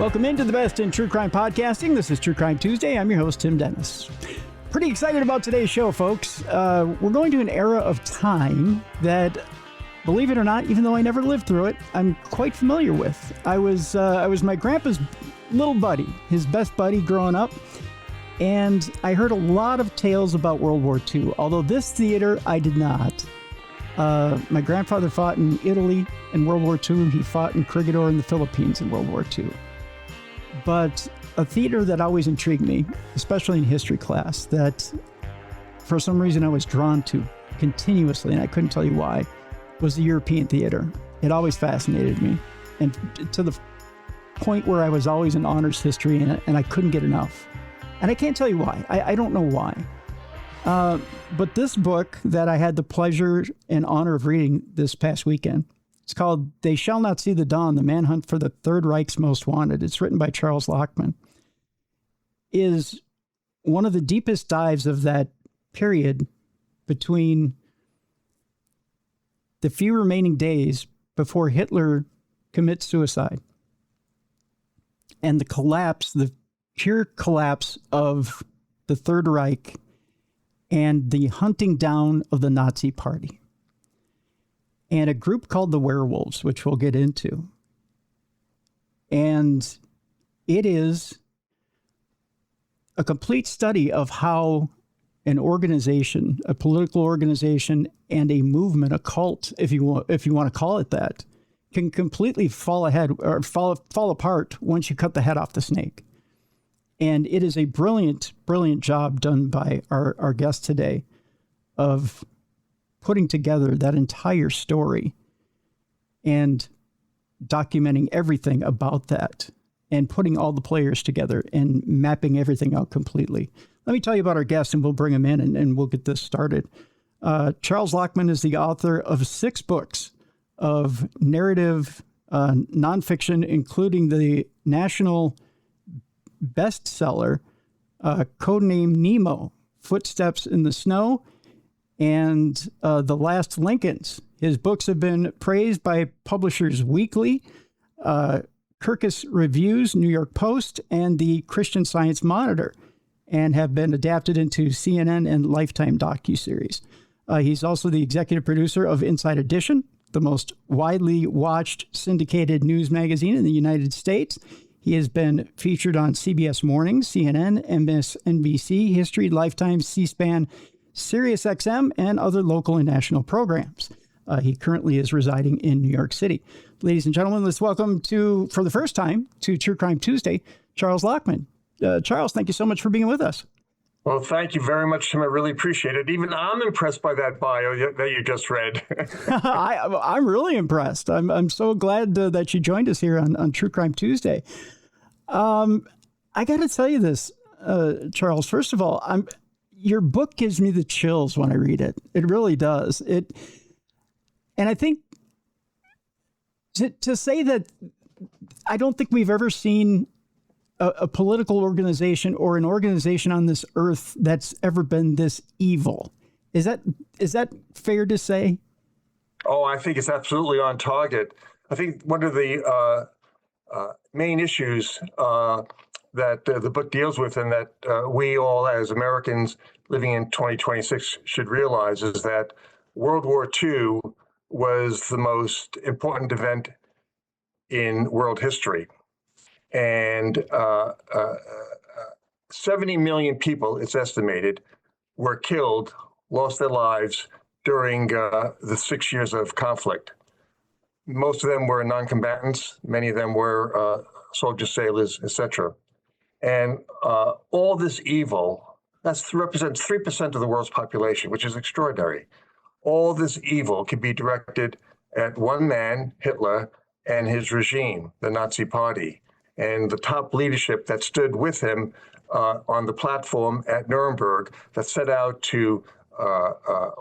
Welcome into the best in true crime podcasting. This is True Crime Tuesday. I'm your host, Tim Dennis. Pretty excited about today's show, folks. We're going to an era of time that, believe it or not, even though I never lived through it, I'm quite familiar with. I was my grandpa's little buddy, his best buddy growing up, and I heard a lot of tales about World War II, although this theater I did not. My grandfather fought in Italy in World War II. He fought in Corregidor in the Philippines in World War II. But a theater that always intrigued me, especially in history class, that for some reason I was drawn to continuously, and I couldn't tell you why, was the European theater. It always fascinated me, and to the point where I was always in honors history, and I couldn't get enough. And I can't tell you why. I don't know why. But this book that I had the pleasure and honor of reading this past weekend, it's called They Shall Not See the Dawn, The Manhunt for the Third Reich's Most Wanted. It's written by Charles Lachman. Is one of the deepest dives of that period between the few remaining days before Hitler commits suicide and the collapse, the pure collapse of the Third Reich and the hunting down of the Nazi Party. And a group called the Werewolves, which we'll get into. And it is a complete study of how an organization, a political organization, and a movement, a cult, if you want to call it that, can completely fall apart once you cut the head off the snake. And it is a brilliant, brilliant job done by our guest today of putting together that entire story and documenting everything about that and putting all the players together and mapping everything out completely. Let me tell you about our guest, and we'll bring him in and we'll get this started. Charles Lachman is the author of 6 books of narrative nonfiction, including the national bestseller, codename Nemo, Footsteps in the Snow, and The Last Lincolns. His books have been praised by Publishers Weekly, Kirkus Reviews, New York Post, and the Christian Science Monitor, and have been adapted into CNN and Lifetime docuseries. He's also the executive producer of Inside Edition, the most widely watched syndicated news magazine in the United States. He has been featured on CBS Mornings, CNN, MSNBC, History, Lifetime, C-SPAN, SiriusXM, and other local and national programs. He currently is residing in New York City. Ladies and gentlemen, let's welcome for the first time, to True Crime Tuesday, Charles Lachman. Charles, thank you so much for being with us. Well, thank you very much, Tim. I really appreciate it. Even I'm impressed by that bio that you just read. I'm really impressed. I'm so glad that you joined us here on True Crime Tuesday. I got to tell you this, Charles. First of all, your book gives me the chills when I read it. It really does. And I think to say that I don't think we've ever seen a political organization or an organization on this earth that's ever been this evil. Is that fair to say? Oh, I think it's absolutely on target. I think one of the main issues that the book deals with, and that we all as Americans living in 2026 should realize, is that World War II was the most important event in world history. And 70 million people, it's estimated, were killed, lost their lives during the 6 years of conflict. Most of them were non-combatants. Many of them were soldiers, sailors, etc. And all this evil, represents 3% of the world's population, which is extraordinary. All this evil can be directed at one man, Hitler, and his regime, the Nazi Party, and the top leadership that stood with him on the platform at Nuremberg that set out to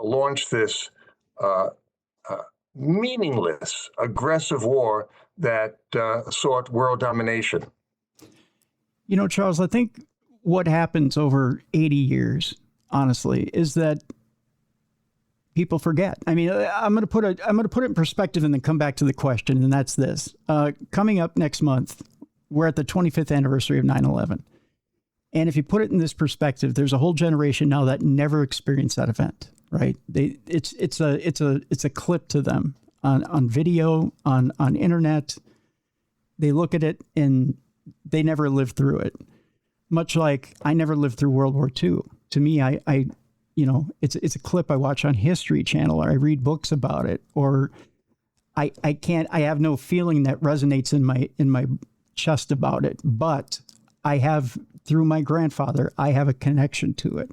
launch this meaningless, aggressive war that sought world domination. You know, Charles, I think what happens over 80 years, honestly, is that people forget. I mean, I'm going to put it in perspective and then come back to the question, and that's this. Coming up next month, we're at the 25th anniversary of 9/11. And if you put it in this perspective, there's a whole generation now that never experienced that event, right? It's a clip to them on video, on internet. They look at it and they never lived through it. Much like I never lived through World War II. To me, I it's a clip I watch on History Channel, or I read books about it, or I have no feeling that resonates in my chest about it, but I have, through my grandfather, I have a connection to it.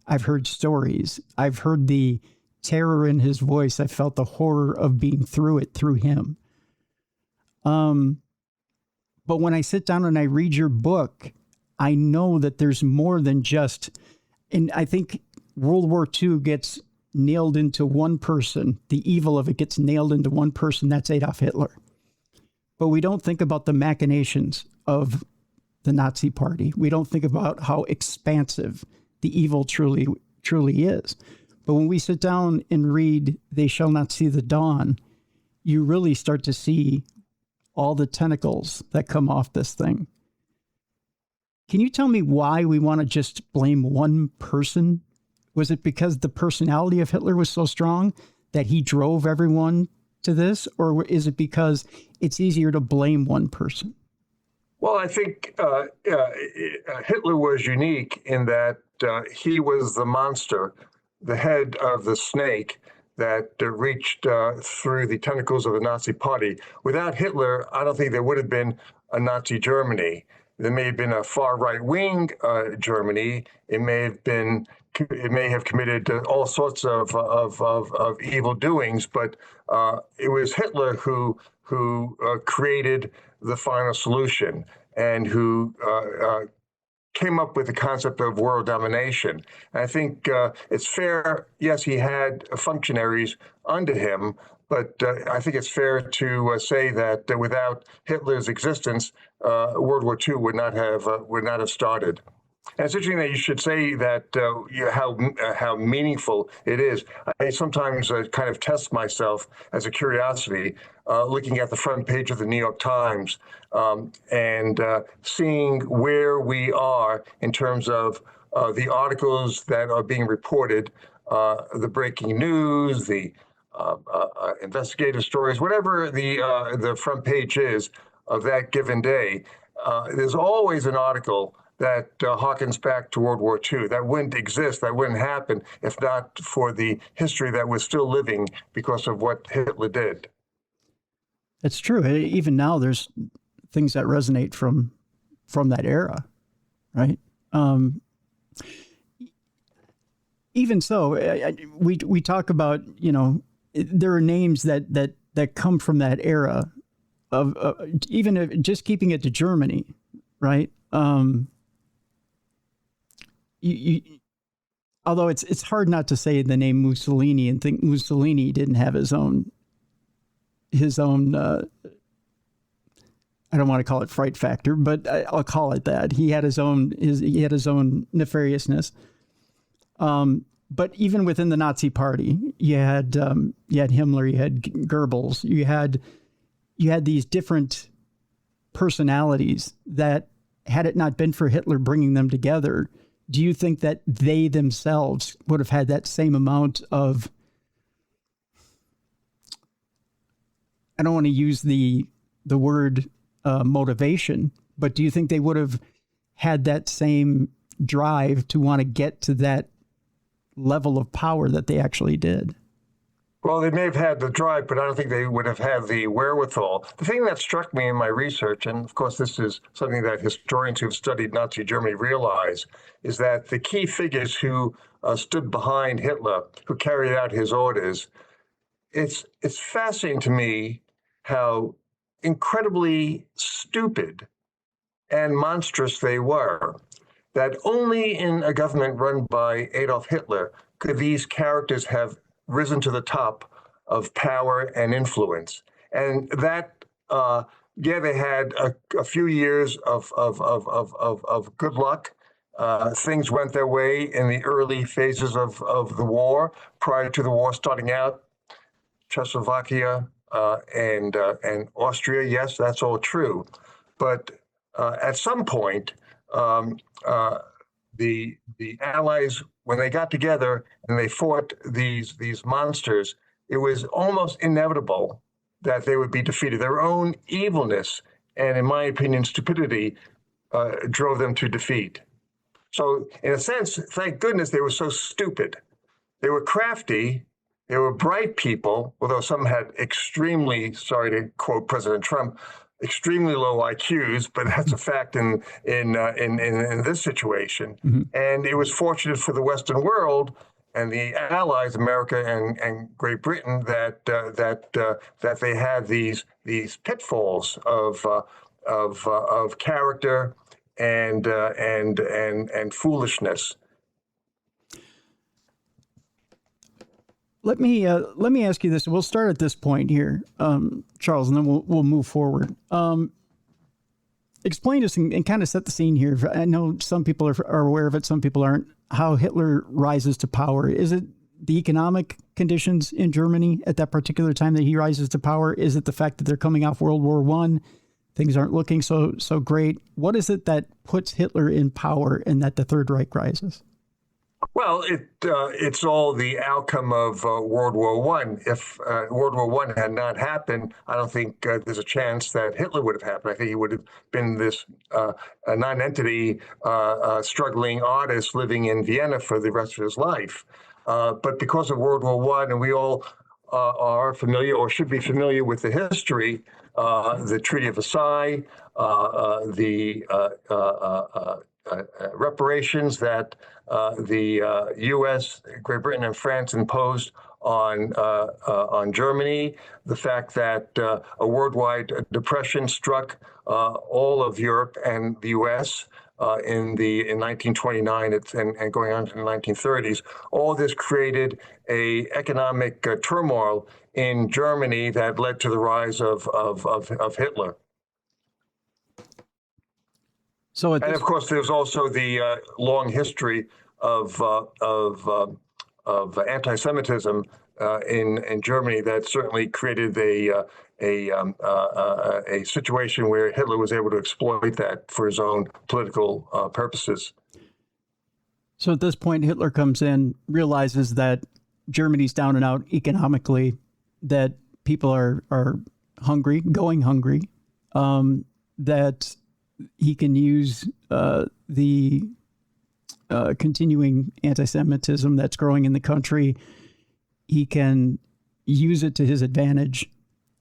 I've heard stories. I've heard the terror in his voice. I felt the horror of being through it through him. But when I sit down and I read your book, I know that there's more than just, and I think World War II gets nailed into one person. The evil of it gets nailed into one person. That's Adolf Hitler. But we don't think about the machinations of the Nazi Party. We don't think about how expansive the evil truly is. But when we sit down and read They Shall Not See the Dawn, you really start to see all the tentacles that come off this thing. Can you tell me why we want to just blame one person? Was it because the personality of Hitler was so strong that he drove everyone to this? Or is it because it's easier to blame one person? Well, I think Hitler was unique in that he was the monster, the head of the snake that reached through the tentacles of the Nazi Party. Without Hitler, I don't think there would have been a Nazi Germany. There may have been a far right-wing Germany. It may have committed all sorts of evil doings, but it was Hitler who created the final solution and who came up with the concept of world domination. And I think it's fair, yes, he had functionaries under him, but I think it's fair to say that without Hitler's existence, World War II would not have started. And it's interesting that you should say that how meaningful it is. I sometimes kind of test myself as a curiosity, looking at the front page of the New York Times and seeing where we are in terms of the articles that are being reported, the breaking news, the investigative stories, whatever the front page is of that given day. There's always an article that harkens back to World War II. That wouldn't exist, that wouldn't happen if not for the history that we're still living because of what Hitler did. It's true. Even now, there's things that resonate from that era, right? Even so, we talk about, there are names that come from that era of even if, just keeping it to Germany, right? Although it's hard not to say the name Mussolini and think Mussolini didn't have his own I don't want to call it fright factor, but I'll call it that. He had his own nefariousness. But even within the Nazi Party, you had Himmler, you had Goebbels, you had these different personalities that, had it not been for Hitler bringing them together, do you think that they themselves would have had that same amount of, I don't want to use the word motivation, but do you think they would have had that same drive to want to get to that level of power that they actually did? Well, they may have had the drive, but I don't think they would have had the wherewithal. The thing that struck me in my research, and of course this is something that historians who've studied Nazi Germany realize, is that the key figures who stood behind Hitler, who carried out his orders, it's fascinating to me how incredibly stupid and monstrous they were, that only in a government run by Adolf Hitler could these characters have risen to the top of power and influence. And that, they had a few years of good luck. Things went their way in the early phases of the war. Prior to the war starting out, Czechoslovakia and Austria, yes, that's all true. But at some point, um, uh, the Allies, when they got together and they fought these monsters, it was almost inevitable that they would be defeated. Their own evilness and, in my opinion, stupidity drove them to defeat. So, in a sense, thank goodness they were so stupid. They were crafty. They were bright people, although some had extremely, sorry to quote President Trump, extremely low IQs, but that's a fact in this situation. Mm-hmm. And it was fortunate for the Western world and the Allies, America and Great Britain, that they had these pitfalls of character and foolishness. Let me ask you this. We'll start at this point here, Charles, and then we'll move forward. Explain to us and kind of set the scene here. I know some people are aware of it, some people aren't. How Hitler rises to power. Is it the economic conditions in Germany at that particular time that he rises to power? Is it the fact that they're coming off World War I? Things aren't looking so great. What is it that puts Hitler in power and that the Third Reich rises? Well, it's all the outcome of World War I. If World War I had not happened, I don't think there's a chance that Hitler would have happened. I think he would have been this a non-entity, struggling artist living in Vienna for the rest of his life. But because of World War I, and we all are familiar or should be familiar with the history, the Treaty of Versailles, the reparations that the U.S., Great Britain, and France imposed on Germany, the fact that a worldwide depression struck all of Europe and the U.S. In 1929 and going on to the 1930s, all this created a economic turmoil in Germany that led to the rise of Hitler. So, and of course, there's also the long history of anti-Semitism in Germany that certainly created a situation where Hitler was able to exploit that for his own political purposes. So at this point, Hitler comes in, realizes that Germany's down and out economically, that people are hungry, going hungry, that he can use the continuing anti-Semitism that's growing in the country. He can use it to his advantage.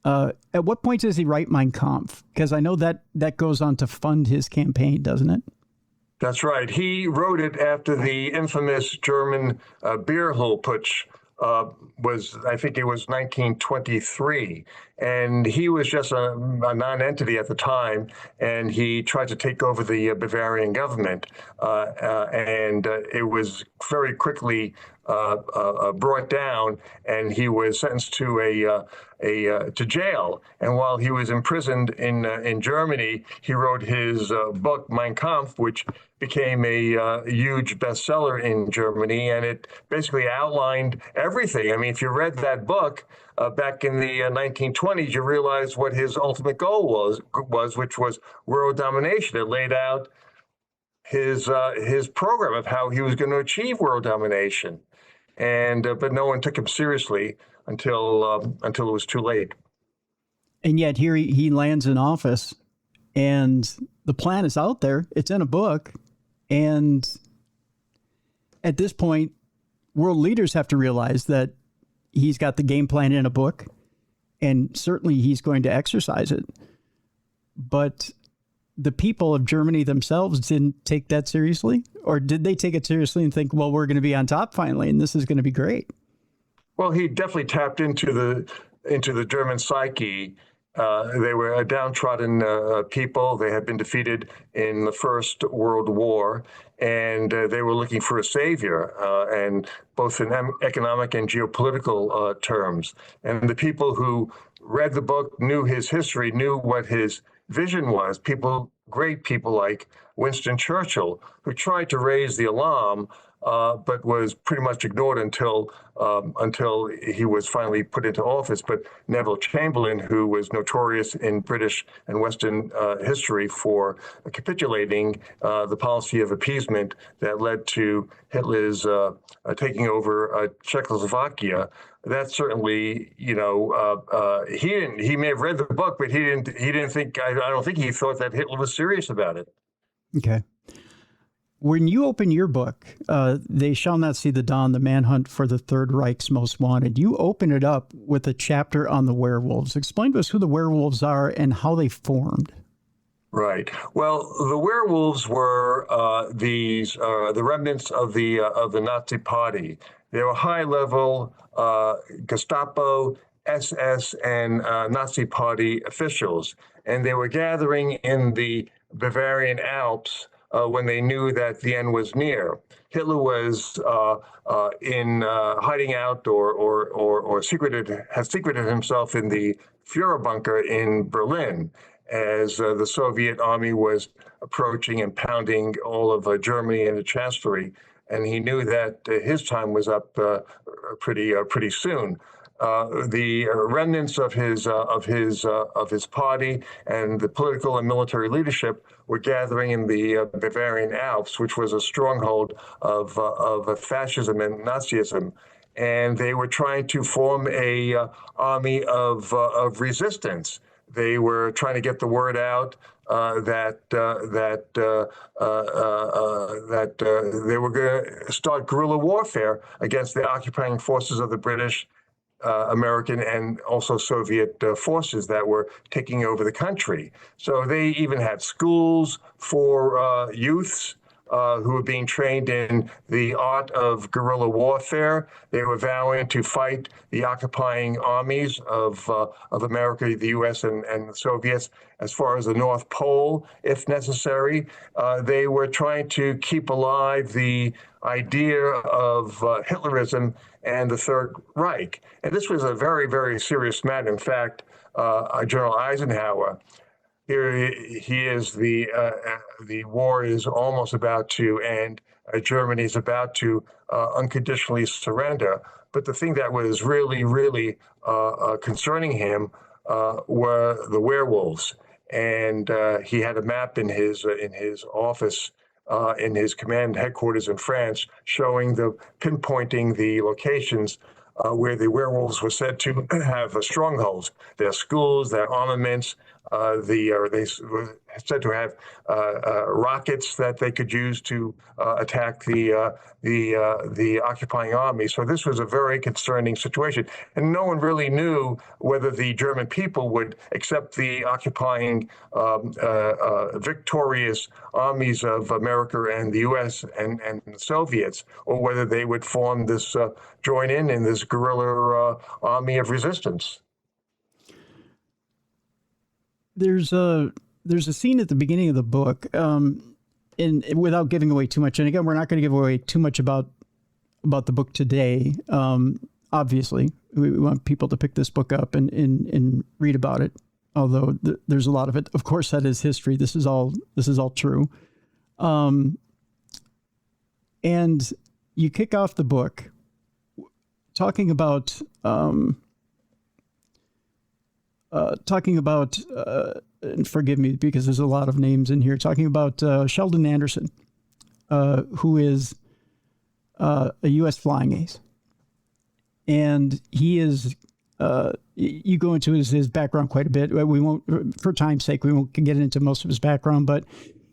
At what point does he write Mein Kampf? Because I know that goes on to fund his campaign, doesn't it? That's right. He wrote it after the infamous German Beerhole Putsch was, I think it was 1923. And he was just a non-entity at the time, and he tried to take over the Bavarian government. And it was very quickly brought down, and he was sentenced to to jail. And while he was imprisoned in Germany, he wrote his book Mein Kampf, which became a huge bestseller in Germany, and it basically outlined everything. I mean, if you read that book back in the 1920s, you realize what his ultimate goal was, which was world domination. It laid out his program of how he was going to achieve world domination, and but no one took him seriously until it was too late. And yet here he lands in office, and the plan is out there. It's in a book, and at this point, world leaders have to realize that he's got the game plan in a book, and certainly he's going to exercise it. But the people of Germany themselves didn't take that seriously? Or did they take it seriously and think, well, we're going to be on top finally, and this is going to be great? Well, he definitely tapped into the German psyche. They were a downtrodden people. They had been defeated in the First World War, and they were looking for a savior, and both in economic and geopolitical terms. And the people who read the book knew his history, knew what his vision was. Great people like Winston Churchill, who tried to raise the alarm but was pretty much ignored until he was finally put into office. But Neville Chamberlain, who was notorious in British and Western history for capitulating the policy of appeasement that led to Hitler's taking over Czechoslovakia, that certainly, he may have read the book, but he didn't think, I don't think he thought that Hitler was serious about it. Okay. When you open your book, They Shall Not See the Dawn, the Manhunt for the Third Reich's Most Wanted, you open it up with a chapter on the werewolves. Explain to us who the werewolves are and how they formed. Right. Well, the werewolves were the remnants of the Nazi Party. They were high-level Gestapo, SS, and Nazi Party officials, and they were gathering in the Bavarian Alps when they knew that the end was near. Hitler was in hiding out or had secreted himself in the Führer bunker in Berlin as the Soviet army was approaching and pounding all of Germany and the Chancellery, and he knew that his time was up pretty soon. The remnants of his party and the political and military leadership were gathering in the Bavarian Alps, which was a stronghold of fascism and Nazism, and they were trying to form a army of resistance. They were trying to get the word out that they were going to start guerrilla warfare against the occupying forces of the British, American, and also Soviet forces that were taking over the country. So they even had schools for youths who were being trained in the art of guerrilla warfare. They were vowing to fight the occupying armies of America, the U.S., and the Soviets as far as the North Pole, if necessary. They were trying to keep alive the idea of Hitlerism and the Third Reich. And this was a very, very serious matter. In fact, General Eisenhower, here he is, the war is almost about to end. Germany is about to unconditionally surrender. But the thing that was really, really concerning him were the werewolves. And he had a map in his office, in his command headquarters in France, showing pinpointing the locations where the werewolves were said to have strongholds, their schools, their armaments. They were said to have rockets that they could use to attack the occupying army. So this was a very concerning situation, and no one really knew whether the German people would accept the occupying victorious armies of America and the U.S. and the Soviets, or whether they would form this join in this guerrilla army of resistance. There's a scene at the beginning of the book, and without giving away too much, and again, we're not going to give away too much about the book today. Obviously, we want people to pick this book up and read about it. Although there's a lot of it, of course, that is history. This is all true. And you kick off the book talking about. And forgive me because there's a lot of names in here, talking about Sheldon Anderson, who is a U.S. flying ace. And he is, you go into his background quite a bit. We won't, for time's sake, we won't get into most of his background, but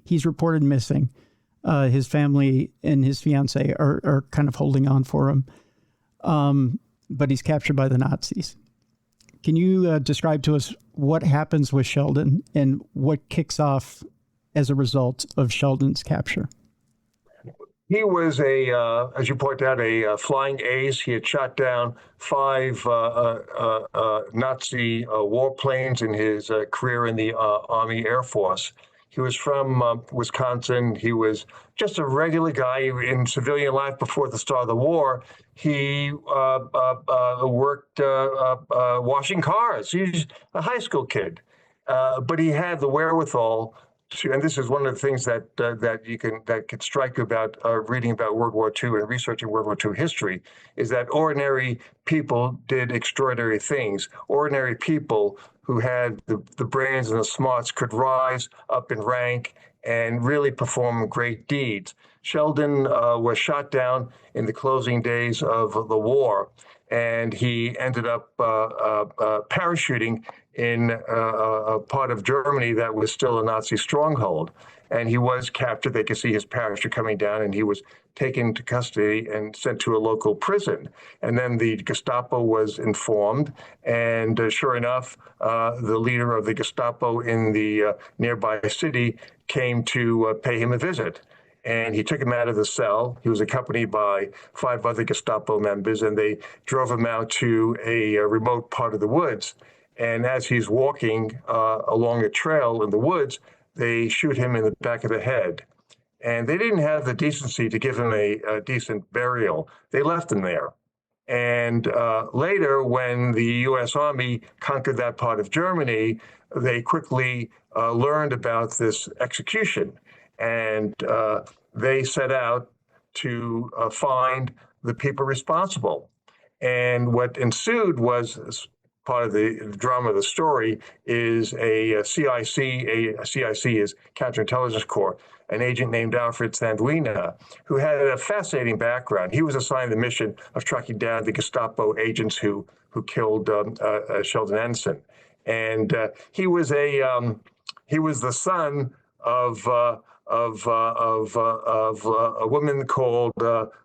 he's reported missing. His family and his fiance are kind of holding on for him. But he's captured by the Nazis. Can you describe to us what happens with Sheldon and what kicks off as a result of Sheldon's capture? He was as you point out, a flying ace. He had shot down 5 Nazi warplanes in his career in the Army Air Force. He was from Wisconsin. He was just a regular guy in civilian life before the start of the war. He worked washing cars. He's a high school kid, but he had the wherewithal and this is one of the things that that could strike you about reading about World War II and researching World War II history, is that ordinary people did extraordinary things. Ordinary people who had the brains and the smarts could rise up in rank and really perform great deeds. Sheldon was shot down in the closing days of the war, and he ended up parachuting in a part of Germany that was still a Nazi stronghold. And he was captured. They could see his parachute coming down, and he was taken into custody and sent to a local prison. And then the Gestapo was informed, and sure enough, the leader of the Gestapo in the nearby city came to pay him a visit. And he took him out of the cell. He was accompanied by 5 other Gestapo members, and they drove him out to a remote part of the woods. And as he's walking along a trail in the woods, they shoot him in the back of the head. And they didn't have the decency to give him a decent burial. They left him there. And later, when the U.S. Army conquered that part of Germany, they quickly learned about this execution. And they set out to find the people responsible. And what ensued was, part of the drama of the story, is a CIC. A CIC is Counterintelligence Corps, an agent named Alfred Sanduina, who had a fascinating background. He was assigned the mission of tracking down the Gestapo agents who killed Sheldon Anderson, and he was the son of a woman called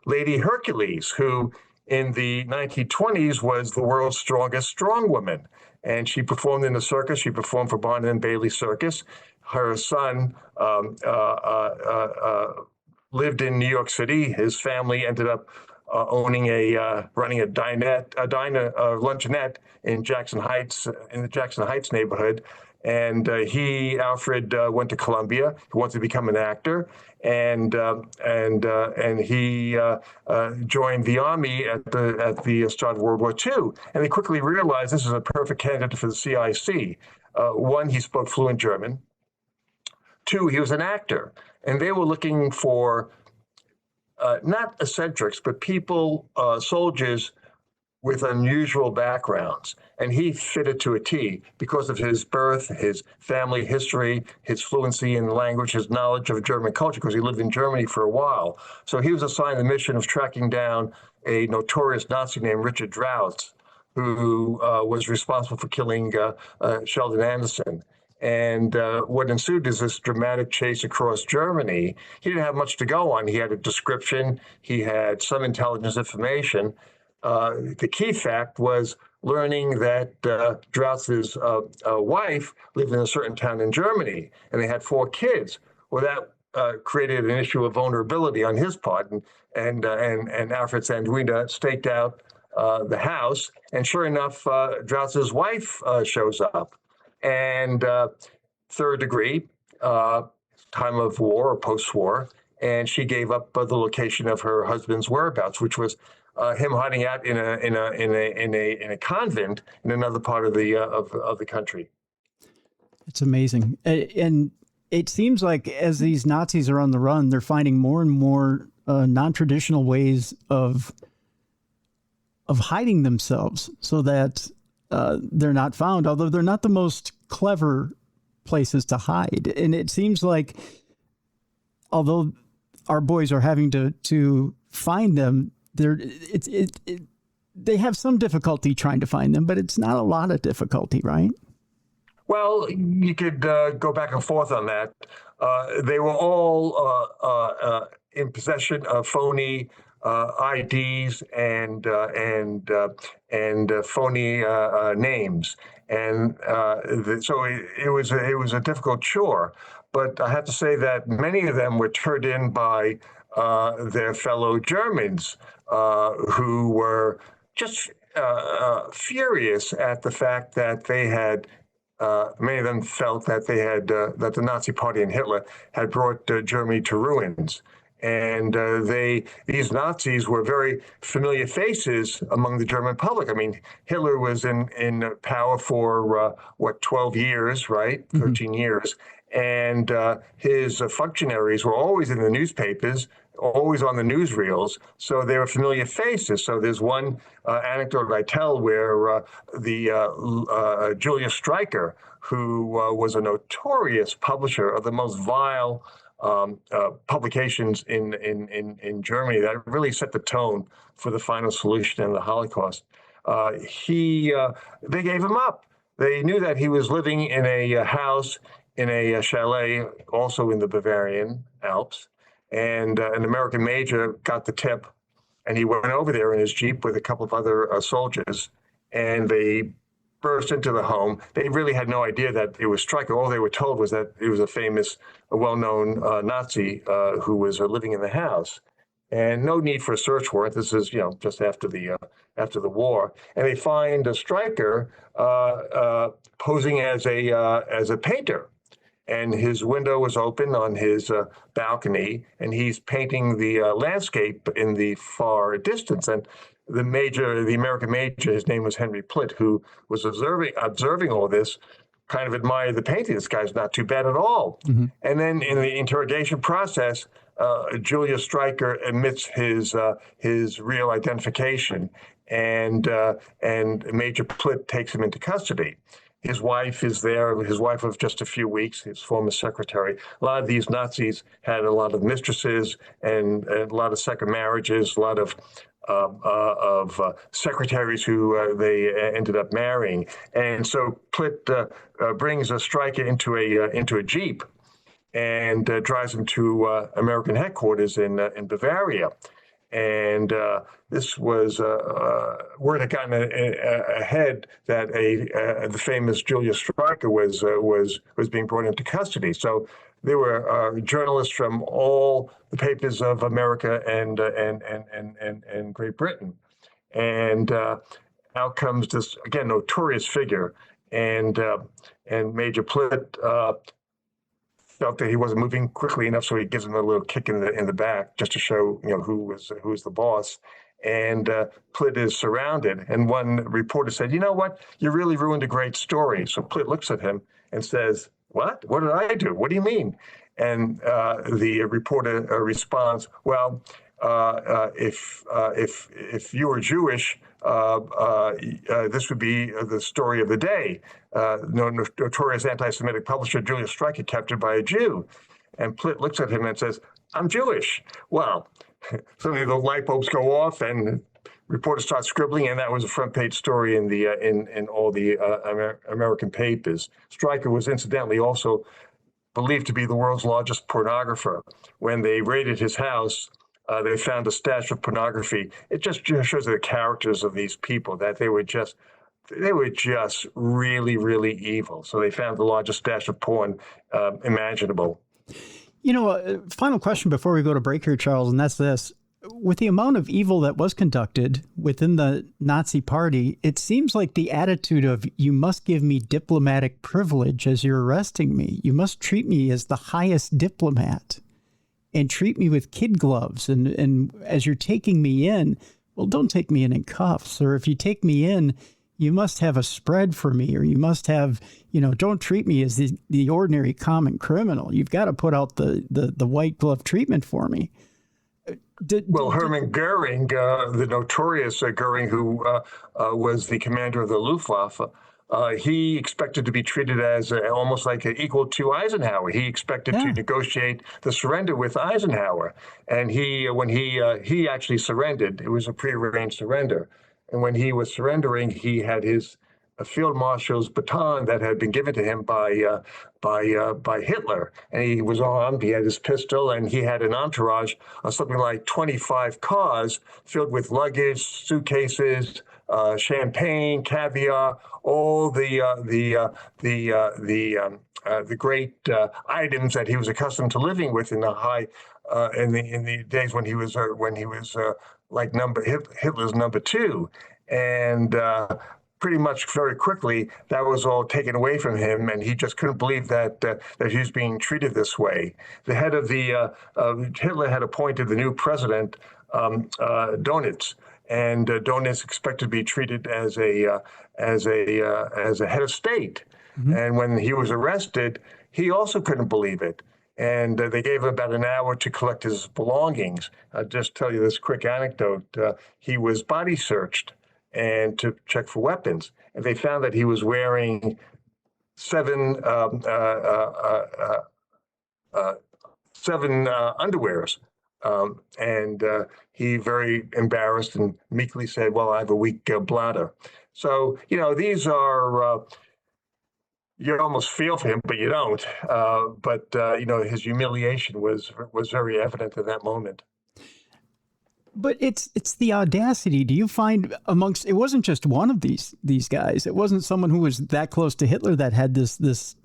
Lady Hercules, who in the 1920s was the world's strongest strongwoman. And she performed in the circus. She performed for Barnum and Bailey Circus. Her son lived in New York City. His family ended up running a luncheonette in Jackson Heights, in the Jackson Heights neighborhood. And Alfred, went to Columbia. He wanted to become an actor, and he joined the army at the start of World War II. And they quickly realized this is a perfect candidate for the CIC. One, he spoke fluent German. 2, he was an actor, and they were looking for not eccentrics, but people, soldiers with unusual backgrounds. And he fitted to a T because of his birth, his family history, his fluency in language, his knowledge of German culture, because he lived in Germany for a while. So he was assigned the mission of tracking down a notorious Nazi named Richard Dreyfus, who was responsible for killing Sheldon Anderson. And what ensued is this dramatic chase across Germany. He didn't have much to go on. He had a description. He had some intelligence information. The key fact was learning that Dreyfus's wife lived in a certain town in Germany, and they had 4 kids. Well, that created an issue of vulnerability on his part, and Alfred Sanduina staked out the house, and sure enough, Dreyfus's wife shows up, and 3rd degree, time of war or post-war, and she gave up the location of her husband's whereabouts, which was him hiding out in a convent in another part of the country. It's amazing, and it seems like as these Nazis are on the run, they're finding more and more non-traditional ways of hiding themselves, so that they're not found. Although they're not the most clever places to hide, and it seems like although our boys are having to find them, they have some difficulty trying to find them, but it's not a lot of difficulty, right? Well, you could go back and forth on that. They were all in possession of phony IDs and phony names, and so it was a difficult chore. But I have to say that many of them were turned in by their fellow Germans, who were just furious at the fact that they had, many of them felt that they had, that the Nazi Party and Hitler had brought Germany to ruins. And these Nazis were very familiar faces among the German public. I mean, Hitler was in power for, 12 years, right? 13 years. And his functionaries were always in the newspapers, always on the newsreels, so they were familiar faces. So there's one anecdote I tell where the Julius Streicher, who was a notorious publisher of the most vile publications in Germany that really set the tone for the final solution in the Holocaust. They gave him up. They knew that he was living in a house in a chalet, also in the Bavarian Alps, and an American major got the tip, and he went over there in his Jeep with a couple of other soldiers, and they burst into the home. They really had no idea that it was Streicher. All they were told was that it was a famous, well-known Nazi who was living in the house, and no need for a search warrant. This is, just after the war, and they find a Streicher posing as a painter. And his window was open on his balcony, and he's painting the landscape in the far distance. And the American major, his name was Henry Plitt, who was observing all this, kind of admired the painting. This guy's not too bad at all. Mm-hmm. And then in the interrogation process, Julius Streicher admits his real identification, and Major Plitt takes him into custody. His wife is there, his wife of just a few weeks, his former secretary. A lot of these Nazis had a lot of mistresses and a lot of second marriages, a lot of secretaries who they ended up marrying. And so Plitt brings a Streicher into a Jeep and drives him to American headquarters in Bavaria. And this was word had gotten ahead that the famous Julius Streicher was being brought into custody. So there were journalists from all the papers of America and Great Britain, and out comes this again notorious figure, and Major Plitt felt that he wasn't moving quickly enough, so he gives him a little kick in the back just to show who was the boss. And Plitt is surrounded. And one reporter said, "You know what? You really ruined a great story." So Plitt looks at him and says, "What? What did I do? What do you mean?" And the reporter responds, "Well, if you were Jewish, this would be the story of the day. Notorious anti-Semitic publisher Julius Streicher captured by a Jew." And Plitt looks at him and says, "I'm Jewish." Well, suddenly the light bulbs go off, and reporters start scribbling, and that was a front-page story in all the American papers. Streicher was incidentally also believed to be the world's largest pornographer. When they raided his house, they found a stash of pornography. It just shows the characters of these people, that they were just really, really evil. So they found the largest stash of porn imaginable. Final question before we go to break here, Charles, and that's this. With the amount of evil that was conducted within the Nazi Party, it seems like the attitude of, you must give me diplomatic privilege as you're arresting me. You must treat me as the highest diplomat and treat me with kid gloves. And as you're taking me in, well, don't take me in cuffs. Or if you take me in, you must have a spread for me, or you must have, don't treat me as the ordinary common criminal. You've got to put out the white glove treatment for me. Hermann Goering, the notorious Goering, who was the commander of the Luftwaffe, he expected to be treated as almost like equal to Eisenhower. He expected to negotiate the surrender with Eisenhower. And when he actually surrendered, it was a prearranged surrender. And when he was surrendering, he had his field marshal's baton that had been given to him by Hitler, and he was armed. He had his pistol, and he had an entourage of something like 25 cars filled with luggage, suitcases, champagne, caviar, all the great items that he was accustomed to living with in the days when he was like Hitler's number two, and pretty much very quickly that was all taken away from him, and he just couldn't believe that he was being treated this way. The head of Hitler had appointed the new president, Donitz, and Donitz expected to be treated as a head of state. Mm-hmm. And when he was arrested, he also couldn't believe it. And they gave him about an hour to collect his belongings. I'll just tell you this quick anecdote. He was body searched and to check for weapons. And they found that he was wearing seven underwears. And he very embarrassed and meekly said, well, I have a weak bladder. So, these are, you almost feel for him, but you don't. But his humiliation was very evident in that moment. But it's the audacity. Do you find amongst, it wasn't just one of these guys. It wasn't someone who was that close to Hitler that had this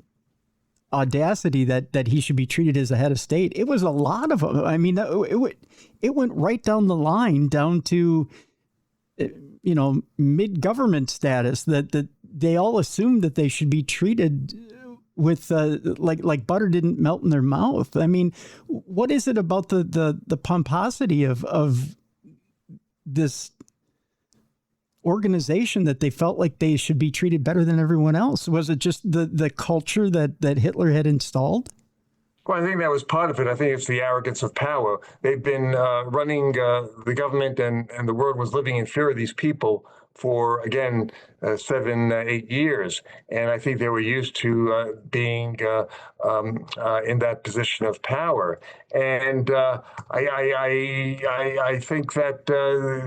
audacity that he should be treated as a head of state. It was a lot of them. I mean, it went right down the line, down to mid-government status, that they all assumed that they should be treated with like butter didn't melt in their mouth. I mean, what is it about the pomposity of this organization that they felt like they should be treated better than everyone else? Was it just the culture that Hitler had installed? Well, I think that was part of it. I think it's the arrogance of power. They've been running the government, and the world was living in fear of these people for, again, 7, 8 years. And I think they were used to being in that position of power. And I think that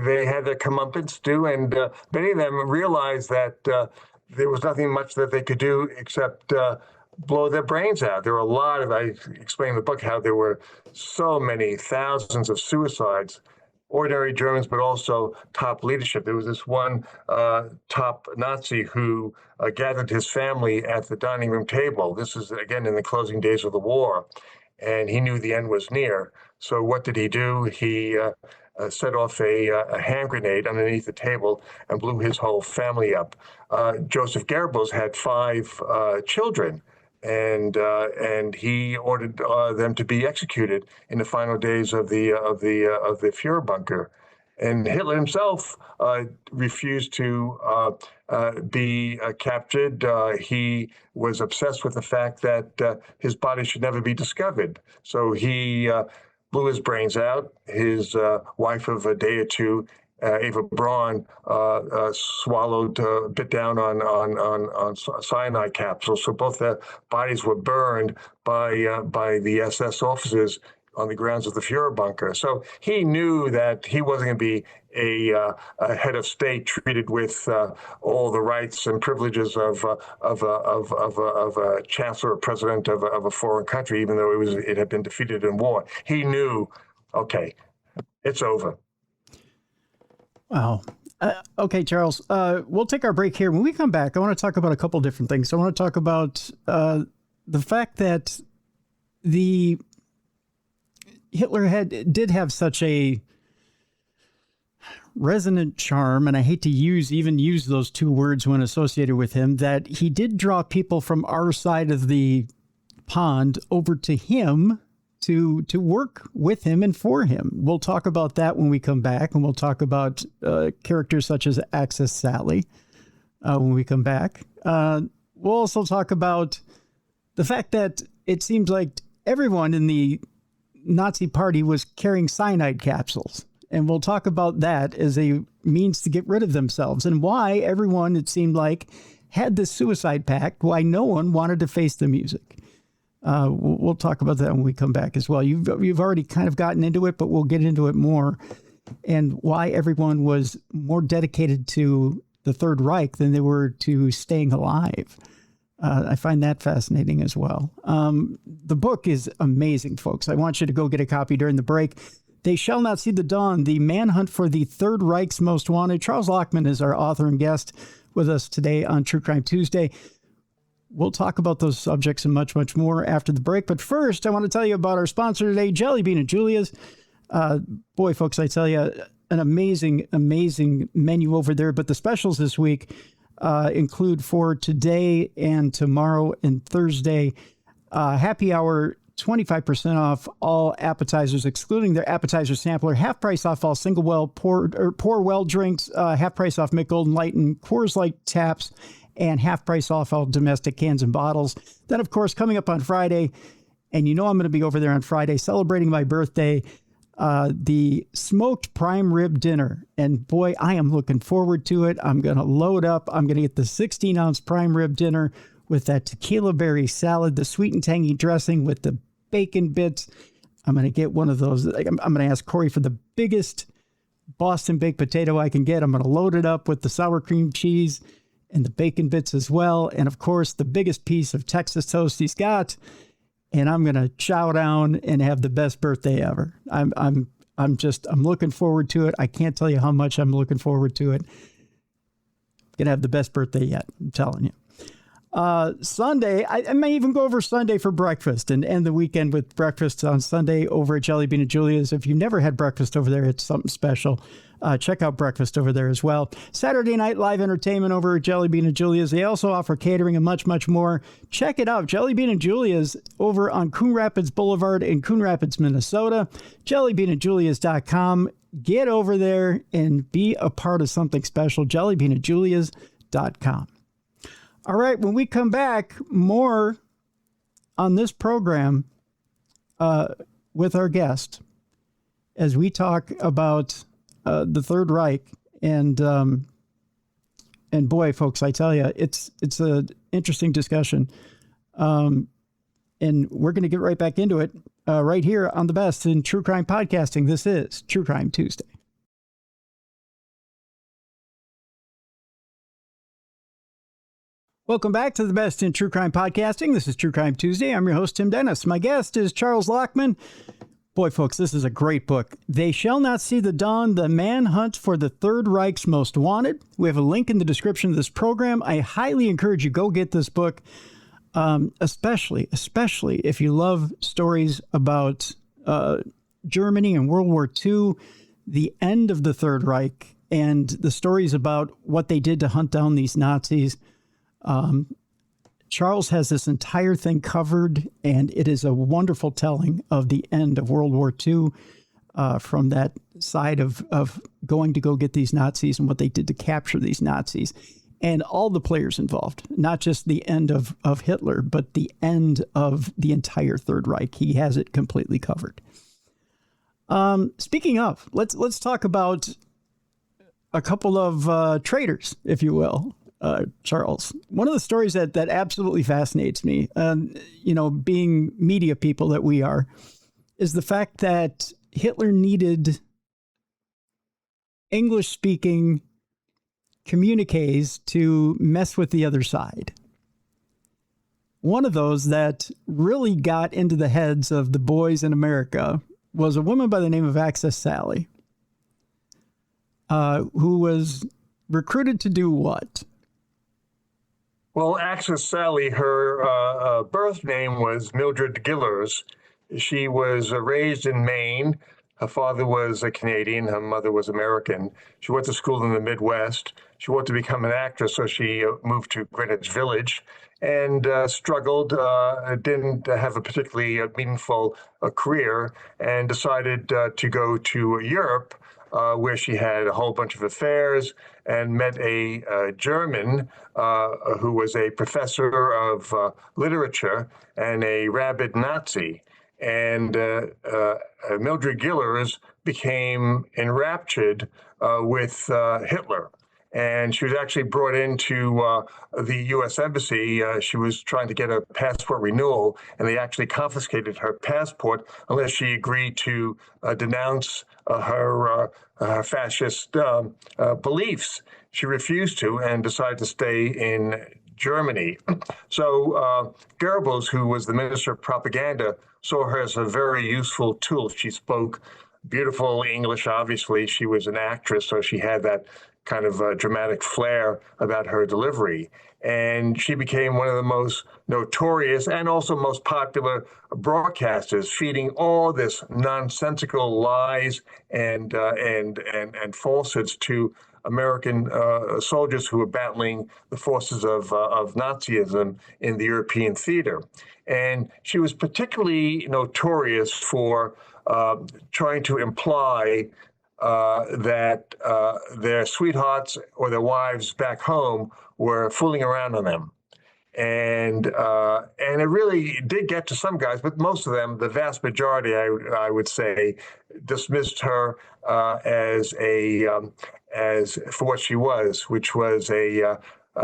they had their comeuppance due, and many of them realized that there was nothing much that they could do except blow their brains out. There were a lot of, I explain in the book how there were so many thousands of suicides, ordinary Germans, but also top leadership. There was this one top Nazi who gathered his family at the dining room table. This is, again, in the closing days of the war, and he knew the end was near. So what did he do? He set off a hand grenade underneath the table and blew his whole family up. Joseph Goebbels had 5 children, and he ordered them to be executed in the final days of the Fuhrer bunker. And Hitler himself refused to be captured. He was obsessed with the fact that his body should never be discovered. So he blew his brains out. His wife of a day or two, Eva Braun, swallowed, bit down on cyanide capsules. So both their bodies were burned by the SS officers on the grounds of the Fuhrer bunker. So he knew that he wasn't going to be a head of state treated with all the rights and privileges of a chancellor or president of a foreign country, even though it had been defeated in war. He knew, okay, it's over. Wow. Okay, Charles, we'll take our break here. When we come back, I want to talk about a couple different things. I want to talk about the fact that the Hitler did have such a resonant charm, and I hate to even use those two words when associated with him, that he did draw people from our side of the pond over to him to work with him and for him. We'll talk about that when we come back, and we'll talk about characters such as Axis Sally when we come back. We'll also talk about the fact that it seems like everyone in the Nazi party was carrying cyanide capsules. And we'll talk about that as a means to get rid of themselves, and why everyone, it seemed like, had this suicide pact, why no one wanted to face the music. We'll talk about that when we come back as well. You've already kind of gotten into it, but we'll get into it more, and why everyone was more dedicated to the Third Reich than they were to staying alive. I find that fascinating as well. The book is amazing, folks. I want you to go get a copy during the break. They Shall Not See the Dawn, The Manhunt for the Third Reich's Most Wanted. Charles Lachman is our author and guest with us today on True Crime Tuesday. We'll talk about those subjects and much, much more after the break. But first, I want to tell you about our sponsor today, Jelly Bean and Julia's. Boy, folks, I tell you, an amazing, amazing menu over there. But the specials this week include for today and tomorrow and Thursday, happy hour, 25% off all appetizers, excluding their appetizer sampler, half price off all single well pour well drinks, half price off Mick Golden Light and Coors Light taps, and half price off all domestic cans and bottles. Then, of course, coming up on Friday, and you know I'm going to be over there on Friday celebrating my birthday, the smoked prime rib dinner. And boy, I am looking forward to it. I'm going to load up. I'm going to get the 16-ounce prime rib dinner with that tequila berry salad, the sweet and tangy dressing with the bacon bits. I'm going to get one of those. I'm going to ask Corey for the biggest Boston baked potato I can get. I'm going to load it up with the sour cream cheese and the bacon bits as well. And of course, the biggest piece of Texas toast he's got. And I'm going to chow down and have the best birthday ever. I'm looking forward to it. I can't tell you how much I'm looking forward to it. Going to have the best birthday yet. I'm telling you. Sunday, I may even go over Sunday for breakfast and end the weekend with breakfast on Sunday over at Jelly Bean and Julia's. If you've never had breakfast over there, it's something special. Check out breakfast over there as well. Saturday night live entertainment over at Jelly Bean and Julia's. They also offer catering and much, much more. Check it out. Jelly Bean and Julia's over on Coon Rapids Boulevard in Coon Rapids, Minnesota. JellyBeanandJulia's.com. Get over there and be a part of something special. JellyBeanandJulia's.com. All right, when we come back, more on this program with our guest as we talk about the Third Reich. And boy, folks, I tell you, it's an interesting discussion. And we're going to get right back into it right here on the Best in True Crime Podcasting. This is True Crime Tuesday. Welcome back to the Best in True Crime Podcasting. This is True Crime Tuesday. I'm your host, Tim Dennis. My guest is Charles Lachman. Boy, folks, this is a great book. They Shall Not See the Dawn, The Manhunt for the Third Reich's Most Wanted. We have a link in the description of this program. I highly encourage you, go get this book, especially if you love stories about Germany and World War II, the end of the Third Reich, and the stories about what they did to hunt down these Nazis. Charles has this entire thing covered, and it is a wonderful telling of the end of World War II from that side of going to go get these Nazis and what they did to capture these Nazis and all the players involved, not just the end of Hitler, but the end of the entire Third Reich. He has it completely covered. Speaking of, let's talk about a couple of traitors, if you will. Charles, one of the stories that absolutely fascinates me, being media people that we are, is the fact that Hitler needed English-speaking communiques to mess with the other side. One of those that really got into the heads of the boys in America was a woman by the name of Access Sally, who was recruited to do what? Well, Access Sally, her birth name was Mildred Gillers. She was raised in Maine. Her father was a Canadian. Her mother was American. She went to school in the Midwest. She wanted to become an actress, so she moved to Greenwich Village and struggled, didn't have a particularly meaningful career, and decided to go to Europe, where she had a whole bunch of affairs and met a German who was a professor of literature and a rabid Nazi. And Mildred Gillers became enraptured with Hitler. And she was actually brought into the U.S. Embassy. She was trying to get a passport renewal, and they actually confiscated her passport unless she agreed to denounce her fascist beliefs. She refused to and decided to stay in Germany. So Goebbels, who was the Minister of Propaganda, saw her as a very useful tool. She spoke beautiful English, obviously. She was an actress, so she had that kind of dramatic flair about her delivery. And she became one of the most notorious and also most popular broadcasters, feeding all this nonsensical lies and falsehoods to American soldiers who were battling the forces of Nazism in the European theater. And she was particularly notorious for trying to imply that their sweethearts or their wives back home were fooling around on them. And it really did get to some guys, but most of them, the vast majority, I would say, dismissed her as for what she was, which was a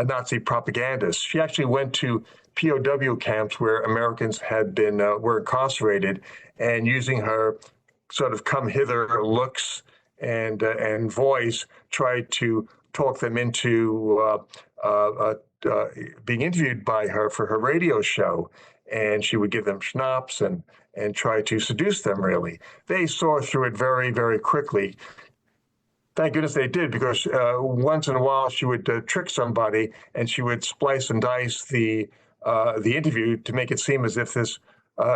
Nazi propagandist. She actually went to POW camps where Americans had been were incarcerated, and using her sort of come hither looks and voice, tried to talk them into being interviewed by her for her radio show. And she would give them schnapps and try to seduce them, really. They saw through it very, very quickly. Thank goodness they did, because once in a while she would trick somebody, and she would splice and dice the interview to make it seem as if this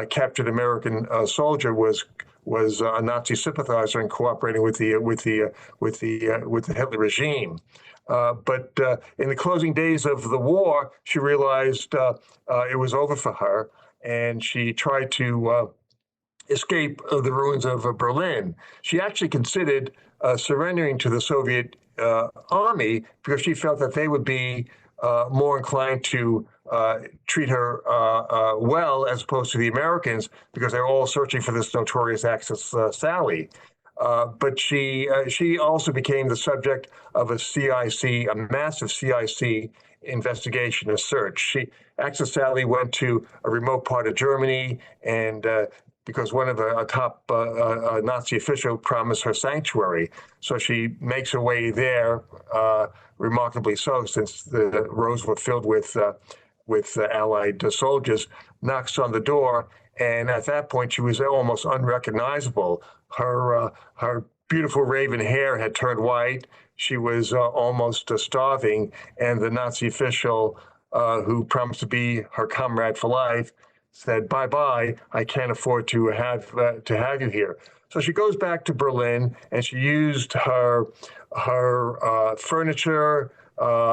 captured American soldier was a Nazi sympathizer and cooperating with the Hitler regime. But in the closing days of the war, she realized it was over for her, and she tried to escape the ruins of Berlin. She actually considered surrendering to the Soviet army, because she felt that they would be more inclined to treat her well, as opposed to the Americans, because they're all searching for this notorious Axis Sally. But she also became the subject of a massive CIC investigation, a search. Axis Sally went to a remote part of Germany, and because one of a top Nazi official promised her sanctuary, so she makes her way there, remarkably so, since the roads were filled with Allied soldiers, knocks on the door, and at that point she was almost unrecognizable. Her beautiful raven hair had turned white. She was almost starving, and the Nazi official, who promised to be her comrade for life, said, "Bye-bye, I can't afford to have you here." So she goes back to Berlin, and she used her furniture.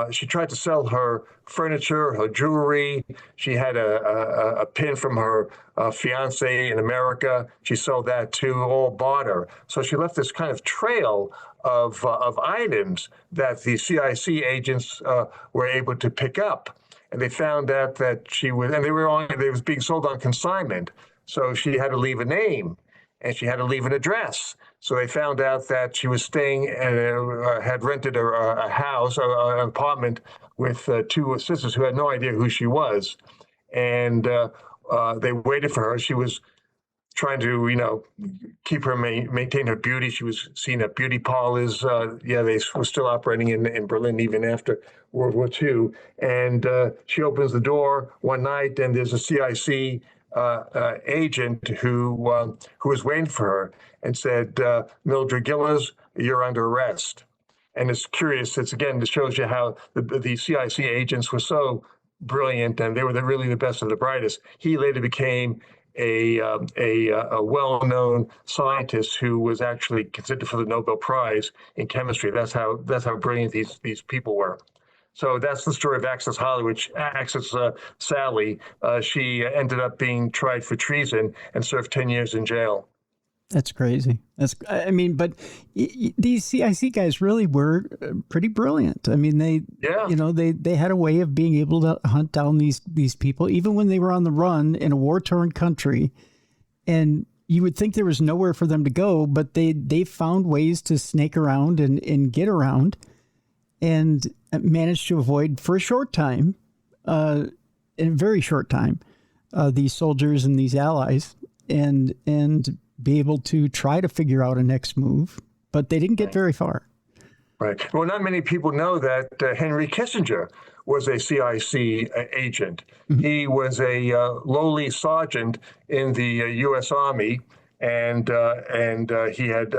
She tried to sell her furniture, her jewelry. She had a pin from her fiance in America. She sold that too, all barter. So she left this kind of trail of items that the CIC agents were able to pick up. And they found out that she was, and they was being sold on consignment. So she had to leave a name, and she had to leave an address. So they found out that she was staying had rented a house, an apartment, with two sisters who had no idea who she was. And they waited for her. She was trying to, keep her, maintain her beauty. She was seen at beauty parlors. They were still operating in Berlin even after World War II. And she opens the door one night, and there's a CIC agent who was waiting for her, and said, "Mildred Gillers, you're under arrest." And it's curious. It shows you how the CIC agents were so brilliant, and they were really the best of the brightest. He later became a well-known scientist who was actually considered for the Nobel Prize in chemistry. That's how brilliant these people were. So that's the story of Axis Sally. She ended up being tried for treason and served 10 years in jail. That's crazy. But these CIC guys really were pretty brilliant. They had a way of being able to hunt down these people, even when they were on the run in a war-torn country. And you would think there was nowhere for them to go, but they found ways to snake around and get around, and managed to avoid, for a short time, in a very short time, these soldiers and these allies, and be able to try to figure out a next move, but they didn't get very far. Right. Well, not many people know that Henry Kissinger was a CIC agent. Mm-hmm. He was a lowly sergeant in the U.S. Army, and he had,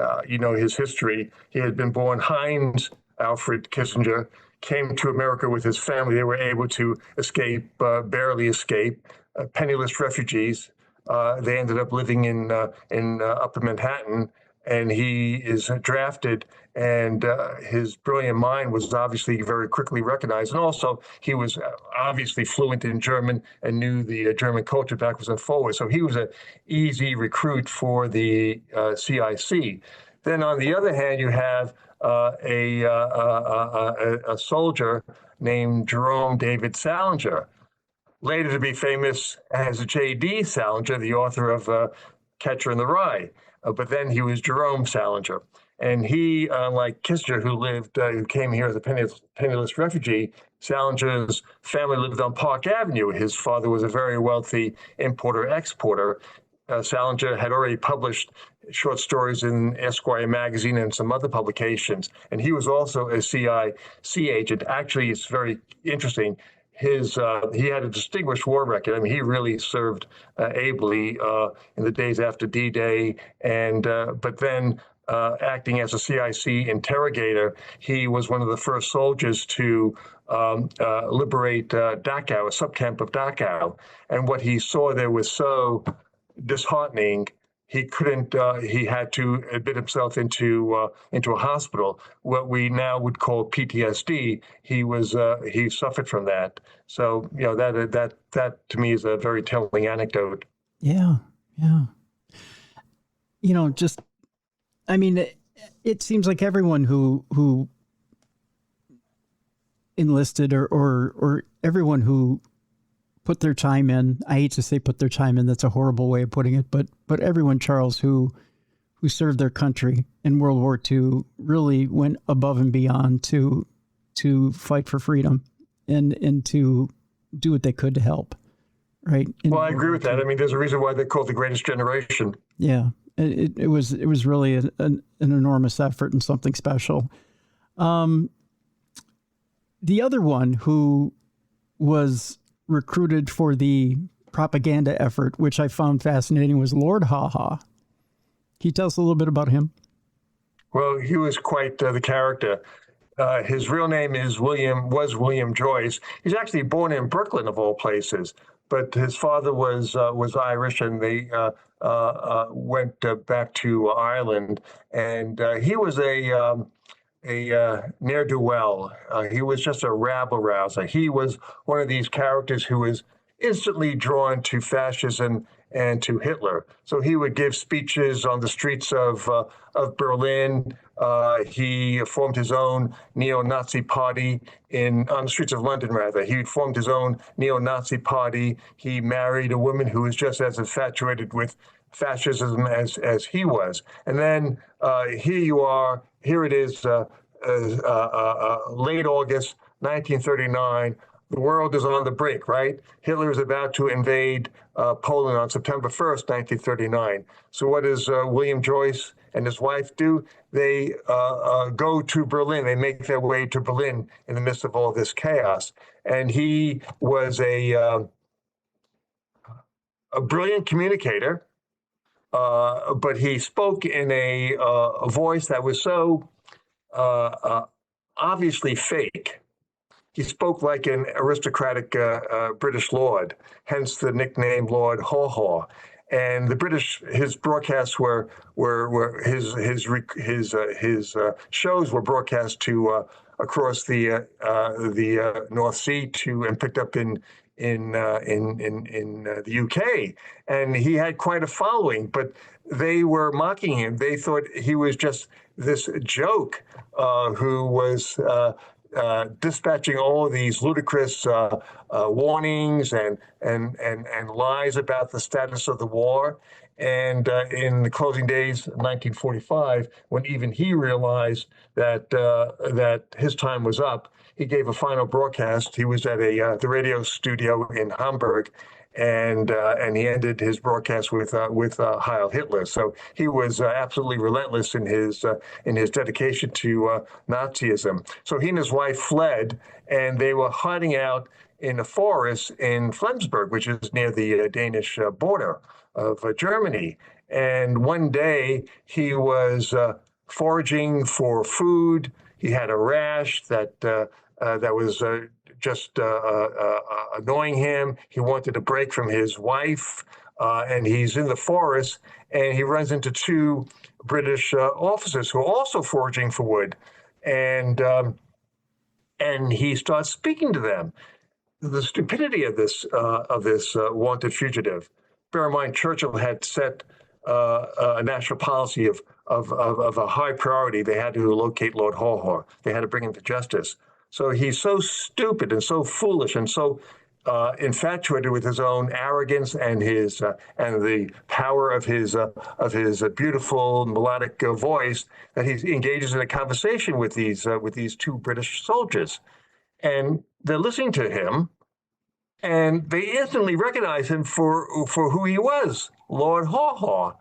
his history. He had been born Heinz Alfred Kissinger, came to America with his family. They were able to escape, barely escape, penniless refugees. They ended up living in Upper Manhattan, and he is drafted, and his brilliant mind was obviously very quickly recognized. And also, he was obviously fluent in German and knew the German culture backwards and forwards. So he was an easy recruit for the CIC. Then on the other hand, you have a soldier named Jerome David Salinger, later to be famous as J.D. Salinger, the author of Catcher in the Rye. But then he was Jerome Salinger. And he, like Kissinger, who came here as a penniless refugee, Salinger's family lived on Park Avenue. His father was a very wealthy importer-exporter. Salinger had already published short stories in Esquire magazine and some other publications. And he was also a CIC agent. Actually, it's very interesting. He had a distinguished war record. I mean, he really served ably in the days after D-Day, and but then acting as a CIC interrogator, he was one of the first soldiers to liberate Dachau, a subcamp of Dachau. And what he saw there was so disheartening. He couldn't. He had to admit himself into a hospital. What we now would call PTSD. He suffered from that. So that to me is a very telling anecdote. Yeah. Just I mean, it seems like everyone who enlisted or everyone who put their time in. I hate to say put their time in. That's a horrible way of putting it. But everyone, Charles, who served their country in World War II really went above and beyond to fight for freedom and to do what they could to help. Right. Well, I agree with that. I mean, there's a reason why they're called the greatest generation. Yeah. It was really an enormous effort and something special. The other one who was recruited for the propaganda effort, which I found fascinating, was Lord Haw-Haw. Can you tell us a little bit about him? Well, he was quite the character. His real name was William Joyce. He's actually born in Brooklyn, of all places, but his father was Irish, and they went back to Ireland. And he was a ne'er-do-well. He was just a rabble-rouser. He was one of these characters who was instantly drawn to fascism and to Hitler. So he would give speeches on the streets of Berlin. He formed his own neo-Nazi party on the streets of London, rather. He formed his own neo-Nazi party. He married a woman who was just as infatuated with fascism as he was. And then here it is, late August 1939. The world is on the brink, right? Hitler is about to invade Poland on September 1st, 1939. So what does William Joyce and his wife do? They go to Berlin. They make their way to Berlin in the midst of all this chaos. And he was a brilliant communicator, but he spoke in a voice that was so obviously fake. He spoke like an aristocratic British lord, hence the nickname Lord Haw-Haw. And the British, his broadcasts his shows were broadcast to across the North Sea and picked up in the UK, and he had quite a following. But they were mocking him. They thought he was just this joke who was dispatching all of these ludicrous warnings and lies about the status of the war. And in the closing days of 1945, when even he realized that his time was up, he gave a final broadcast. He was at the radio studio in Hamburg, and he ended his broadcast with Heil Hitler. So he was absolutely relentless in his dedication to Nazism. So he and his wife fled, and they were hiding out in a forest in Flensburg, which is near the Danish border of Germany. And one day he was foraging for food. He had a rash that was just annoying him. He wanted a break from his wife, and he's in the forest, and he runs into two British officers who are also foraging for wood, and he starts speaking to them. The stupidity of this wanted fugitive. Bear in mind, Churchill had set a national policy of of a high priority. They had to locate Lord Haw. They had to bring him to justice. So he's so stupid and so foolish and so infatuated with his own arrogance and his and the power of his beautiful melodic voice that he engages in a conversation with these two British soldiers, and they're listening to him, and they instantly recognize him for who he was, Lord Haw.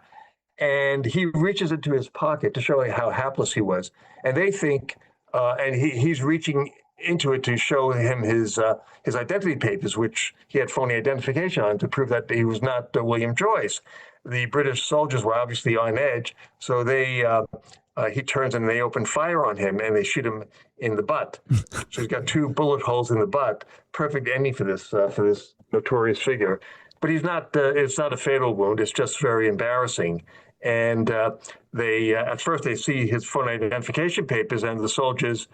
And he reaches into his pocket to show how hapless he was, and they think, and he's reaching into it to show him his identity papers, which he had phony identification on to prove that he was not William Joyce. The British soldiers were obviously on edge, so he turns and they open fire on him and they shoot him in the butt. So he's got 2 bullet holes in the butt. Perfect ending for this notorious figure. But he's not. It's not a fatal wound. It's just very embarrassing. And they at first they see his phone identification papers, and the soldiers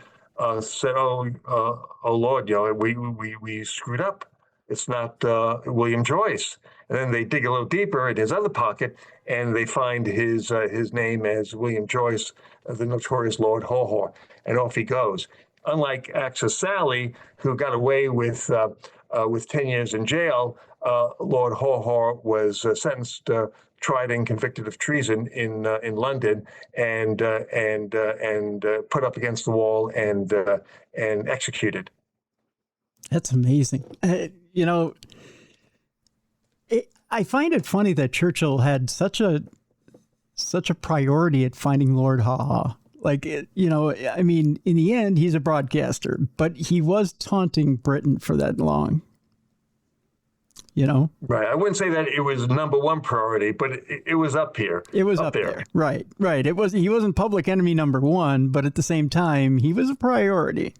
said, "Oh Lord, we screwed up. It's not William Joyce." And then they dig a little deeper in his other pocket, and they find his name as William Joyce, the notorious Lord Haw, and off he goes. Unlike Axis Sally, who got away with 10 years in jail, Lord Haw was sentenced, tried and convicted of treason in London, and put up against the wall and executed. That's amazing. I find it funny that Churchill had such a priority at finding Lord Haw. Like, I mean, in the end, he's a broadcaster, but he was taunting Britain for that long. Right. I wouldn't say that it was number 1 priority, but it was up here. It was up there. Right. He wasn't public enemy number 1, but at the same time, he was a priority.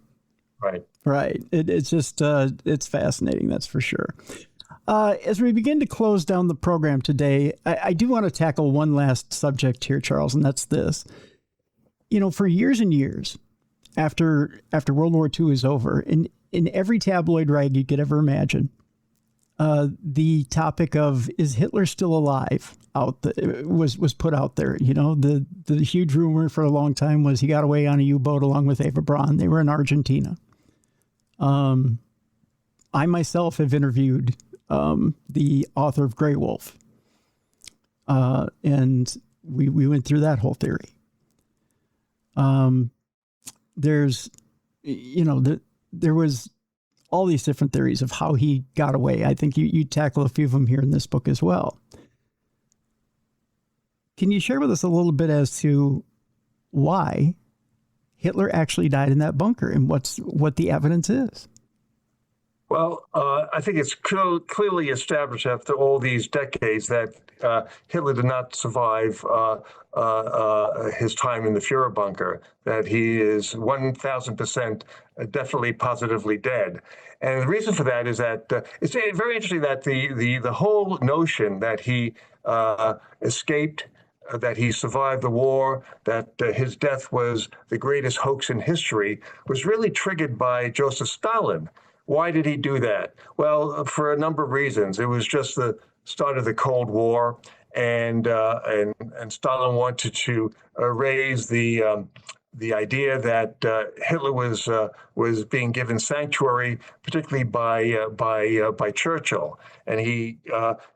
Right. It's just, it's fascinating. That's for sure. As we begin to close down the program today, I do want to tackle one last subject here, Charles, and that's this. For years and years after World War II is over, in every tabloid rag you could ever imagine, the topic of is Hitler still alive was put out there. The huge rumor for a long time was he got away on a U-boat along with Eva Braun. They were in Argentina. I myself have interviewed the author of Grey Wolf, and we went through that whole theory. There's, there was all these different theories of how he got away. I think you tackle a few of them here in this book as well. Can you share with us a little bit as to why Hitler actually died in that bunker and what the evidence is? Well, I think it's clearly established after all these decades that Hitler did not survive his time in the Fuhrer bunker, that he is 1,000% definitely positively dead. And the reason for that is that it's very interesting that the whole notion that he escaped, that he survived the war, that his death was the greatest hoax in history, was really triggered by Joseph Stalin. Why did he do that? Well, for a number of reasons. It was just the start of the Cold War, and Stalin wanted to raise the idea that Hitler was being given sanctuary, particularly by Churchill. And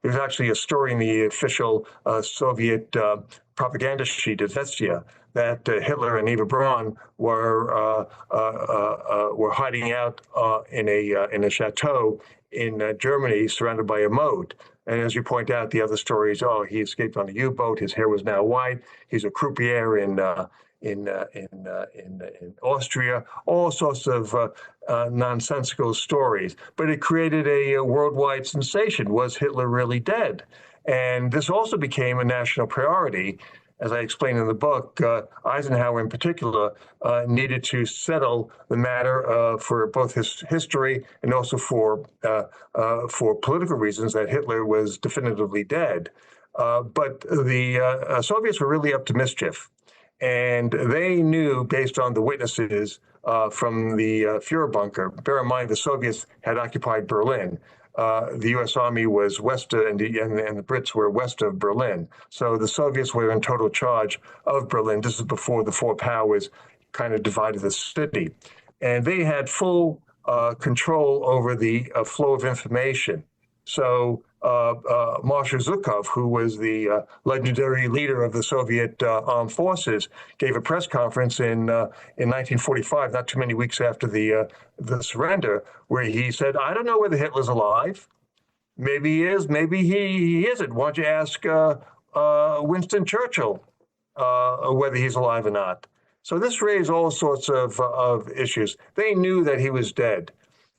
there's actually a story in the official Soviet propaganda sheet, Izvestia, that Hitler and Eva Braun were hiding out in a chateau in Germany, surrounded by a moat. And as you point out, the other stories: he escaped on a U-boat. His hair was now white. He's a croupier in Austria. All sorts of nonsensical stories. But it created a worldwide sensation. Was Hitler really dead? And this also became a national priority. As I explained in the book, Eisenhower in particular needed to settle the matter for both his history and also for political reasons that Hitler was definitively dead. But the Soviets were really up to mischief. And they knew, based on the witnesses from the Fuhrer bunker, bear in mind the Soviets had occupied Berlin. the U.S. Army was west of, and the Brits were west of Berlin. So the Soviets were in total charge of Berlin. This is before the four powers kind of divided the city. And they had full control over the flow of information. So Marshal Zhukov, who was the legendary leader of the Soviet armed forces, gave a press conference in 1945, not too many weeks after the surrender, where he said, "I don't know whether Hitler's alive. Maybe he is, maybe he isn't. Why don't you ask Winston Churchill whether he's alive or not?" So this raised all sorts of issues. They knew that he was dead.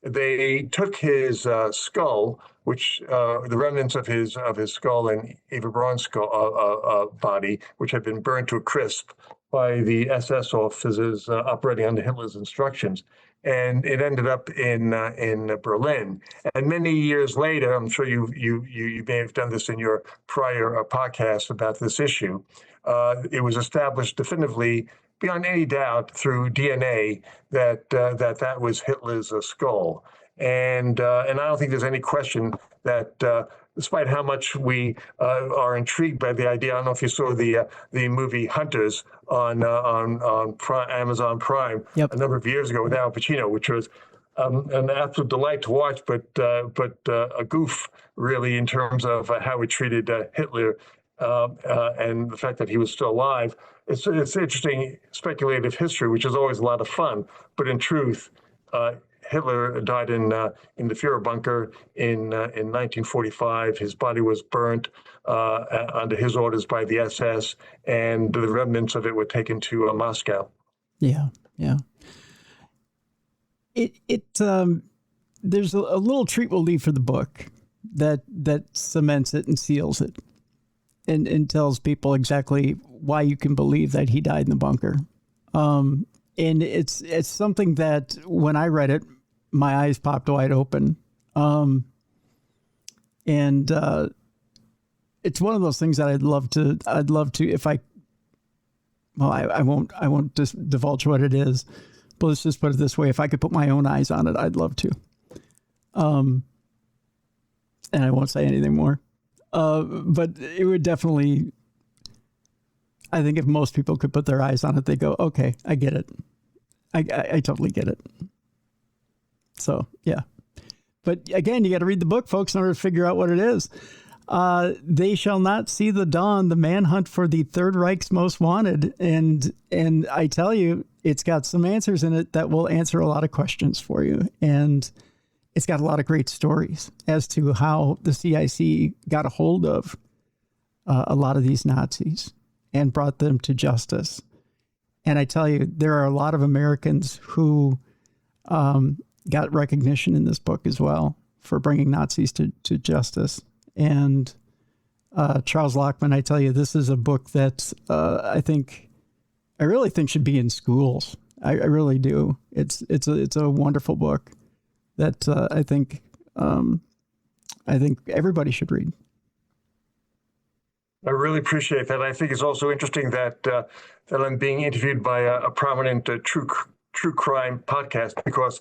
They took his skull, which the remnants of his skull and Eva Braun's body, which had been burned to a crisp by the SS officers operating under Hitler's instructions, and it ended up in Berlin. And many years later, I'm sure you may have done this in your prior podcast about this issue. It was established definitively, beyond any doubt, through DNA that was Hitler's skull. And I don't think there's any question that despite how much we are intrigued by the idea, I don't know if you saw the movie Hunters on Amazon Prime a number of years ago with Al Pacino, which was an absolute delight to watch, but a goof really in terms of how it treated Hitler and the fact that he was still alive. It's interesting speculative history, which is always a lot of fun. But in truth, Hitler died in the Führer bunker in 1945. His body was burnt under his orders by the SS, and the remnants of it were taken to Moscow. Yeah. There's a little treat we'll leave for the book that cements it and seals it, and tells people exactly why you can believe that he died in the bunker. And it's something that when I read it, my eyes popped wide open. And it's one of those things that I'd love to, if I won't just divulge what it is, but let's just put it this way. If I could put my own eyes on it, I'd love to. And I won't say anything more. But it would definitely, I think if most people could put their eyes on it, they go, okay, I get it. I totally get it. So, yeah. But again, you got to read the book, folks, in order to figure out what it is. They Shall Not See the Dawn, the manhunt for the Third Reich's most wanted. And I tell you, it's got some answers in it that will answer a lot of questions for you. And it's got a lot of great stories as to how the CIC got a hold of a lot of these Nazis and brought them to justice. And I tell you, there are a lot of Americans who got recognition in this book as well for bringing Nazis to justice. And Charles Lachman, I tell you, this is a book that I really think should be in schools. I really do. It's a wonderful book that I think everybody should read. I really appreciate that. I think it's also interesting that I'm being interviewed by a prominent true crime podcast, because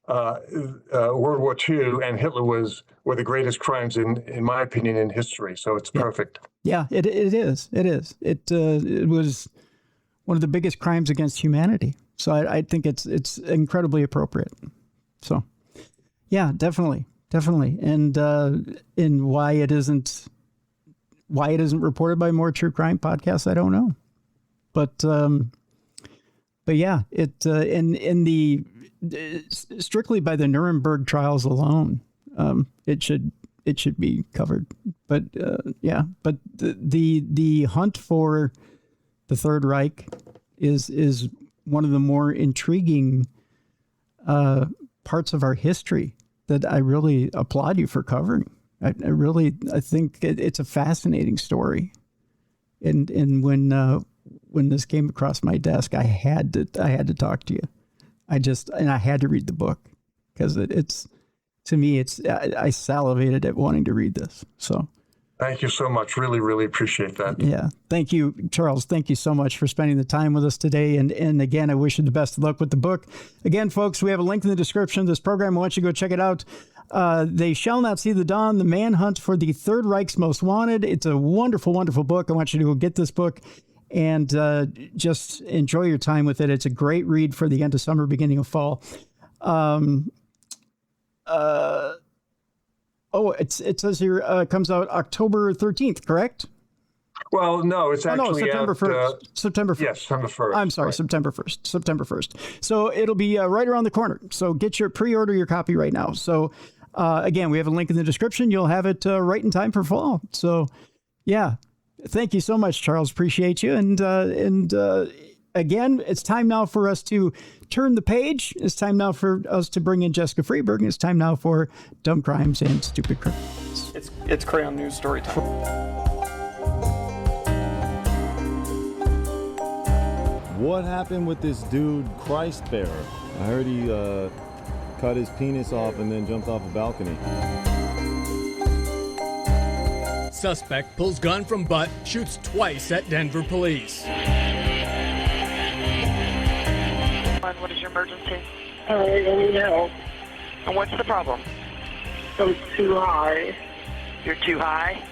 World War II and Hitler were the greatest crimes in my opinion in history. So it's perfect. Yeah, it is. It was one of the biggest crimes against humanity. So I think it's incredibly appropriate. So, yeah, definitely, and why it isn't reported by more true crime podcasts, I don't know, but yeah, it in the strictly by the Nuremberg trials alone, it should be covered. But yeah, but the hunt for the Third Reich is one of the more intriguing parts of our history that I really applaud you for covering. I think it's a fascinating story. And when this came across my desk, I had to talk to you. I had to read the book because it's to me, I salivated at wanting to read this. So thank you so much. Really, really appreciate that. Yeah. Thank you, Charles. Thank you so much for spending the time with us today. And again, I wish you the best of luck with the book. Again, folks, we have a link in the description of this program. I want you to go check it out. They Shall Not See the Dawn, The Manhunt for the Third Reich's Most Wanted. It's a wonderful, wonderful book. I want you to go get this book and just enjoy your time with it. It's a great read for the end of summer, beginning of fall. It says here, comes out October 13th, correct? Well, no, it's actually September 1st. September 1st. Yes, September 1st. I'm sorry, right. September 1st. So it'll be right around the corner. So pre-order your copy right now. So again, we have a link in the description. You'll have it right in time for fall. So yeah, thank you so much, Charles. Appreciate you. And again, it's time now for us to turn the page. It's time now for us to bring in Jessica Freeberg. It's time now for Dumb Crimes and Stupid Criminals. It's Crayon News story time. What happened with this dude, Christ Bearer? I heard he cut his penis off and then jumped off a balcony. Suspect pulls gun from butt, shoots twice at Denver police. What is your emergency? I need help. And what's the problem? I'm too high. You're too high?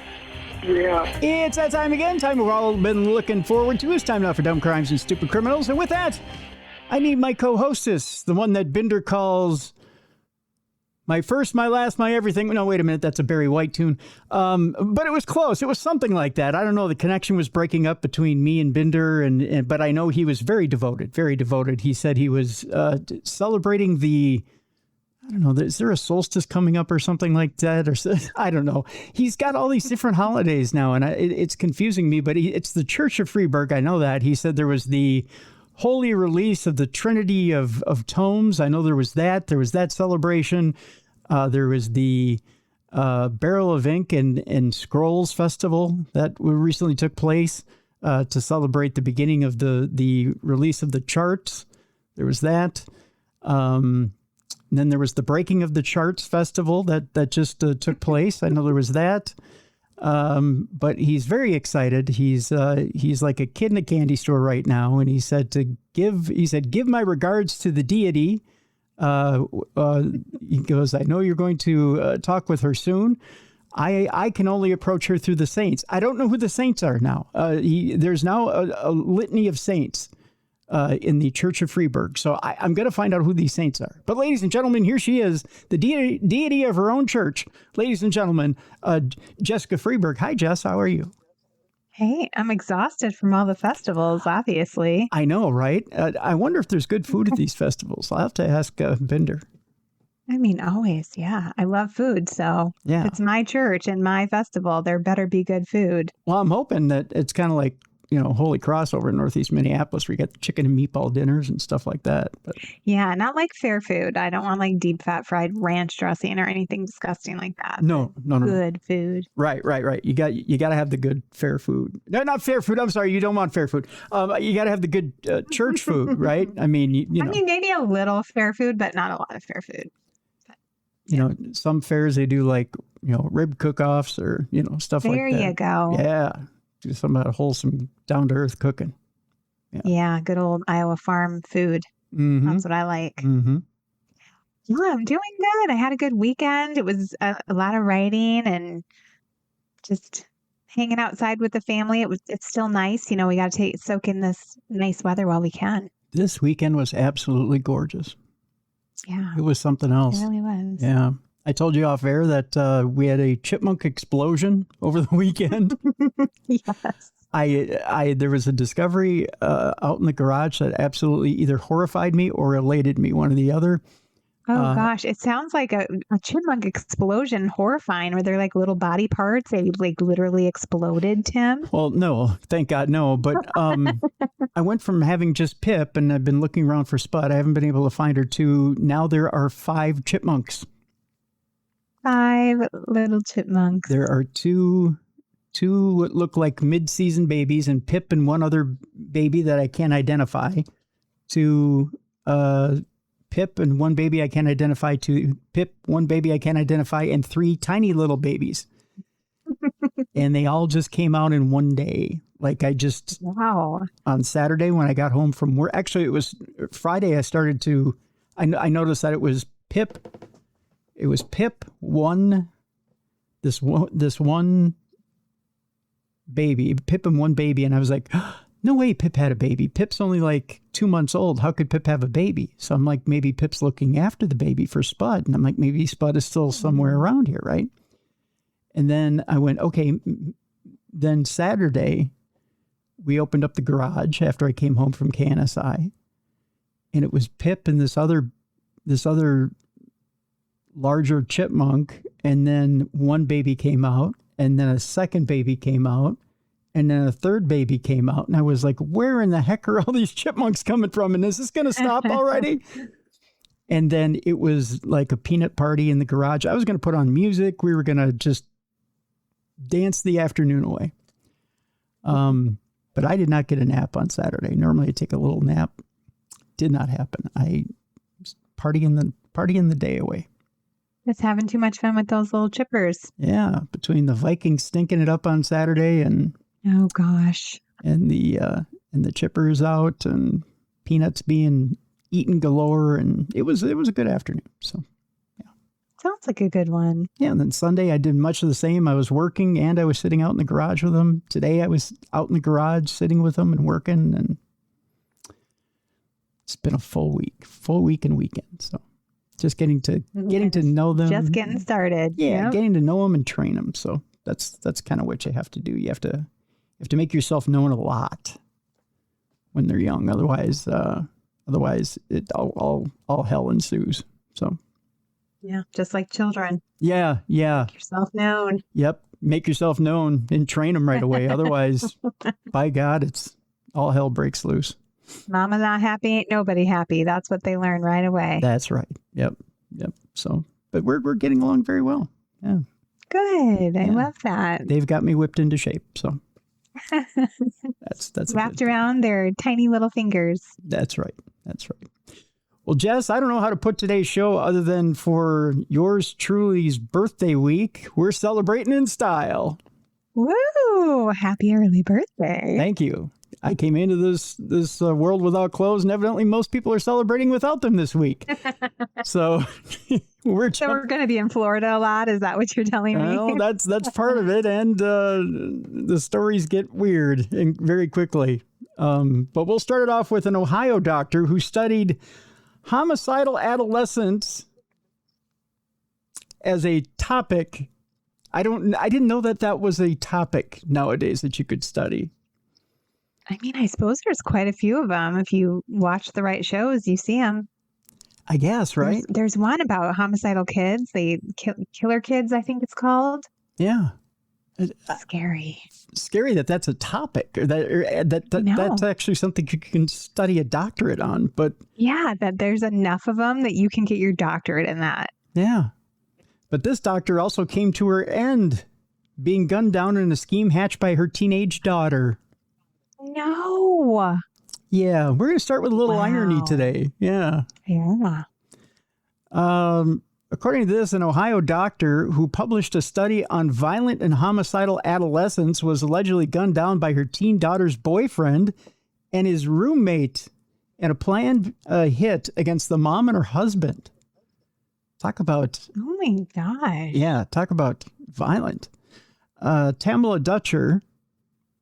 Yeah. It's that time again. Time we've all been looking forward to. It's time now for Dumb Crimes and Stupid Criminals. And with that, I need my co-hostess, the one that Binder calls my first, my last, my everything. No, wait a minute. That's a Barry White tune. But it was close. It was something like that. I don't know. The connection was breaking up between me and Binder, but I know he was very devoted, very devoted. He said he was celebrating the, I don't know, is there a solstice coming up or something like that? Or I don't know. He's got all these different holidays now, and it's confusing me, but it's the Church of Freeburg. I know that. He said there was the holy release of the Trinity of Tomes. I know there was that. There was that celebration. There was the Barrel of Ink and Scrolls Festival that recently took place to celebrate the beginning of the release of the charts. There was that. And then there was the Breaking of the Charts Festival that just took place. I know there was that. But he's very excited. He's like a kid in a candy store right now. And he said give my regards to the deity. He goes, I know you're going to talk with her soon. I can only approach her through the saints. I don't know who the saints are now. There's now a litany of saints in the Church of Freeburg. So I'm going to find out who these saints are. But ladies and gentlemen, here she is, the deity of her own church. Ladies and gentlemen, Jessica Freeburg. Hi, Jess. How are you? Hey, I'm exhausted from all the festivals, obviously. I know, right? I wonder if there's good food at these festivals. I'll have to ask Binder. I mean, always, yeah. I love food, so yeah. If it's my church and my festival, there better be good food. Well, I'm hoping that it's kind of like, Holy Cross over in Northeast Minneapolis, where you got the chicken and meatball dinners and stuff like that. But yeah, not like fair food. I don't want like deep fat fried ranch dressing or anything disgusting like that. No. Good food. Right. You got to have the good fair food. No, not fair food. I'm sorry, you don't want fair food. You got to have the good church food, right? I mean, I mean, maybe a little fair food, but not a lot of fair food. But, some fairs they do like rib cook-offs or stuff like that. There you go. Yeah. Do some wholesome, down-to-earth cooking. Yeah, good old Iowa farm food. Mm-hmm. That's what I like. Mm-hmm. Yeah, I'm doing good. I had a good weekend. It was a lot of writing and just hanging outside with the family. It's still nice. We got to soak in this nice weather while we can. This weekend was absolutely gorgeous. Yeah. It was something else. It really was. Yeah. I told you off air that we had a chipmunk explosion over the weekend. Yes. There was a discovery out in the garage that absolutely either horrified me or elated me, one or the other. Oh, gosh. It sounds like a chipmunk explosion, horrifying. Were there like little body parts? They like literally exploded, Tim? Well, no, thank God, no. But I went from having just Pip, and I've been looking around for Spud. I haven't been able to find her, to now there are 5 chipmunks. 5 little chipmunks. There are two what look like mid-season babies, and Pip and one other baby that I can't identify. To Pip and one baby I can't identify. To Pip, one baby I can't identify, and 3 tiny little babies. And they all just came out in one day. Like wow. On Saturday when I got home from work. Actually, it was Friday. I noticed that it was Pip it was Pip this one baby, Pip and one baby. And I was like, no way Pip had a baby. Pip's only like 2 months old. How could Pip have a baby? So I'm like, maybe Pip's looking after the baby for Spud. And I'm like, maybe Spud is still somewhere around here, right? And then I went, okay. Then Saturday, we opened up the garage after I came home from KNSI. And it was Pip and this other larger chipmunk. And then one baby came out. And then a second baby came out. And then a third baby came out. And I was like, where in the heck are all these chipmunks coming from? And is this going to stop already? And then it was like a peanut party in the garage. I was going to put on music. We were going to just dance the afternoon away. But I did not get a nap on Saturday. Normally I take a little nap. Did not happen. I was partying the day away. Just having too much fun with those little chippers. Yeah, between the Vikings stinking it up on Saturday and oh gosh, and the chippers out and peanuts being eaten galore, and it was a good afternoon. So yeah, sounds like a good one. Yeah, and then Sunday I did much of the same. I was working and I was sitting out in the garage with them. Today I was out in the garage sitting with them and working, and it's been a full week and weekend. So. Just getting to know them. Just getting started. Yeah, yep. Getting to know them and train them. So that's kind of what you have to do. You have to make yourself known a lot when they're young. Otherwise it all hell ensues. So yeah, just like children. Yeah. Make yourself known. Yep, make yourself known and train them right away. Otherwise, by God, it's all hell breaks loose. Mama not happy, ain't nobody happy. That's what they learn right away. That's right. Yep. So, but we're getting along very well. Yeah. Good. I love that. They've got me whipped into shape. So that's wrapped around their tiny little fingers. That's right. Well, Jess, I don't know how to put today's show other than for yours truly's birthday week. We're celebrating in style. Woo! Happy early birthday. Thank you. I came into this world without clothes, and evidently most people are celebrating without them this week. So we're going to be in Florida a lot. Is that what you're telling me? Well, that's part of it, and the stories get weird very quickly. But we'll start it off with an Ohio doctor who studied homicidal adolescents as a topic. I didn't know that was a topic nowadays that you could study. I mean, I suppose there's quite a few of them. If you watch the right shows, you see them. I guess, right? There's one about homicidal kids. They killer kids, I think it's called. Yeah. Scary. Scary that's a topic. That's actually something you can study a doctorate on. But yeah, that there's enough of them that you can get your doctorate in that. Yeah. But this doctor also came to her end, being gunned down in a scheme hatched by her teenage daughter. No. Yeah, we're going to start with a little irony today. Yeah. Yeah. According to this, an Ohio doctor who published a study on violent and homicidal adolescents was allegedly gunned down by her teen daughter's boyfriend and his roommate in a planned hit against the mom and her husband. Talk about... Oh, my gosh. Yeah, talk about violent. Tamala Dutcher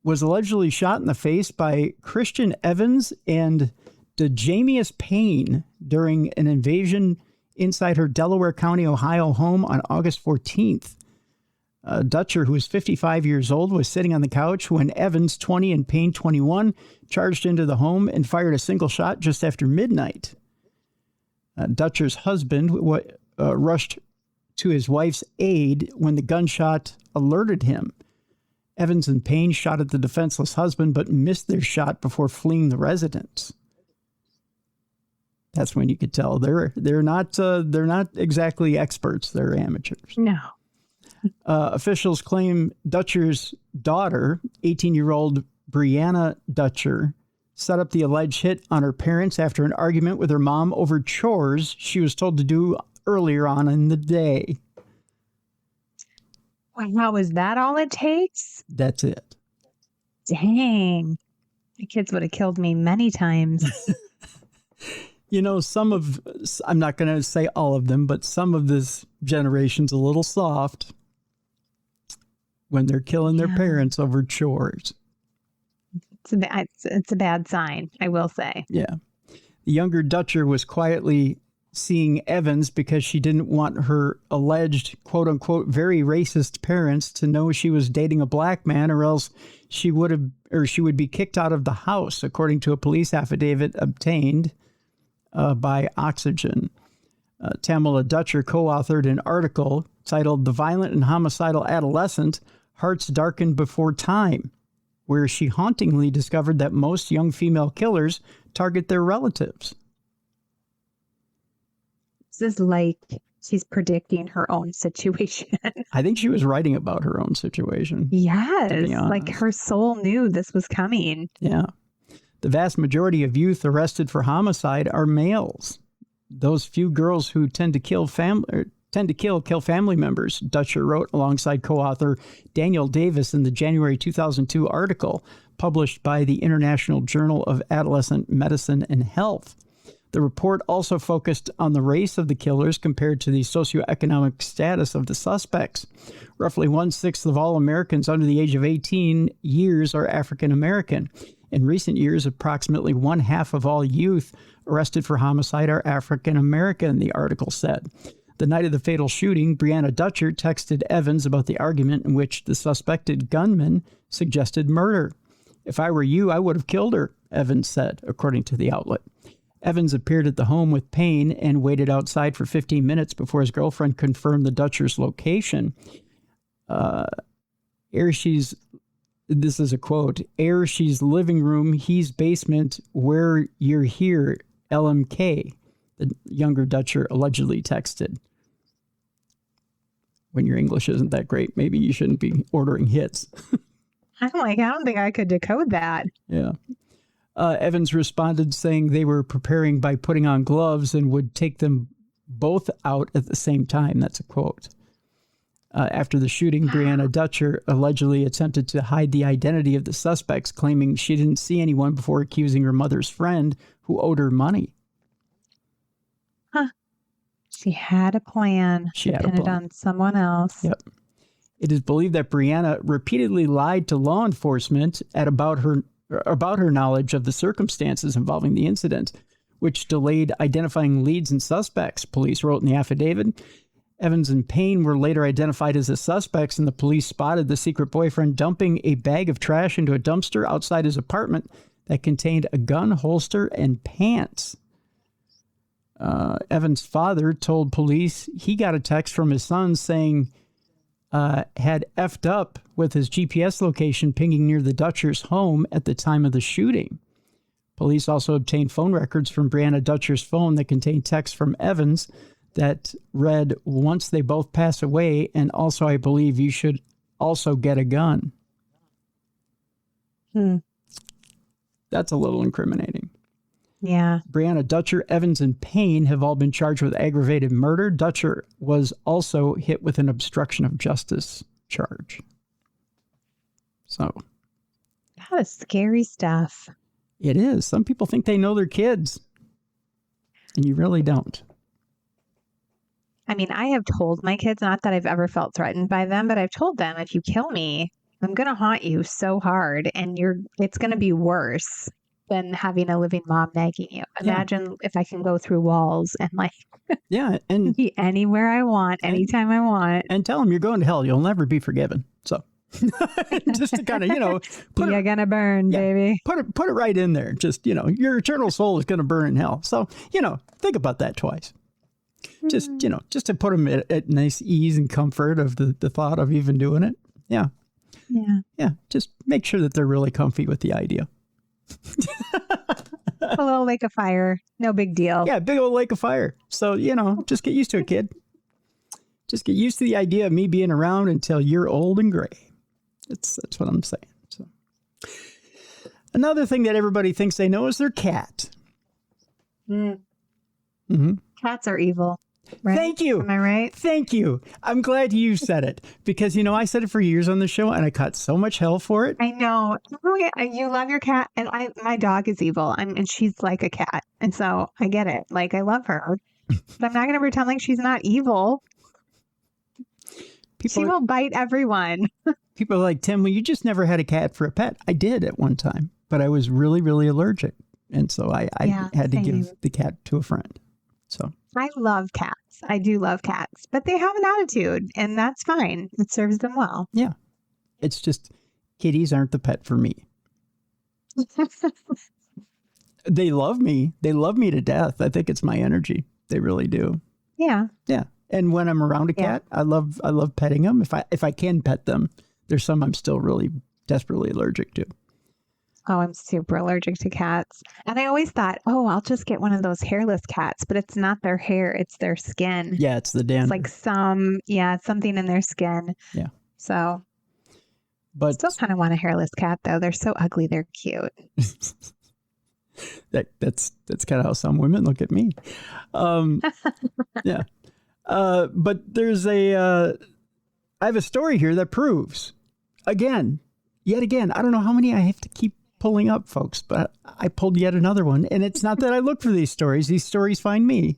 was allegedly shot in the face by Christian Evans and DeJamius Payne during an invasion inside her Delaware County, Ohio home on August 14th. Dutcher, who was 55 years old, was sitting on the couch when Evans, 20, and Payne, 21, charged into the home and fired a single shot just after midnight. Dutcher's husband rushed to his wife's aid when the gunshot alerted him. Evans and Payne shot at the defenseless husband, but missed their shot before fleeing the residence. That's when you could tell they're not exactly experts. They're amateurs. No. Officials claim Dutcher's daughter, 18-year-old Brianna Dutcher, set up the alleged hit on her parents after an argument with her mom over chores she was told to do earlier on in the day. Wow, is that all it takes? That's it. Dang. My kids would have killed me many times. I'm not going to say all of them, but some of this generation's a little soft when they're killing their parents over chores. It's a bad sign, I will say. Yeah. The younger Dutcher was quietly seeing Evans because she didn't want her alleged, quote unquote, very racist parents to know she was dating a black man, or else she would be kicked out of the house, according to a police affidavit obtained by Oxygen. Tamala Dutcher co-authored an article titled "The Violent and Homicidal Adolescent, Hearts Darkened Before Time," where she hauntingly discovered that most young female killers target their relatives. This is like she's predicting her own situation. I think she was writing about her own situation. Yes, like her soul knew this was coming. Yeah. The vast majority of youth arrested for homicide are males. Those few girls who tend to kill family members, Dutcher wrote alongside co-author Daniel Davis in the January 2002 article published by the International Journal of Adolescent Medicine and Health. The report also focused on the race of the killers compared to the socioeconomic status of the suspects. Roughly 1/6 of all Americans under the age of 18 years are African American. In recent years, approximately 1/2 of all youth arrested for homicide are African American, the article said. The night of the fatal shooting, Brianna Dutcher texted Evans about the argument in which the suspected gunman suggested murder. "If I were you, I would have killed her," Evans said, according to the outlet. Evans appeared at the home with pain and waited outside for 15 minutes before his girlfriend confirmed the Dutcher's location. This is a quote, "She's living room, he's basement, where you're here, LMK," the younger Dutcher allegedly texted. When your English isn't that great, maybe you shouldn't be ordering hits. I'm like, I don't think I could decode that. Yeah. Evans responded saying they were preparing by putting on gloves and would take them both out at the same time. That's a quote. After the shooting, Brianna Dutcher allegedly attempted to hide the identity of the suspects, claiming she didn't see anyone before accusing her mother's friend who owed her money. Huh. She had a plan. She depended on someone else. Yep. It is believed that Brianna repeatedly lied to law enforcement about her knowledge of the circumstances involving the incident, which delayed identifying leads and suspects, police wrote in the affidavit. Evans and Payne were later identified as the suspects, and the police spotted the secret boyfriend dumping a bag of trash into a dumpster outside his apartment that contained a gun, holster, and pants. Evans' father told police he got a text from his son saying had effed up with his GPS location pinging near the Dutcher's home at the time of the shooting. Police also obtained phone records from Brianna Dutcher's phone that contained texts from Evans that read, "Once they both pass away, and also I believe you should also get a gun." That's a little incriminating. Yeah. Brianna Dutcher, Evans, and Payne have all been charged with aggravated murder. Dutcher was also hit with an obstruction of justice charge. So. That is scary stuff. It is. Some people think they know their kids, and you really don't. I mean, I have told my kids, not that I've ever felt threatened by them, but I've told them, if you kill me, I'm going to haunt you so hard, and it's going to be worse than having a living mom nagging you. Imagine if I can go through walls and and be anywhere I want, anytime I want. And tell them you're going to hell. You'll never be forgiven. So just to kind of, you're going to burn, baby. Put it right in there. Just, your eternal soul is going to burn in hell. So, think about that twice. Just, just to put them at nice ease and comfort of the thought of even doing it. Yeah. Yeah. Yeah. Just make sure that they're really comfy with the idea. A little lake of fire. No big deal. Yeah. Big old lake of fire. So, just get used to it, kid. Just get used to the idea of me being around until you're old and gray. That's what I'm saying. So, another thing that everybody thinks they know is their cat. Cats are evil. Right? Thank you. Am I right? Thank you. I'm glad you said it because, you know, I said it for years on the show and I caught so much hell for it. I know. Oh, yeah, you love your cat, and my dog is evil, and she's like a cat, and so I get it. Like, I love her, but I'm not going to pretend like she's not evil. She will bite everyone. People are like, Tim, well, you just never had a cat for a pet. I did at one time, but I was really, really allergic. And so I had to give the cat to a friend. So I love cats. I do love cats, but they have an attitude, and that's fine. It serves them well. yeah, it's just kitties aren't the pet for me. They love me. They love me to death. I think it's my energy. They really do. Yeah. Yeah. And when I'm around a cat, I love petting them. If I can pet them, there's some I'm still really desperately allergic to. Oh, I'm super allergic to cats. And I always thought, oh, I'll just get one of those hairless cats, but it's not their hair, it's their skin. Yeah, it's the dander. It's like something in their skin. Yeah. So, but still kind of want a hairless cat though. They're so ugly, they're cute. that's kind of how some women look at me. Yeah. But there's I have a story here that proves yet again, I don't know how many I have to keep pulling up, folks, but I pulled yet another one. And it's not that I look for these stories. These stories find me.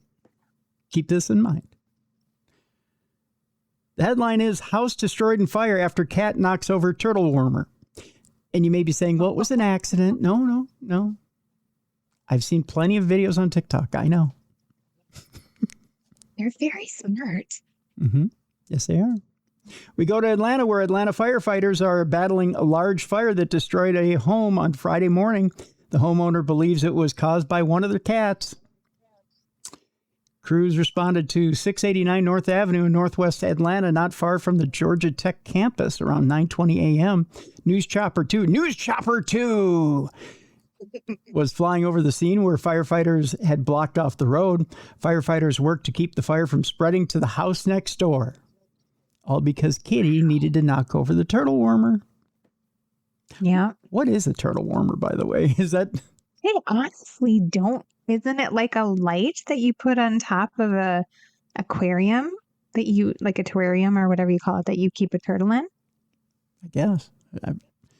Keep this in mind. The headline is House Destroyed in Fire After Cat Knocks Over Turtle Warmer. And you may be saying, well, it was an accident. No. I've seen plenty of videos on TikTok. I know. They're very smart. Mm-hmm. Yes, they are. We go to Atlanta, where Atlanta firefighters are battling a large fire that destroyed a home on Friday morning. The homeowner believes it was caused by one of their cats. Crews responded to 689 North Avenue in Northwest Atlanta, not far from the Georgia Tech campus, around 9:20 a.m. News Chopper 2 was flying over the scene where firefighters had blocked off the road. Firefighters worked to keep the fire from spreading to the house next door. All because Kitty needed to knock over the turtle warmer. Yeah. What is a turtle warmer, by the way? Is that... Hey, honestly, don't. Isn't it like a light that you put on top of a aquarium that you, like a terrarium or whatever you call it, that you keep a turtle in? I guess.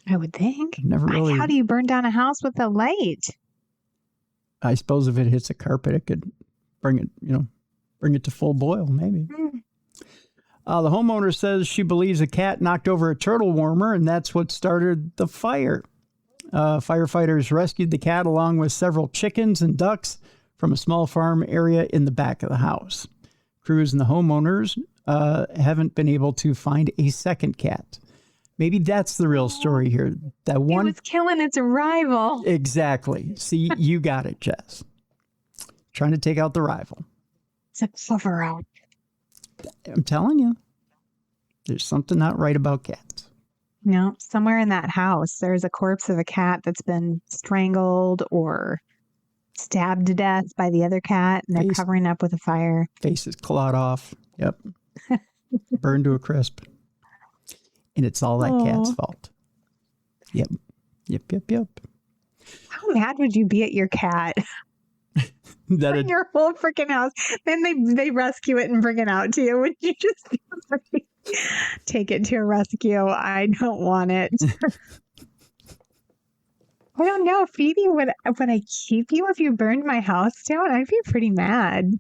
I would think. Never really... How do you burn down a house with a light? I suppose if it hits a carpet, it could bring it to full boil, maybe. The homeowner says she believes a cat knocked over a turtle warmer, and that's what started the fire. Firefighters rescued the cat along with several chickens and ducks from a small farm area in the back of the house. Crews and the homeowners haven't been able to find a second cat. Maybe that's the real story here. That one It was killing its rival. Exactly. See, you got it, Jess. Trying to take out the rival. It's a cover out. I'm telling you, there's something not right about cats. No, somewhere in that house, there's a corpse of a cat that's been strangled or stabbed to death by the other cat, and they're covering up with a fire. Face is clawed off. Yep. Burned to a crisp. And it's all that cat's fault. Yep. How mad would you be at your cat? In your whole freaking house. Then they rescue it and bring it out to you. Would you just take it to a rescue? I don't want it. I don't know, Phoebe. Would I keep you if you burned my house down? I'd be pretty mad.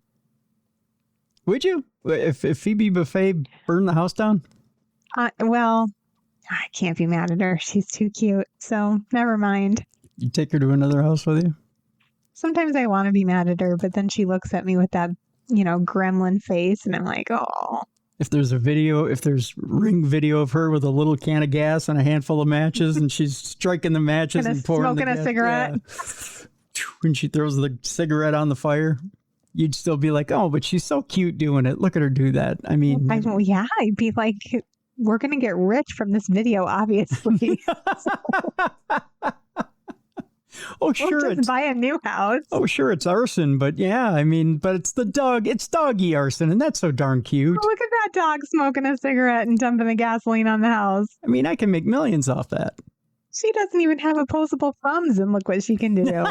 Would you? If Phoebe Buffet burned the house down? Well, I can't be mad at her. She's too cute. So never mind. You take her to another house with you? Sometimes I want to be mad at her, but then she looks at me with that, gremlin face, and I'm like, oh. If there's Ring video of her with a little can of gas and a handful of matches, and she's striking the matches and pouring smoking a cigarette. Yeah. When she throws the cigarette on the fire, you'd still be like, oh, but she's so cute doing it. Look at her do that. I mean, yeah, I'd be like, we're going to get rich from this video, obviously. Oh, sure. We'll just buy a new house. Oh, sure. It's arson. But yeah, but it's the dog. It's doggy arson. And that's so darn cute. Oh, look at that dog smoking a cigarette and dumping the gasoline on the house. I can make millions off that. She doesn't even have opposable thumbs, and look what she can do.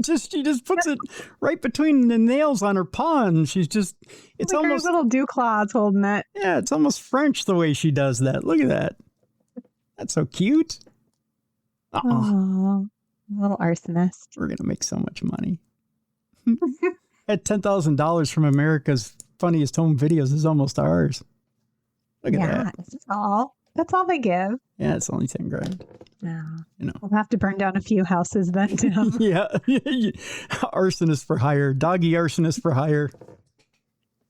She just puts it right between the nails on her paw, and she's just, it's like almost her little dew claws holding it. Yeah, it's almost French the way she does that. Look at that. That's so cute. Oh, little arsonist. We're going to make so much money. At $10,000 from America's Funniest Home Videos is almost ours. Look at that. That's all they give. Yeah, it's only 10 grand. No. You know. We'll have to burn down a few houses then, Tim. Yeah. Arsonist for hire. Doggy arsonist for hire.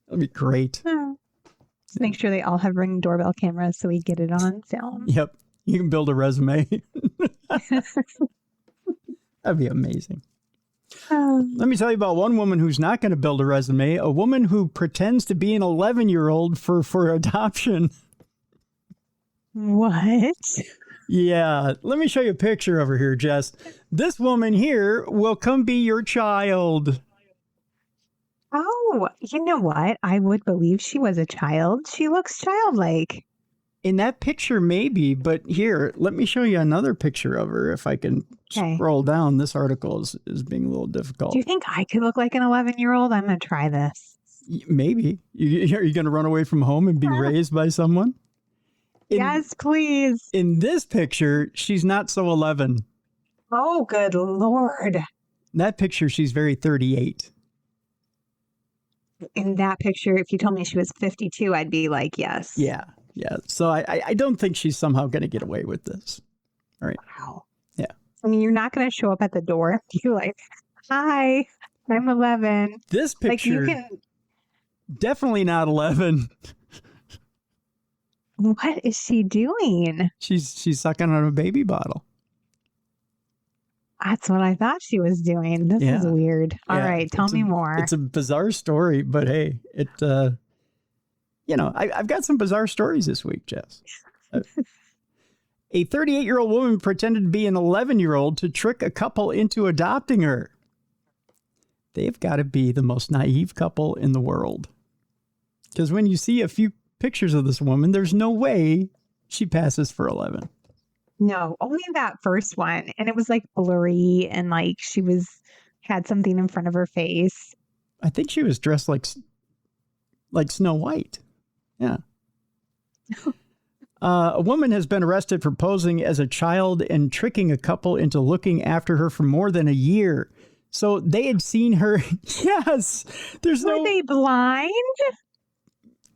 That'll be great. Just make sure they all have Ring doorbell cameras so we get it on film. Yep. You can build a resume. That'd be amazing. Let me tell you about one woman who's not going to build a resume. A woman who pretends to be an 11-year-old for adoption. What? Yeah. Let me show you a picture over here, Jess. This woman here will come be your child. Oh, you know what? I would believe she was a child. She looks childlike. In that picture, maybe, but here, let me show you another picture of her if I can scroll down. This article is being a little difficult. Do you think I could look like an 11-year-old? I'm going to try this. Maybe. Are you going to run away from home and be raised by someone? Yes, please. In this picture, she's not so 11. Oh, good Lord. In that picture, she's very 38. In that picture, if you told me she was 52, I'd be like, yes. Yeah. Yeah. So I don't think she's somehow going to get away with this. All right. Wow. Yeah. I mean, you're not going to show up at the door and be like, hi, I'm 11. This picture, like you can... definitely not 11. What is she doing? She's sucking on a baby bottle. That's what I thought she was doing. This is weird. All right, tell me more. It's a bizarre story, but hey, I've got some bizarre stories this week, Jess. A 38-year-old woman pretended to be an 11-year-old to trick a couple into adopting her. They've got to be the most naive couple in the world. Because when you see a few pictures of this woman, there's no way she passes for 11. No, only that first one. And it was like blurry and like she had something in front of her face. I think she was dressed like Snow White. Yeah. A woman has been arrested for posing as a child and tricking a couple into looking after her for more than a year. So they had seen her. Yes. Were they blind?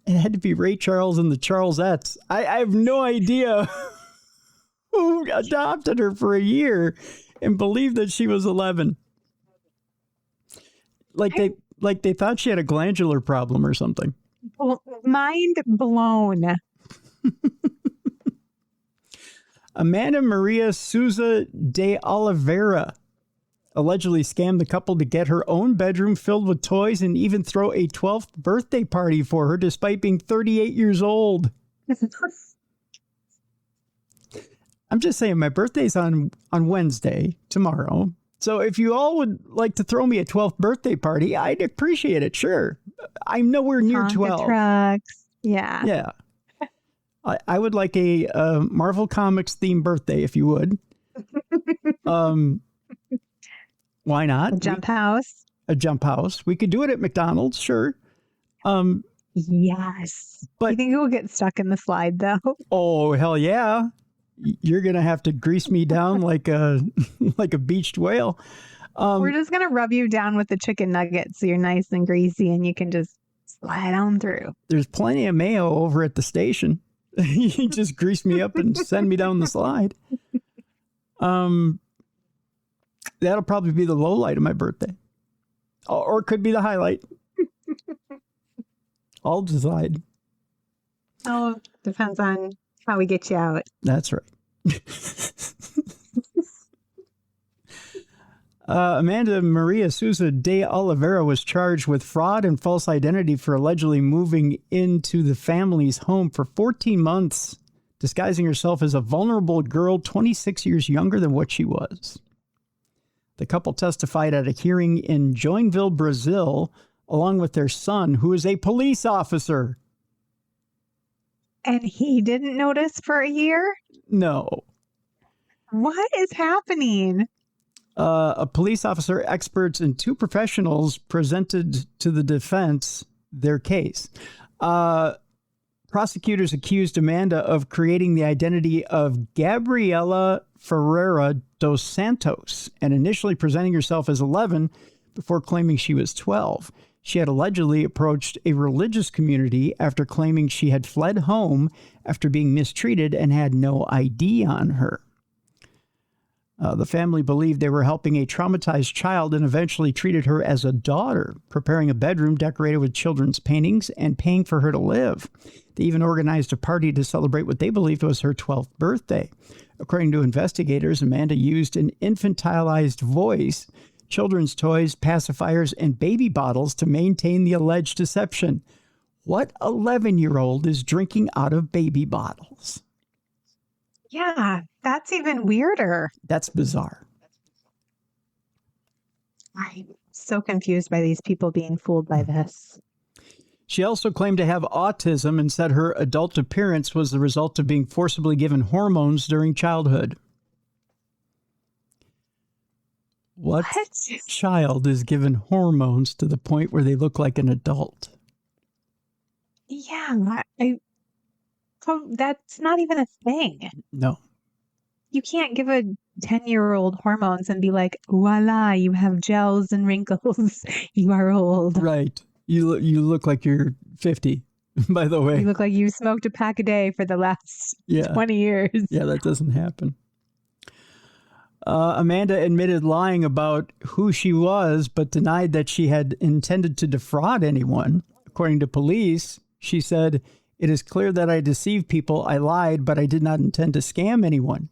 It had to be Ray Charles and the Charlesettes. I have no idea who adopted her for a year and believed that she was 11. Like they thought she had a glandular problem or something. Mind blown. Amanda Maria Souza de Oliveira allegedly scammed the couple to get her own bedroom filled with toys and even throw a 12th birthday party for her despite being 38 years old. I'm just saying my birthday's on Wednesday, tomorrow. So if you all would like to throw me a 12th birthday party, I'd appreciate it, sure. I'm nowhere near Tonka 12. trucks. Yeah. Yeah. I would like a Marvel Comics themed birthday, if you would. Why not? A jump house. A jump house. We could do it at McDonald's, sure. Yes. But you think it will get stuck in the slide, though? Oh, hell yeah. You're going to have to grease me down like a beached whale. We're just going to rub you down with the chicken nuggets so you're nice and greasy and you can just slide on through. There's plenty of mayo over at the station. You just grease me up and send me down the slide. That'll probably be the low light of my birthday. Or it could be the highlight. I'll decide. Oh, depends on how we get you out. That's right. Amanda Maria Souza de Oliveira was charged with fraud and false identity for allegedly moving into the family's home for 14 months, disguising herself as a vulnerable girl 26 years younger than what she was. The couple testified at a hearing in Joinville, Brazil, along with their son, who is a police officer. And he didn't notice for a year? No. What is happening? A police officer, experts, and two professionals presented to the defense their case. Prosecutors accused Amanda of creating the identity of Gabriela Ferreira dos Santos and initially presenting herself as 11 before claiming she was 12. She had allegedly approached a religious community after claiming she had fled home after being mistreated and had no ID on her. The family believed they were helping a traumatized child and eventually treated her as a daughter, preparing a bedroom decorated with children's paintings and paying for her to live. They even organized a party to celebrate what they believed was her 12th birthday. According to investigators, Amanda used an infantilized voice, children's toys, pacifiers, and baby bottles to maintain the alleged deception. What 11-year-old is drinking out of baby bottles? Yeah, that's even weirder. That's bizarre. I'm so confused by these people being fooled by this. She also claimed to have autism and said her adult appearance was the result of being forcibly given hormones during childhood. What child is given hormones to the point where they look like an adult? Yeah, that's not even a thing. No. You can't give a 10-year-old hormones and be like, voila, you have gels and wrinkles. You are old. Right. You look like you're 50, by the way. You look like you smoked a pack a day for the last 20 years. Yeah, that doesn't happen. Amanda admitted lying about who she was, but denied that she had intended to defraud anyone. According to police, she said, "It is clear that I deceived people. I lied, but I did not intend to scam anyone."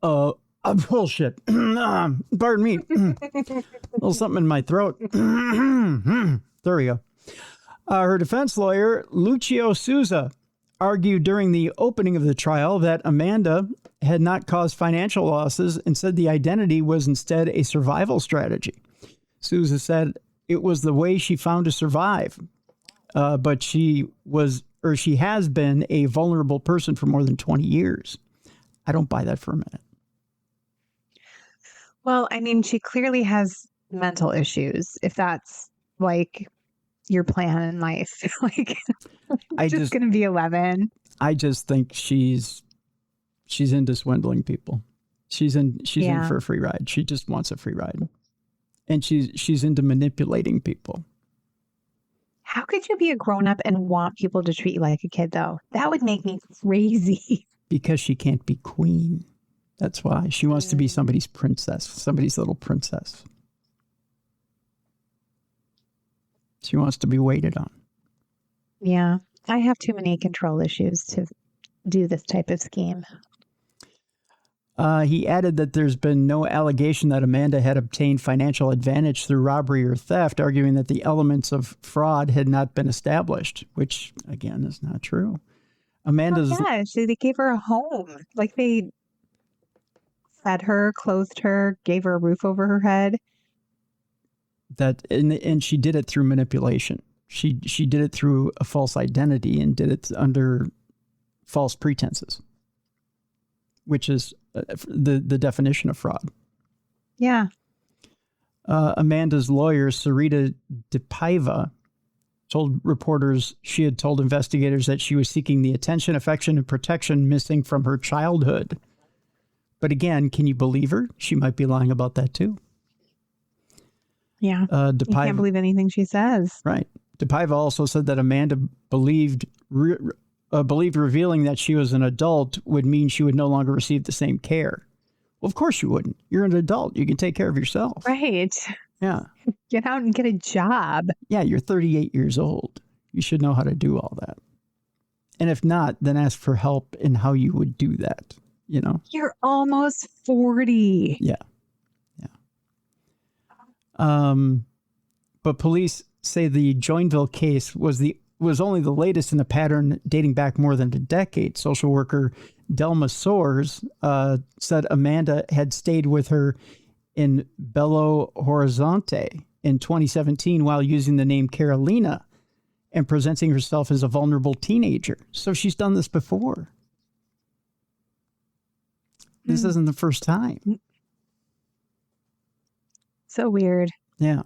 Bullshit. Pardon me. A little something in my throat. There we go. Her defense lawyer, Lucio Souza, argued during the opening of the trial that Amanda had not caused financial losses and said the identity was instead a survival strategy. Souza said it was the way she found to survive, but she has been a vulnerable person for more than 20 years. I don't buy that for a minute. Well, I mean, she clearly has mental issues, if that's like your plan in life. Like, I'm just going to be 11. I just think she's into swindling people. She's in for a free ride. She just wants a free ride. And she's into manipulating people. How could you be a grown-up and want people to treat you like a kid, though? That would make me crazy. Because she can't be queen. That's why. She wants to be somebody's princess, somebody's little princess. She wants to be waited on. Yeah. I have too many control issues to do this type of scheme. He added that there's been no allegation that Amanda had obtained financial advantage through robbery or theft, arguing that the elements of fraud had not been established, which, again, is not true. Amanda's... Oh, yeah, they gave her a home. Like, they fed her, clothed her, gave her a roof over her head. And she did it through manipulation. She did it through a false identity and did it under false pretenses, which is the definition of fraud. Yeah. Amanda's lawyer, Sarita DePaiva, told reporters she had told investigators that she was seeking the attention, affection, and protection missing from her childhood. But again, can you believe her? She might be lying about that too. Yeah. You can't believe anything she says. Right. DePaiva also said that Amanda believed revealing that she was an adult would mean she would no longer receive the same care. Well, of course you wouldn't. You're an adult. You can take care of yourself. Right. Yeah. Get out and get a job. Yeah, you're 38 years old. You should know how to do all that. And if not, then ask for help in how you would do that, you know? You're almost 40. Yeah. But police say the Joinville case was only the latest in a pattern dating back more than a decade. Social worker Delma Soares said Amanda had stayed with her in Belo Horizonte in 2017 while using the name Carolina and presenting herself as a vulnerable teenager. So she's done this before. This isn't the first time. So weird. Yeah.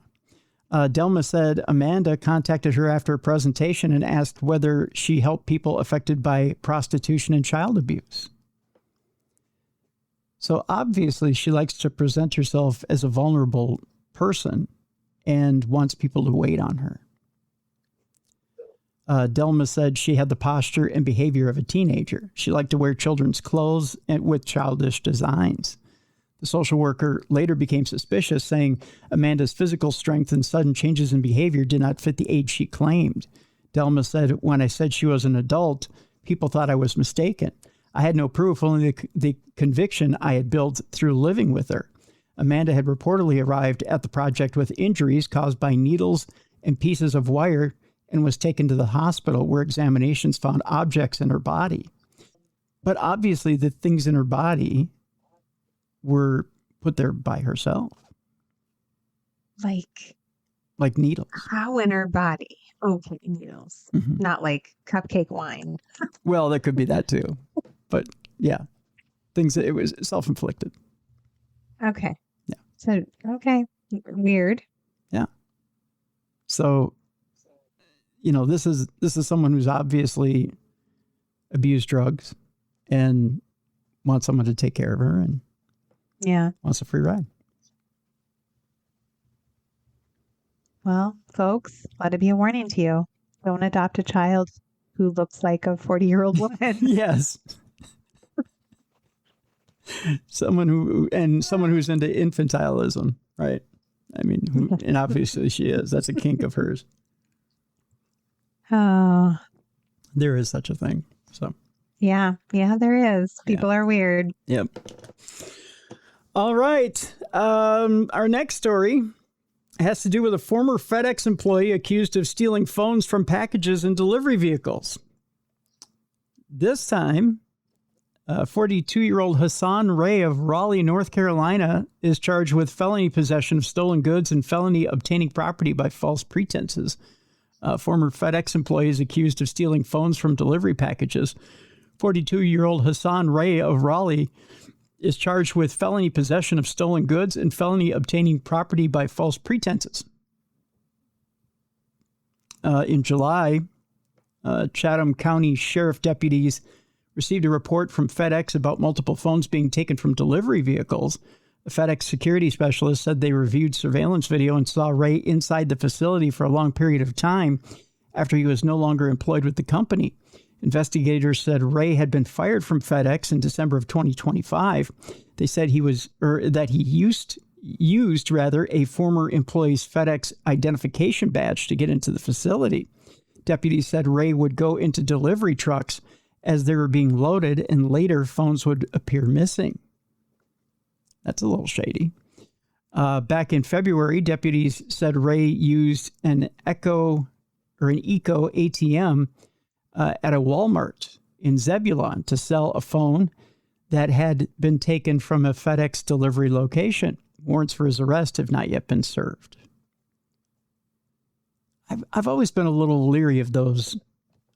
Delma said Amanda contacted her after a presentation and asked whether she helped people affected by prostitution and child abuse. So obviously she likes to present herself as a vulnerable person and wants people to wait on her. Delma said she had the posture and behavior of a teenager. She liked to wear children's clothes and with childish designs. The social worker later became suspicious, saying Amanda's physical strength and sudden changes in behavior did not fit the age she claimed. Delma said, when I said she was an adult, people thought I was mistaken. I had no proof, only the conviction I had built through living with her. Amanda had reportedly arrived at the project with injuries caused by needles and pieces of wire and was taken to the hospital where examinations found objects in her body. But obviously the things in her body were put there by herself. Like needles. How in her body? Okay, needles. Mm-hmm. Not like cupcake wine. Well, there could be that too. But yeah, things that it was self-inflicted. Okay. Yeah. So, okay. Weird. Yeah. So, this is someone who's obviously abused drugs and wants someone to take care of her and wants a free ride. Well, folks, let it be a warning to you. Don't adopt a child who looks like a 40-year-old woman. Yes. someone who's into infantilism, right? I mean, and obviously she is. That's a kink of hers. Oh. There is such a thing. So. Yeah, there is. People are weird. Yep. All right. Our next story has to do with a former FedEx employee accused of stealing phones from packages and delivery vehicles. This time, 42-year-old Hassan Ray of Raleigh, North Carolina, is charged with felony possession of stolen goods and felony obtaining property by false pretenses. Former FedEx employee is accused of stealing phones from delivery packages. 42-year-old Hassan Ray of Raleigh is charged with felony possession of stolen goods and felony obtaining property by false pretenses. In July, Chatham County Sheriff deputies received a report from FedEx about multiple phones being taken from delivery vehicles. A FedEx security specialist said they reviewed surveillance video and saw Ray inside the facility for a long period of time after he was no longer employed with the company. Investigators said Ray had been fired from FedEx in December of 2025. They said he used a former employee's FedEx identification badge to get into the facility. Deputies said Ray would go into delivery trucks as they were being loaded, and later phones would appear missing. That's a little shady. Back in February, deputies said Ray used an Eco ATM at a Walmart in Zebulon to sell a phone that had been taken from a FedEx delivery location. Warrants for his arrest have not yet been served. I've always been a little leery of those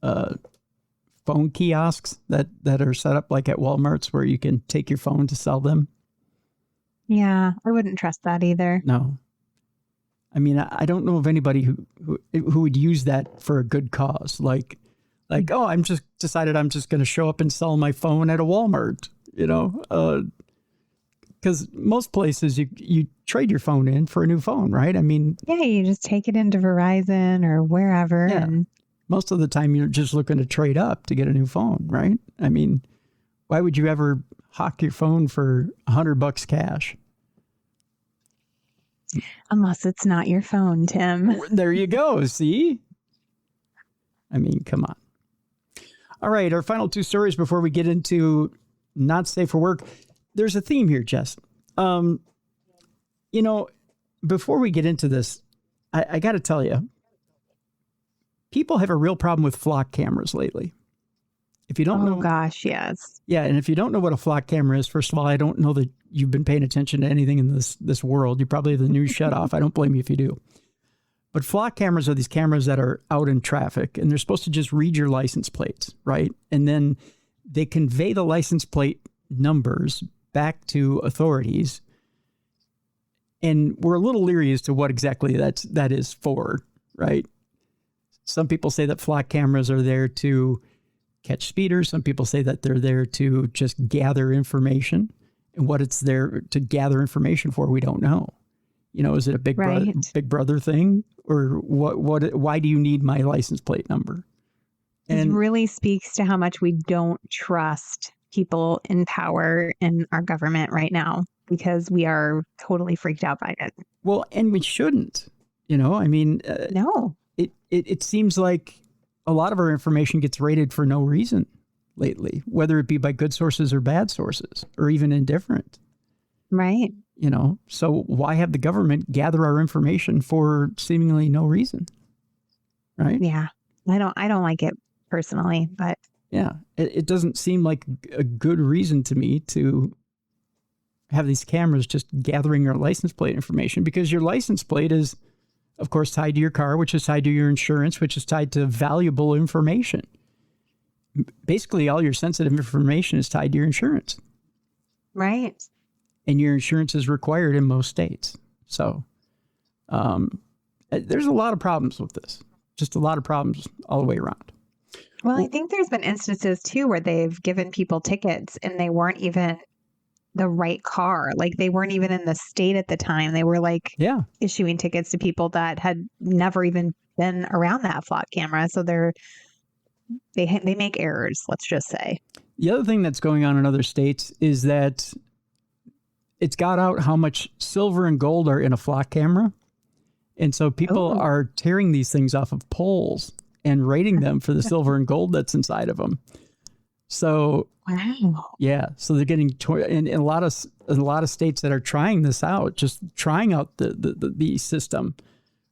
phone kiosks that are set up like at Walmarts where you can take your phone to sell them. Yeah, I wouldn't trust that either. No. I mean, I don't know of anybody who would use that for a good cause. Like, oh, I'm just going to show up and sell my phone at a Walmart, because most places you trade your phone in for a new phone, right? I mean, yeah, you just take it into Verizon or wherever. Yeah. And most of the time you're just looking to trade up to get a new phone, right? I mean, why would you ever hawk your phone for $100 cash? Unless it's not your phone, Tim. There you go. See? I mean, come on. All right. Our final two stories before we get into not safe for work. There's a theme here, Jess. Before we get into this, I got to tell you, people have a real problem with flock cameras lately. If you don't know, gosh, yes. Yeah, and if you don't know what a flock camera is, first of all, I don't know that you've been paying attention to anything in this world. You probably have the news shut off. I don't blame you if you do. But flock cameras are these cameras that are out in traffic, and they're supposed to just read your license plates, right? And then they convey the license plate numbers back to authorities. And we're a little leery as to what exactly that is for, right? Some people say that flock cameras are there to catch speeders. Some people say that they're there to just gather information. And what it's there to gather information for, we don't know. Is it a big brother thing, or what? Why do you need my license plate number? And it really speaks to how much we don't trust people in power in our government right now, because we are totally freaked out by it. Well, and we shouldn't. No. It seems like a lot of our information gets rated for no reason lately, whether it be by good sources or bad sources, or even indifferent. Right. So why have the government gather our information for seemingly no reason? Right. Yeah. I don't like it personally, but yeah, it doesn't seem like a good reason to me to have these cameras just gathering your license plate information, because your license plate is, of course, tied to your car, which is tied to your insurance, which is tied to valuable information. Basically, all your sensitive information is tied to your insurance. Right. And your insurance is required in most states. So there's a lot of problems with this. Just a lot of problems all the way around. Well, I think there's been instances, too, where they've given people tickets and they weren't even the right car. Like, they weren't even in the state at the time. They were issuing tickets to people that had never even been around that flock camera. So they make errors, let's just say. The other thing that's going on in other states is that it's got out how much silver and gold are in a flock camera. And so people are tearing these things off of poles and rating them for the silver and gold that's inside of them. So, wow. Yeah. So they're getting, in a lot of states that are trying this out, just trying out the system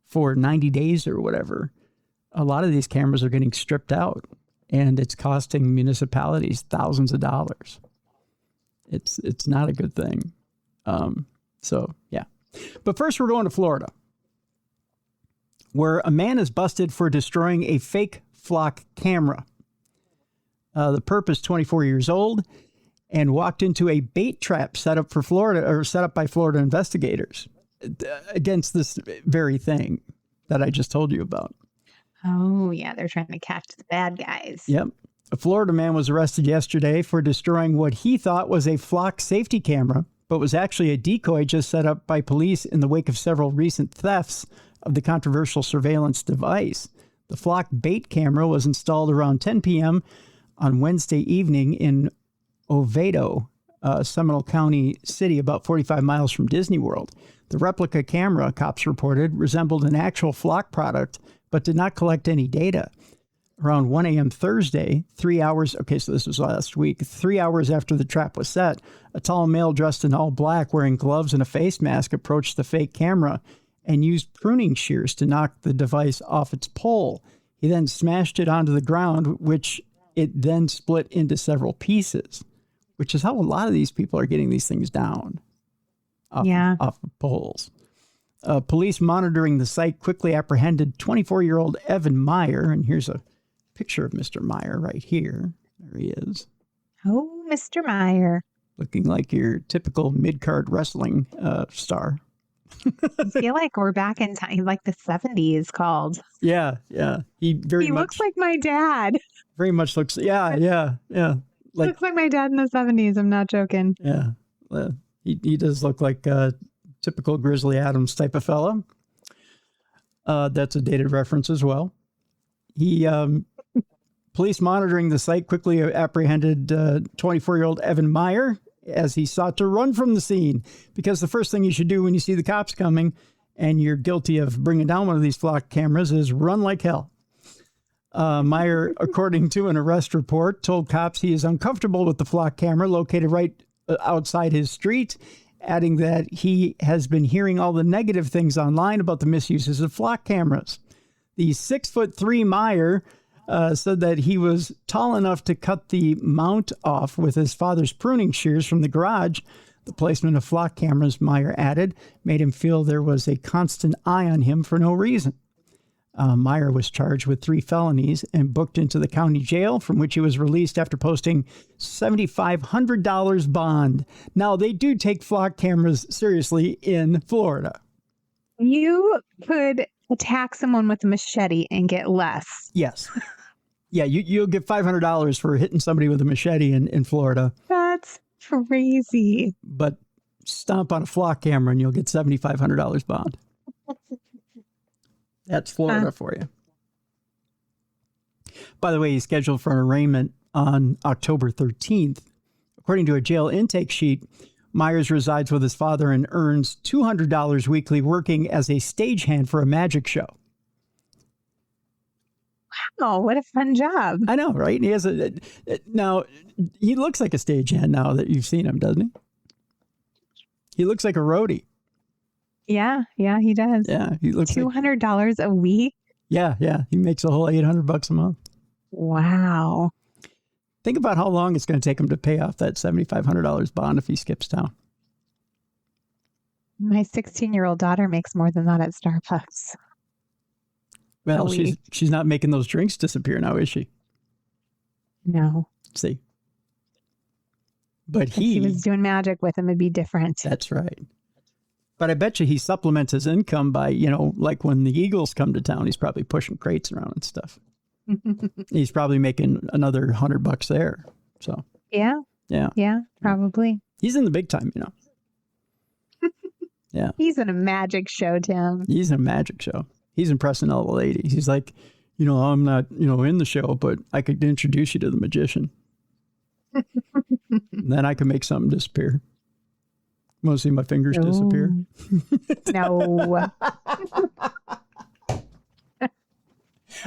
for 90 days or whatever. A lot of these cameras are getting stripped out, and it's costing municipalities thousands of dollars. It's not a good thing. So yeah. But first we're going to Florida, where a man is busted for destroying a fake flock camera. The perp is 24 years old and walked into a bait trap set up by Florida investigators against this very thing that I just told you about. Oh, yeah. They're trying to catch the bad guys. Yep. A Florida man was arrested yesterday for destroying what he thought was a flock safety camera, but was actually a decoy just set up by police in the wake of several recent thefts of the controversial surveillance device. The flock bait camera was installed around 10 p.m. on Wednesday evening in Oviedo, Seminole County City, about 45 miles from Disney World. The replica camera, cops reported, resembled an actual flock product, but did not collect any data. Around 1 a.m. Thursday, 3 hours, so this was last week, 3 hours after the trap was set, a tall male dressed in all black, wearing gloves and a face mask, approached the fake camera and used pruning shears to knock the device off its pole. He then smashed it onto the ground, which it then split into several pieces, which is how a lot of these people are getting these things down off of poles. Police monitoring the site quickly apprehended 24-year-old Evan Meyer, and here's a picture of Mr. Meyer right here. There he is. Oh, Mr. Meyer. Looking like your typical mid-card wrestling star. I feel like we're back in time, like the 70s called. Yeah. He looks like my dad. Very much looks, yeah. Looks like my dad in the 70s. I'm not joking. Yeah. He does look like a typical Grizzly Adams type of fellow. That's a dated reference as well. Police monitoring the site quickly apprehended 24-year-old Evan Meyer as he sought to run from the scene, because the first thing you should do when you see the cops coming and you're guilty of bringing down one of these flock cameras is run like hell. Meyer, according to an arrest report, told cops he is uncomfortable with the flock camera located right outside his street, adding that he has been hearing all the negative things online about the misuses of flock cameras. The 6'3" Meyer said that he was tall enough to cut the mount off with his father's pruning shears from the garage. The placement of flock cameras, Meyer added, made him feel there was a constant eye on him for no reason. Meyer was charged with 3 felonies and booked into the county jail, from which he was released after posting $7,500 bond. Now, they do take flock cameras seriously in Florida. You could attack someone with a machete and get less. Yes. Yeah, you'll get $500 for hitting somebody with a machete in Florida. That's crazy. But stomp on a flock camera and you'll get $7,500 bond. That's Florida for you. By the way, he's scheduled for an arraignment on October 13th. According to a jail intake sheet, Myers resides with his father and earns $200 weekly working as a stagehand for a magic show. Oh, what a fun job. I know, right? He has now, he looks like a stagehand now that you've seen him, doesn't he? He looks like a roadie. Yeah, he does. Yeah, he looks $200 a week. Yeah. He makes a whole $800 a month. Wow. Think about how long it's going to take him to pay off that $7,500 bond if he skips town. My 16-year-old daughter makes more than that at Starbucks. Well, she's not making those drinks disappear now, is she? No. See. But If he was doing magic with him, it'd be different. That's right. But I bet you he supplements his income by, like when the Eagles come to town, he's probably pushing crates around and stuff. He's probably making another $100 there. So Yeah, probably. He's in the big time, Yeah. He's in a magic show, Tim. He's in a magic show. He's impressing all the ladies. He's like, I'm not, in the show, but I could introduce you to the magician. Then I can make something disappear. Want to see my fingers disappear? No.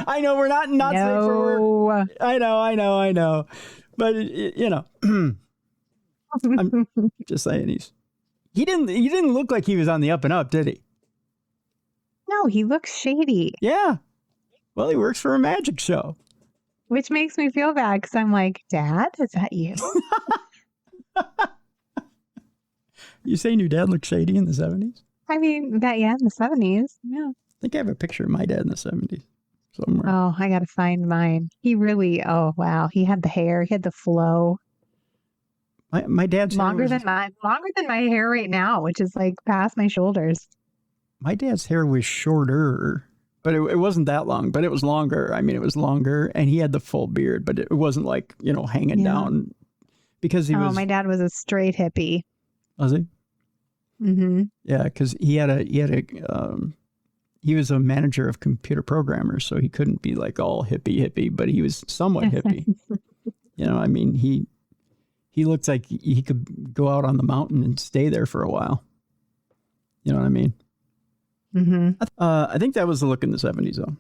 I know we're not safe for work. I know. But I'm just saying he didn't look like he was on the up and up, did he? No, he looks shady. Yeah. Well, he works for a magic show. Which makes me feel bad because I'm like, Dad, is that you? You saying your dad looked shady in the 70s? I mean, in the 70s. Yeah. I think I have a picture of my dad in the 70s somewhere. Oh, I got to find mine. He really, wow. He had the hair. He had the flow. My dad's longer than my hair right now, which is like past my shoulders. My dad's hair was shorter, but it wasn't that long, but it was longer. I mean, it was longer and he had the full beard, but it wasn't like, hanging down because he was. My dad was a straight hippie. Was he? Mm-hmm. Yeah, because he was a manager of computer programmers, so he couldn't be like all hippie, but he was somewhat hippie. I mean, he looked like he could go out on the mountain and stay there for a while. You know what I mean? Mm-hmm. I think that was the look in the 70s, though.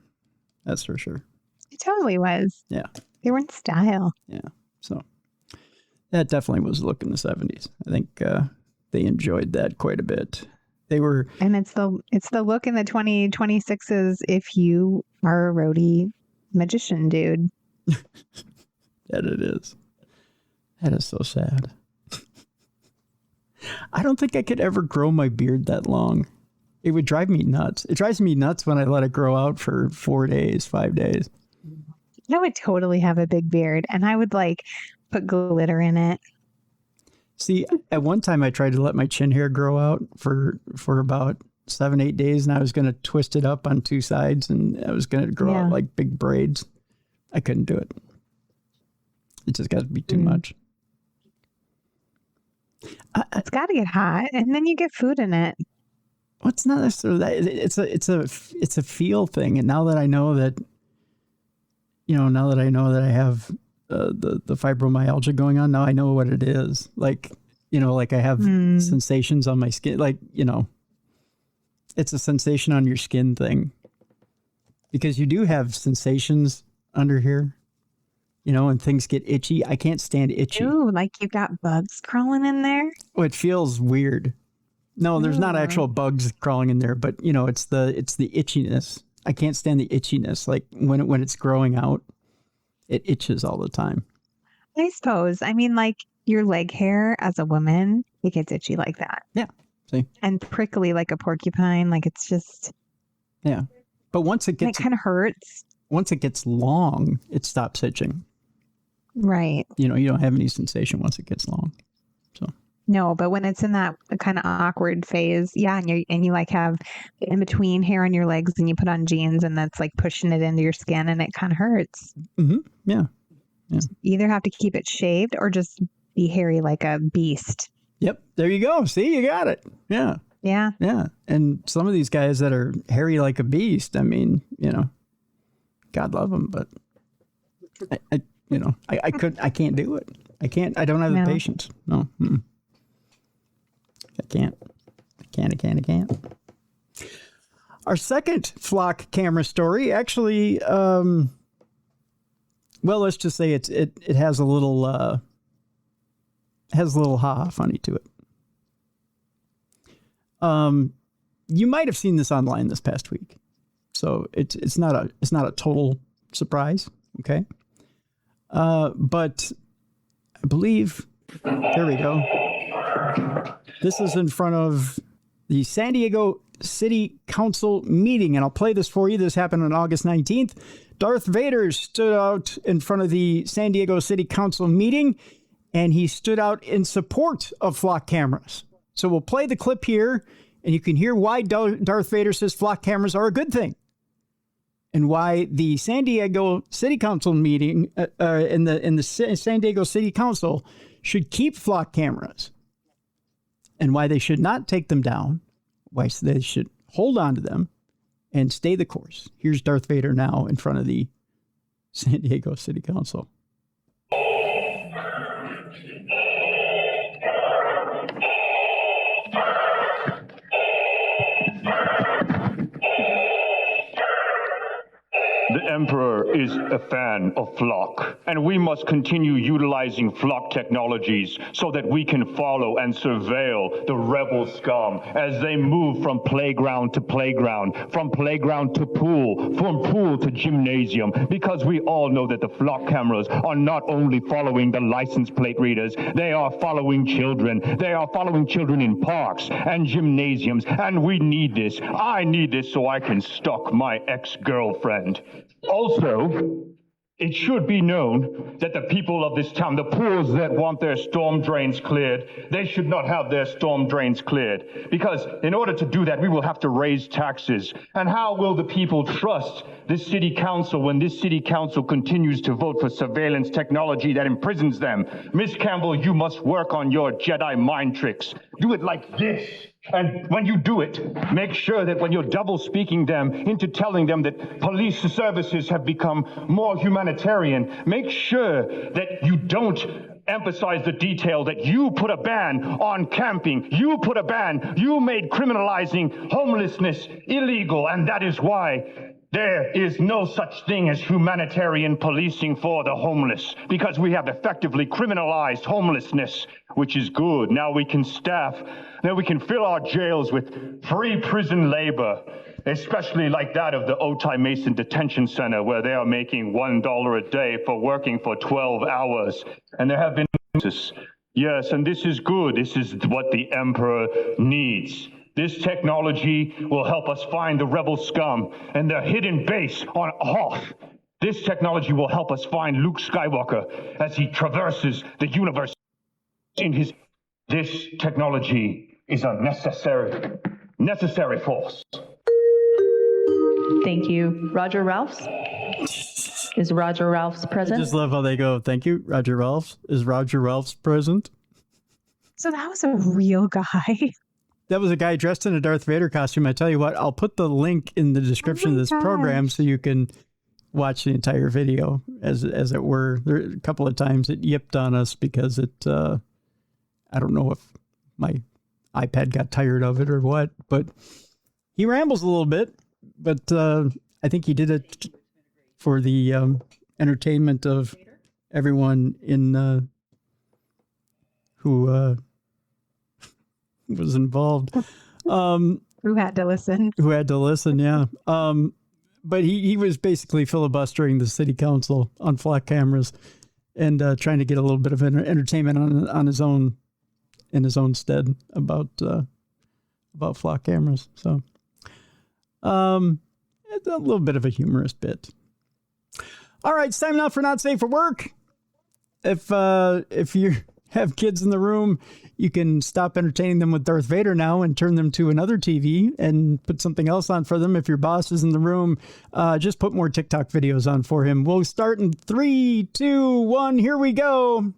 That's for sure. It totally was. Yeah. They were in style. Yeah. So that definitely was the look in the 70s. I think they enjoyed that quite a bit. They were, and it's the look in the 2026s if you are a roadie magician dude. That it is. That is so sad. I don't think I could ever grow my beard that long. It would drive me nuts. It drives me nuts when I let it grow out for 4 days, 5 days. I would totally have a big beard and I would put glitter in it. See, at one time I tried to let my chin hair grow out for about 7-8 days, and I was going to twist it up on 2 sides and I was going to grow out like big braids. I couldn't do it. It just got to be too much. It's got to get hot and then you get food in it. Well, it's not necessarily that. It's a feel thing. And now that I know that, I have the fibromyalgia going on, now I know what it is. Like I have sensations on my skin. It's a sensation on your skin thing. Because you do have sensations under here, and things get itchy. I can't stand itchy. Ooh, like you've got bugs crawling in there? Oh, it feels weird. No, there's not actual bugs crawling in there, but it's the itchiness. I can't stand the itchiness. Like when it's growing out, it itches all the time. I suppose. I mean, like your leg hair as a woman, it gets itchy like that. Yeah. See? And prickly like a porcupine. Like it's just. Yeah. But once it And gets it kind of hurts. once it gets long, it stops itching. Right. You don't have any sensation once it gets long. So No, but when it's in that kind of awkward phase, yeah, and you like have in between hair on your legs and you put on jeans and that's like pushing it into your skin and it kind of hurts. yeah. You either have to keep it shaved or just be hairy like a beast. Yep. There you go. See, you got it. Yeah. Yeah. Yeah. And some of these guys that are hairy like a beast, I mean, God love them, but I can't do it. I don't have the patience. No. I can't. Our second flock camera story actually, well, let's just say it has a little ha-ha funny to it. You might have seen this online this past week, so it's not a total surprise. Okay. But I believe, there we go. This is in front of the San Diego City Council meeting, and I'll play this for you. This happened on August 19th. Darth Vader stood out in front of the San Diego City Council meeting, and he stood out in support of flock cameras. So we'll play the clip here, and you can hear why Darth Vader says flock cameras are a good thing, and why the San Diego City Council meeting in the San Diego City Council should keep flock cameras, and why they should not take them down, why they should hold on to them and stay the course. Here's Darth Vader now in front of the San Diego City Council. The Emperor is a fan of flock, and we must continue utilizing flock technologies so that we can follow and surveil the rebel scum as they move from playground to playground, from playground to pool, from pool to gymnasium, because we all know that the flock cameras are not only following the license plate readers, they are following children. They are following children in parks and gymnasiums, and we need this. I need this so I can stalk my ex-girlfriend. Also, it should be known that the people of this town, the pools that want their storm drains cleared, they should not have their storm drains cleared. Because in order to do that, we will have to raise taxes. And how will the people trust this city council when this city council continues to vote for surveillance technology that imprisons them? Miss Campbell, you must work on your Jedi mind tricks. Do it like this. And when you do it, make sure that when you're double speaking them into telling them that police services have become more humanitarian, make sure that you don't emphasize the detail that you put a ban on camping. You put a ban. You made criminalizing homelessness illegal, and that is why there is no such thing as humanitarian policing for the homeless, because we have effectively criminalized homelessness, which is good. Now we can staff, now we can fill our jails with free prison labor, especially like that of the Otay Mason Detention Center, where they are making $1 a day for working for 12 hours. And there have been, yes, and this is good. This is what the Emperor needs. This technology will help us find the rebel scum and their hidden base on Hoth. This technology will help us find Luke Skywalker as he traverses the universe in his... This technology is a necessary force. Thank you. Roger Ralphs? Is Roger Ralphs present? I just love how they go, thank you, Roger Ralphs. Is Roger Ralphs present? So that was a real guy. That was a guy dressed in a Darth Vader costume. I tell you what, I'll put the link in the description of this program so you can watch the entire video, as it were. There a couple of times it yipped on us because it, I don't know if my iPad got tired of it or what, but he rambles a little bit. But I think he did it for the entertainment of everyone in who was involved. Who had to listen. Who had to listen, yeah. But he was basically filibustering the city council on flock cameras and trying to get a little bit of entertainment on his own, in his own stead about flock cameras. So a little bit of a humorous bit. All right, it's time now for Not Safe for Work. If you have kids in the room, you can stop entertaining them with Darth Vader now and turn them to another TV and put something else on for them. If your boss is in the room, just put more TikTok videos on for him. We'll start in 3, 2, 1. Here we go.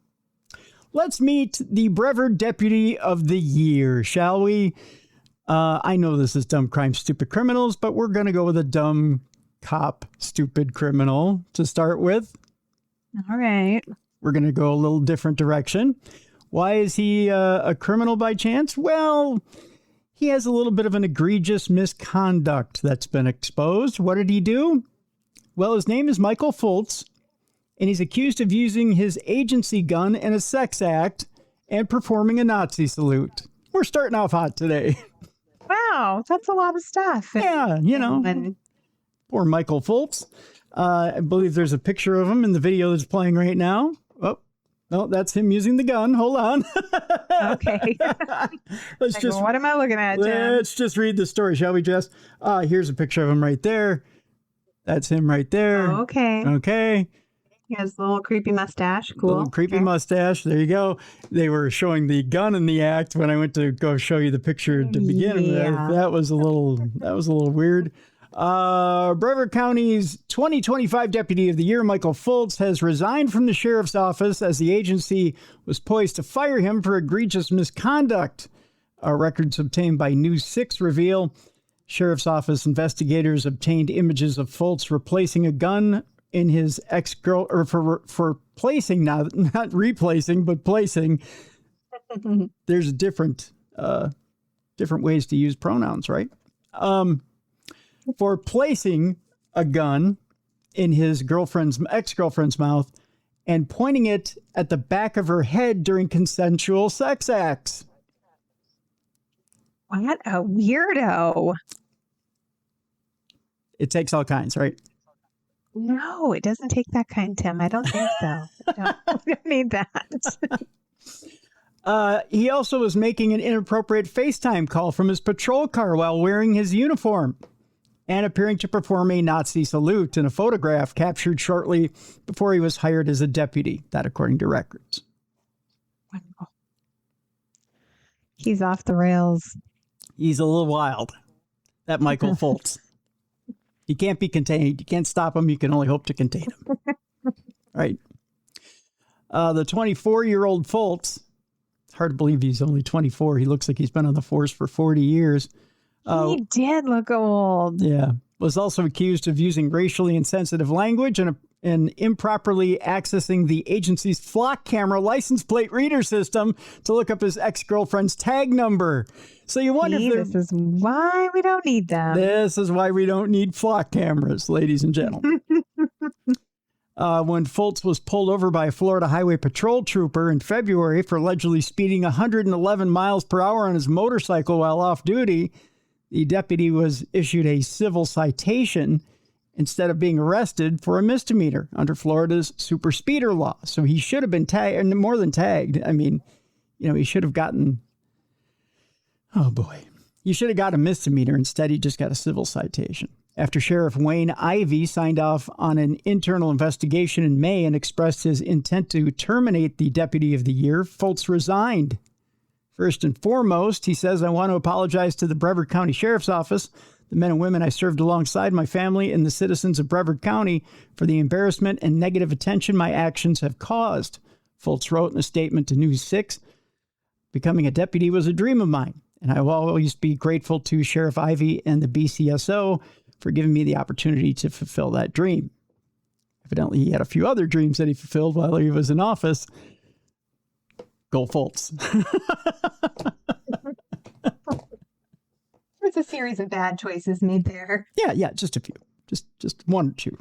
Let's meet the Brever Deputy of the Year, shall we? I know this is Dumb Crime, Stupid Criminals, but we're going to go with a dumb cop, stupid criminal to start with. All right. We're going to go a little different direction. Why is he a criminal by chance? Well, he has a little bit of an egregious misconduct that's been exposed. What did he do? Well, his name is Michael Fultz, and he's accused of using his agency gun in a sex act and performing a Nazi salute. We're starting off hot today. Wow, that's a lot of stuff. Yeah, you know, poor Michael Fultz. I believe there's a picture of him in the video that's playing right now. Oh, no, that's him using the gun. Hold on. Okay. What am I looking at, Jim? Let's just read the story, shall we, Jess? Here's a picture of him right there. That's him right there. Oh, okay. Okay. He has a little creepy mustache. Cool. Little creepy mustache. There you go. They were showing the gun in the act when I went to go show you the picture to begin with. That was a little weird. Brever County's 2025 Deputy of the Year, Michael Fultz, has resigned from the sheriff's office as the agency was poised to fire him for egregious misconduct. Records obtained by News 6 reveal sheriff's office investigators obtained images of Fultz replacing a gun in his ex-girl, or for placing, not replacing, but placing. There's different ways to use pronouns, right? For placing a gun in his ex-girlfriend's mouth and pointing it at the back of her head during consensual sex acts. What a weirdo. It takes all kinds, right? No, it doesn't take that kind, Tim. I don't think so. We don't need that. He also was making an inappropriate FaceTime call from his patrol car while wearing his uniform and appearing to perform a Nazi salute in a photograph captured shortly before he was hired as a deputy. That according to records. Wow. He's off the rails. He's a little wild. That Michael Fultz. He can't be contained. You can't stop him. You can only hope to contain him. Right. The 24-year-old Fultz, it's hard to believe he's only 24. He looks like he's been on the force for 40 years. He did look old. Yeah. Was also accused of using racially insensitive language and improperly accessing the agency's flock camera license plate reader system to look up his ex-girlfriend's tag number. So you wonder if this is why we don't need them. This is why we don't need flock cameras, ladies and gentlemen. When Fultz was pulled over by a Florida Highway Patrol trooper in February for allegedly speeding 111 miles per hour on his motorcycle while off duty, the deputy was issued a civil citation instead of being arrested for a misdemeanor under Florida's super speeder law. So he should have been tagged, and more than tagged. I mean, he should have gotten, he should have got a misdemeanor. Instead, he just got a civil citation. After Sheriff Wayne Ivey signed off on an internal investigation in May and expressed his intent to terminate the Deputy of the Year, Fultz resigned. First and foremost, he says, I want to apologize to the Brevard County Sheriff's Office, the men and women I served alongside my family, and the citizens of Brevard County for the embarrassment and negative attention my actions have caused. Fultz wrote in a statement to News 6, becoming a deputy was a dream of mine, and I will always be grateful to Sheriff Ivey and the BCSO for giving me the opportunity to fulfill that dream. Evidently, he had a few other dreams that he fulfilled while he was in office. Go Fultz. There's a series of bad choices made there. Yeah, just a few. Just one or two.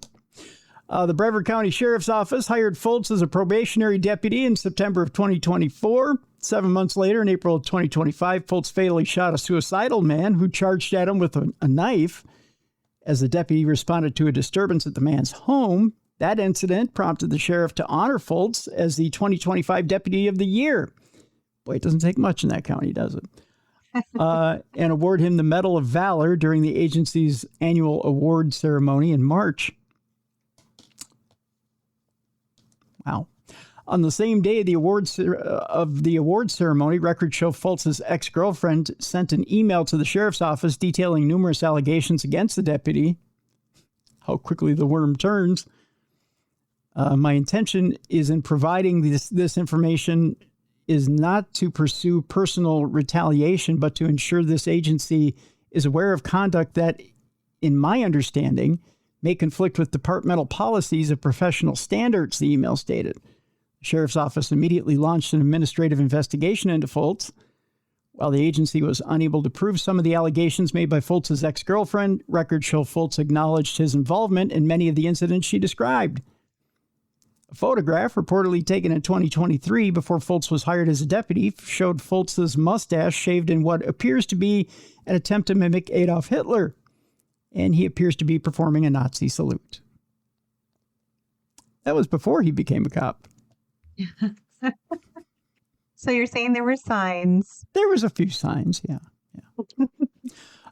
The Brevard County Sheriff's Office hired Fultz as a probationary deputy in September of 2024. 7 months later, in April of 2025, Fultz fatally shot a suicidal man who charged at him with a knife. As the deputy responded to a disturbance at the man's home, that incident prompted the sheriff to honor Fultz as the 2025 Deputy of the Year. Boy, it doesn't take much in that county, does it? and award him the Medal of Valor during the agency's annual award ceremony in March. Wow. On the same day of the award ceremony, records show Fultz's ex-girlfriend sent an email to the sheriff's office detailing numerous allegations against the deputy. How quickly the worm turns. My intention is in providing this information is not to pursue personal retaliation, but to ensure this agency is aware of conduct that, in my understanding, may conflict with departmental policies of professional standards, the email stated. The sheriff's office immediately launched an administrative investigation into Fultz. While the agency was unable to prove some of the allegations made by Fultz's ex-girlfriend, records show Fultz acknowledged his involvement in many of the incidents she described. A photograph reportedly taken in 2023 before Fultz was hired as a deputy showed Fultz's mustache shaved in what appears to be an attempt to mimic Adolf Hitler, and he appears to be performing a Nazi salute. That was before he became a cop. So you're saying there were signs? There was a few signs, yeah.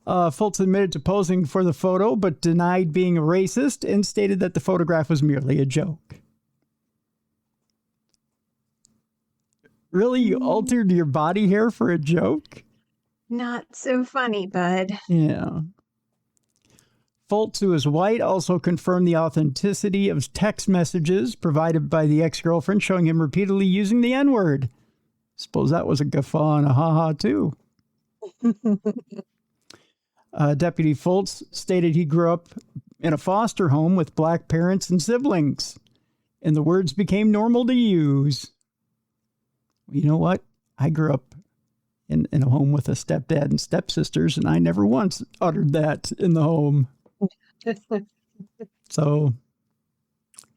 Fultz admitted to posing for the photo, but denied being a racist and stated that the photograph was merely a joke. Really? You altered your body hair for a joke? Not so funny, bud. Yeah. Fultz, who is white, also confirmed the authenticity of text messages provided by the ex-girlfriend, showing him repeatedly using the N-word. Suppose that was a guffaw and a ha-ha, too. Deputy Fultz stated he grew up in a foster home with black parents and siblings, and the words became normal to use. You know what? I grew up in a home with a stepdad and stepsisters, and I never once uttered that in the home. So,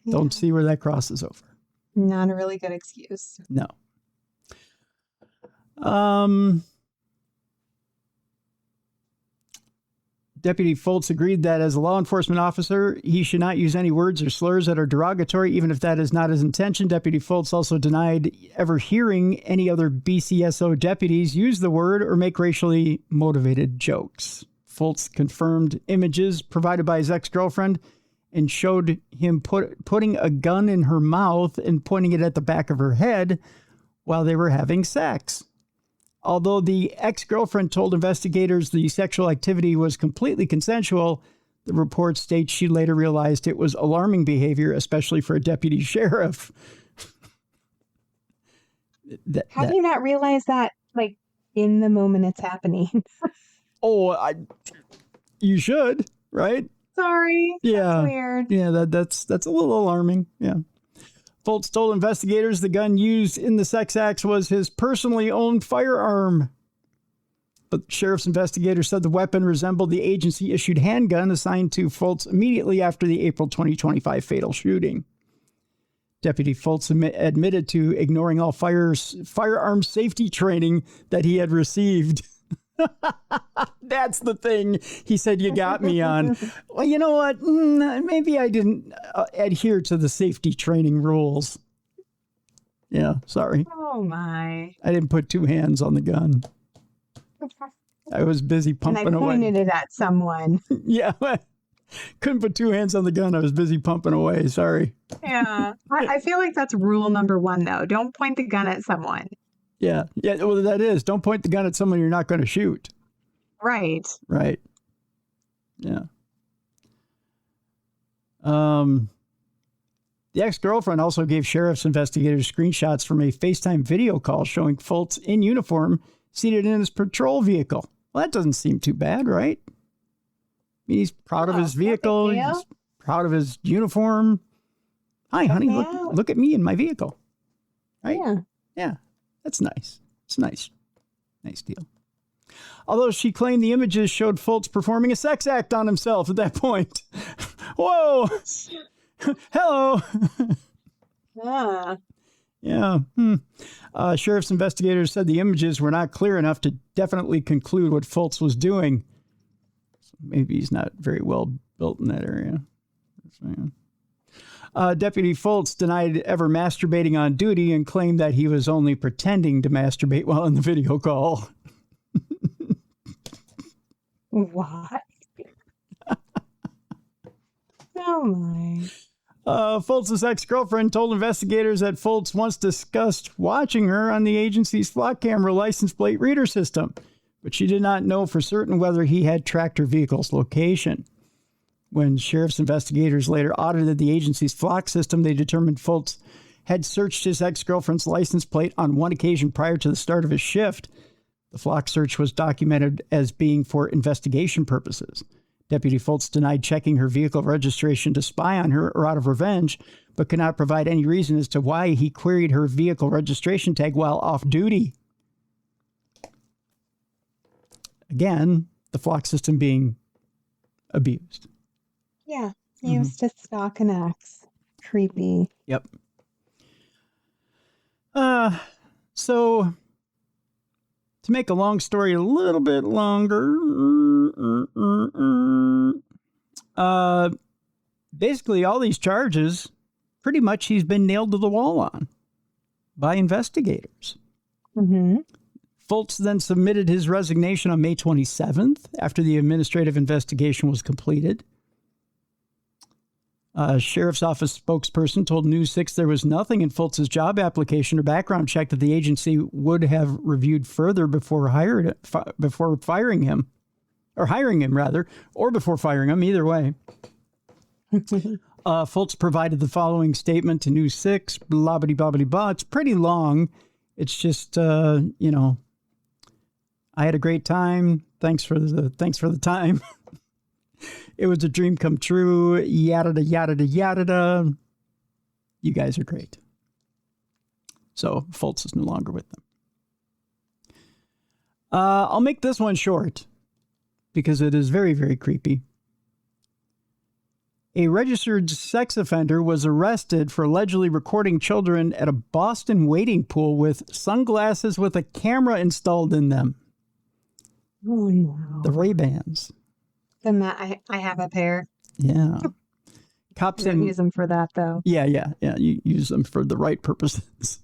don't see where that crosses over. Not a really good excuse. No. Deputy Fultz agreed that as a law enforcement officer, he should not use any words or slurs that are derogatory, even if that is not his intention. Deputy Fultz also denied ever hearing any other BCSO deputies use the word or make racially motivated jokes. Fultz confirmed images provided by his ex-girlfriend and showed him putting a gun in her mouth and pointing it at the back of her head while they were having sex. Although the ex-girlfriend told investigators the sexual activity was completely consensual, the report states she later realized it was alarming behavior, especially for a deputy sheriff. How do you not realize that, like, in the moment it's happening? You should, right? Sorry. Yeah. That's weird. Yeah, that's a little alarming. Yeah. Fultz told investigators the gun used in the sex acts was his personally owned firearm. But the sheriff's investigators said the weapon resembled the agency-issued handgun assigned to Fultz immediately after the April 2025 fatal shooting. Deputy Fultz admitted to ignoring all firearm safety training that he had received. That's the thing he said you got me on. Well, you know what? Maybe I didn't adhere to the safety training rules. Yeah, sorry. Oh, my. I didn't put two hands on the gun. I was busy pumping away. And I pointed it at someone. Yeah, couldn't put two hands on the gun. I was busy pumping away. Sorry. Yeah. I feel like that's rule number one, though. Don't point the gun at someone. Yeah. Well, that is. Don't point the gun at someone you're not going to shoot. Right. Right. Yeah. The ex-girlfriend also gave sheriff's investigators screenshots from a FaceTime video call showing Fultz in uniform seated in his patrol vehicle. Well, that doesn't seem too bad, right? I mean, he's proud of his vehicle. He's proud of his uniform. Hi, honey, look at me in my vehicle. Right? Yeah. That's nice. It's nice. Nice deal. Although she claimed the images showed Fultz performing a sex act on himself at that point. Whoa. Hello. Yeah. Sheriff's investigators said the images were not clear enough to definitely conclude what Fultz was doing. So maybe he's not very well built in that area. Deputy Fultz denied ever masturbating on duty and claimed that he was only pretending to masturbate while in the video call. Why? Oh my. Foltz's ex-girlfriend told investigators that Foltz once discussed watching her on the agency's flock camera license plate reader system, but she did not know for certain whether he had tracked her vehicle's location. When sheriff's investigators later audited the agency's flock system, they determined Foltz had searched his ex-girlfriend's license plate on one occasion prior to the start of his shift. The flock search was documented as being for investigation purposes. Deputy Foltz denied checking her vehicle registration to spy on her or out of revenge, but could not provide any reason as to why he queried her vehicle registration tag while off duty. Again, the flock system being abused. Yeah, used to stalk an ex. Creepy. Yep. So to make a long story a little bit longer, basically all these charges, pretty much he's been nailed to the wall on by investigators. Mm-hmm. Foltz then submitted his resignation on May 27th after the administrative investigation was completed. A sheriff's office spokesperson told News 6 there was nothing in Foltz's job application or background check that the agency would have reviewed further before hiring him, or before firing him, either way. Foltz provided the following statement to News 6, blah, blah, blah, blah, blah. It's pretty long. It's just, I had a great time. Thanks for the time. It was a dream come true. Yada, yada, yada. You guys are great. So Foltz is no longer with them. I'll make this one short because it is very, very creepy. A registered sex offender was arrested for allegedly recording children at a Boston wading pool with sunglasses with a camera installed in them. Oh, no. The Ray-Bans. I have a pair. Yeah. Cops don't use them for that, though. Yeah. You use them for the right purposes.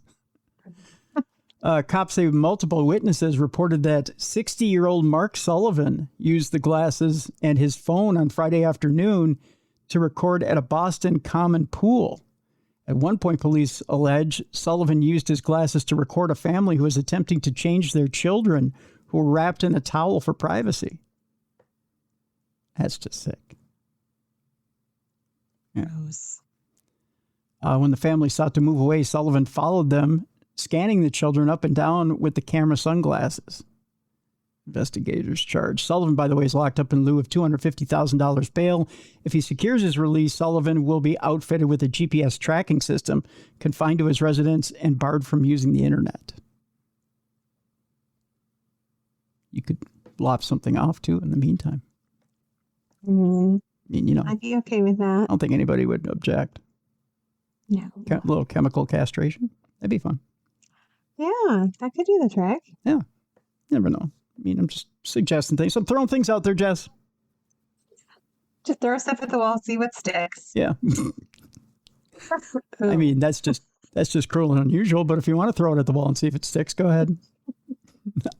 Cops say multiple witnesses reported that 60-year-old Mark Sullivan used the glasses and his phone on Friday afternoon to record at a Boston common pool. At one point, police allege Sullivan used his glasses to record a family who was attempting to change their children who were wrapped in a towel for privacy. That's just sick. Yeah. When the family sought to move away, Sullivan followed them, scanning the children up and down with the camera sunglasses. Investigators charged. Sullivan, by the way, is locked up in lieu of $250,000 bail. If he secures his release, Sullivan will be outfitted with a GPS tracking system, confined to his residence, and barred from using the internet. You could lop something off, too, in the meantime. I'd be okay with that. I don't think anybody would object. No. A little chemical castration. That'd be fun. Yeah, that could do the trick. Yeah. Never know. I'm just suggesting things. I'm throwing things out there, Jess. Just throw stuff at the wall, see what sticks. Yeah. That's just cruel and unusual, but if you want to throw it at the wall and see if it sticks, go ahead.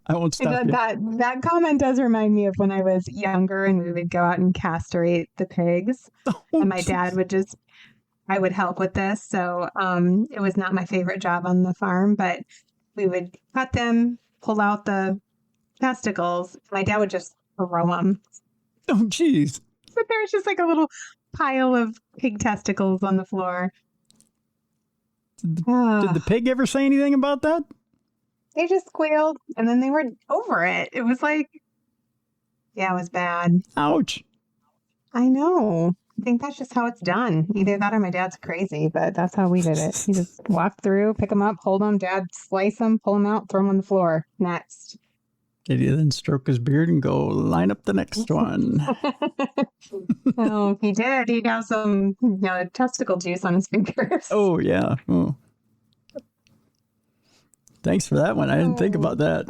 I won't stop you. That comment does remind me of when I was younger and we would go out and castrate the pigs. And my dad I would help with this. So it was not my favorite job on the farm, but we would cut them, pull out the testicles. My dad would just throw them. Oh, geez. But there was just like a little pile of pig testicles on the floor. Did the pig ever say anything about that? They just squealed, and then they were over it. It was like, yeah, it was bad. Ouch. I know. I think that's just how it's done. Either that or my dad's crazy, but that's how we did it. He just walked through, pick them up, hold them, dad slice them, pull them out, throw them on the floor. Next. Did he then stroke his beard and go, line up the next one? Oh, he did. He'd have some testicle juice on his fingers. Oh, yeah. Oh. Thanks for that one. I didn't think about that.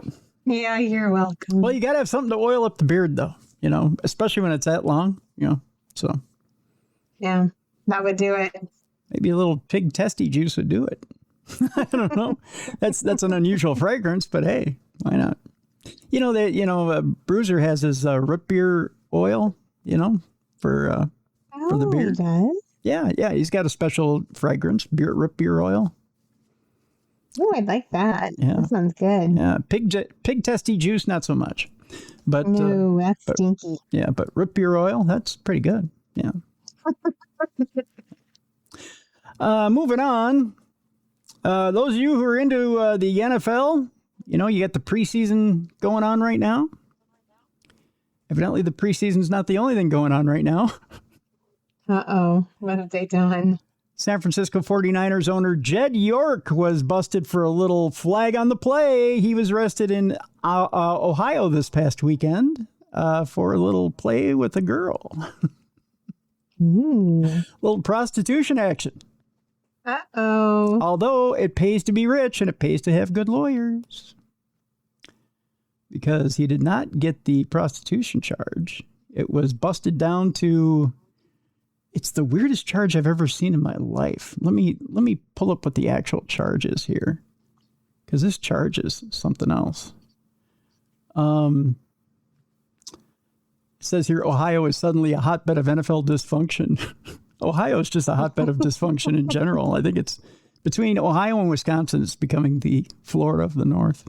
Yeah, you're welcome. Well, you got to have something to oil up the beard, though, especially when it's that long, so. Yeah, that would do it. Maybe a little pig testy juice would do it. I don't know. That's an unusual fragrance, but hey, why not? Bruiser has his root beer oil, for the beer. He does? Yeah. He's got a special fragrance, root beer oil. Oh, I'd like that. Yeah. That sounds good. Yeah, pig testy juice, not so much. But no, that's stinky. Yeah, but root beer oil, that's pretty good. Yeah. Moving on. Those of you who are into the NFL, you got the preseason going on right now. Evidently, the preseason's not the only thing going on right now. Uh-oh. What have they done? San Francisco 49ers owner Jed York was busted for a little flag on the play. He was arrested in Ohio this past weekend for a little play with a girl. Little prostitution action. Uh-oh. Although it pays to be rich and it pays to have good lawyers. Because he did not get the prostitution charge. It was busted down to... It's the weirdest charge I've ever seen in my life. Let me pull up what the actual charge is here. Because this charge is something else. It says here, Ohio is suddenly a hotbed of NFL dysfunction. Ohio is just a hotbed of dysfunction in general. I think it's between Ohio and Wisconsin, it's becoming the Florida of the North.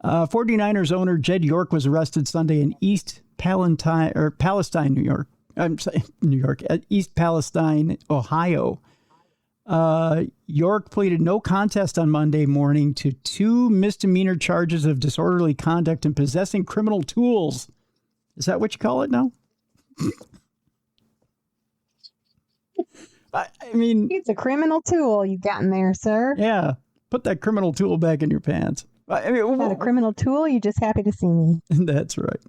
49ers owner Jed York was arrested Sunday in East Palestine, New York. East Palestine, Ohio. York pleaded no contest on Monday morning to 2 misdemeanor charges of disorderly conduct and possessing criminal tools. Is that what you call it now? I mean... It's a criminal tool you've gotten there, sir. Yeah. Put that criminal tool back in your pants. Not a criminal tool. You're just happy to see me. That's right.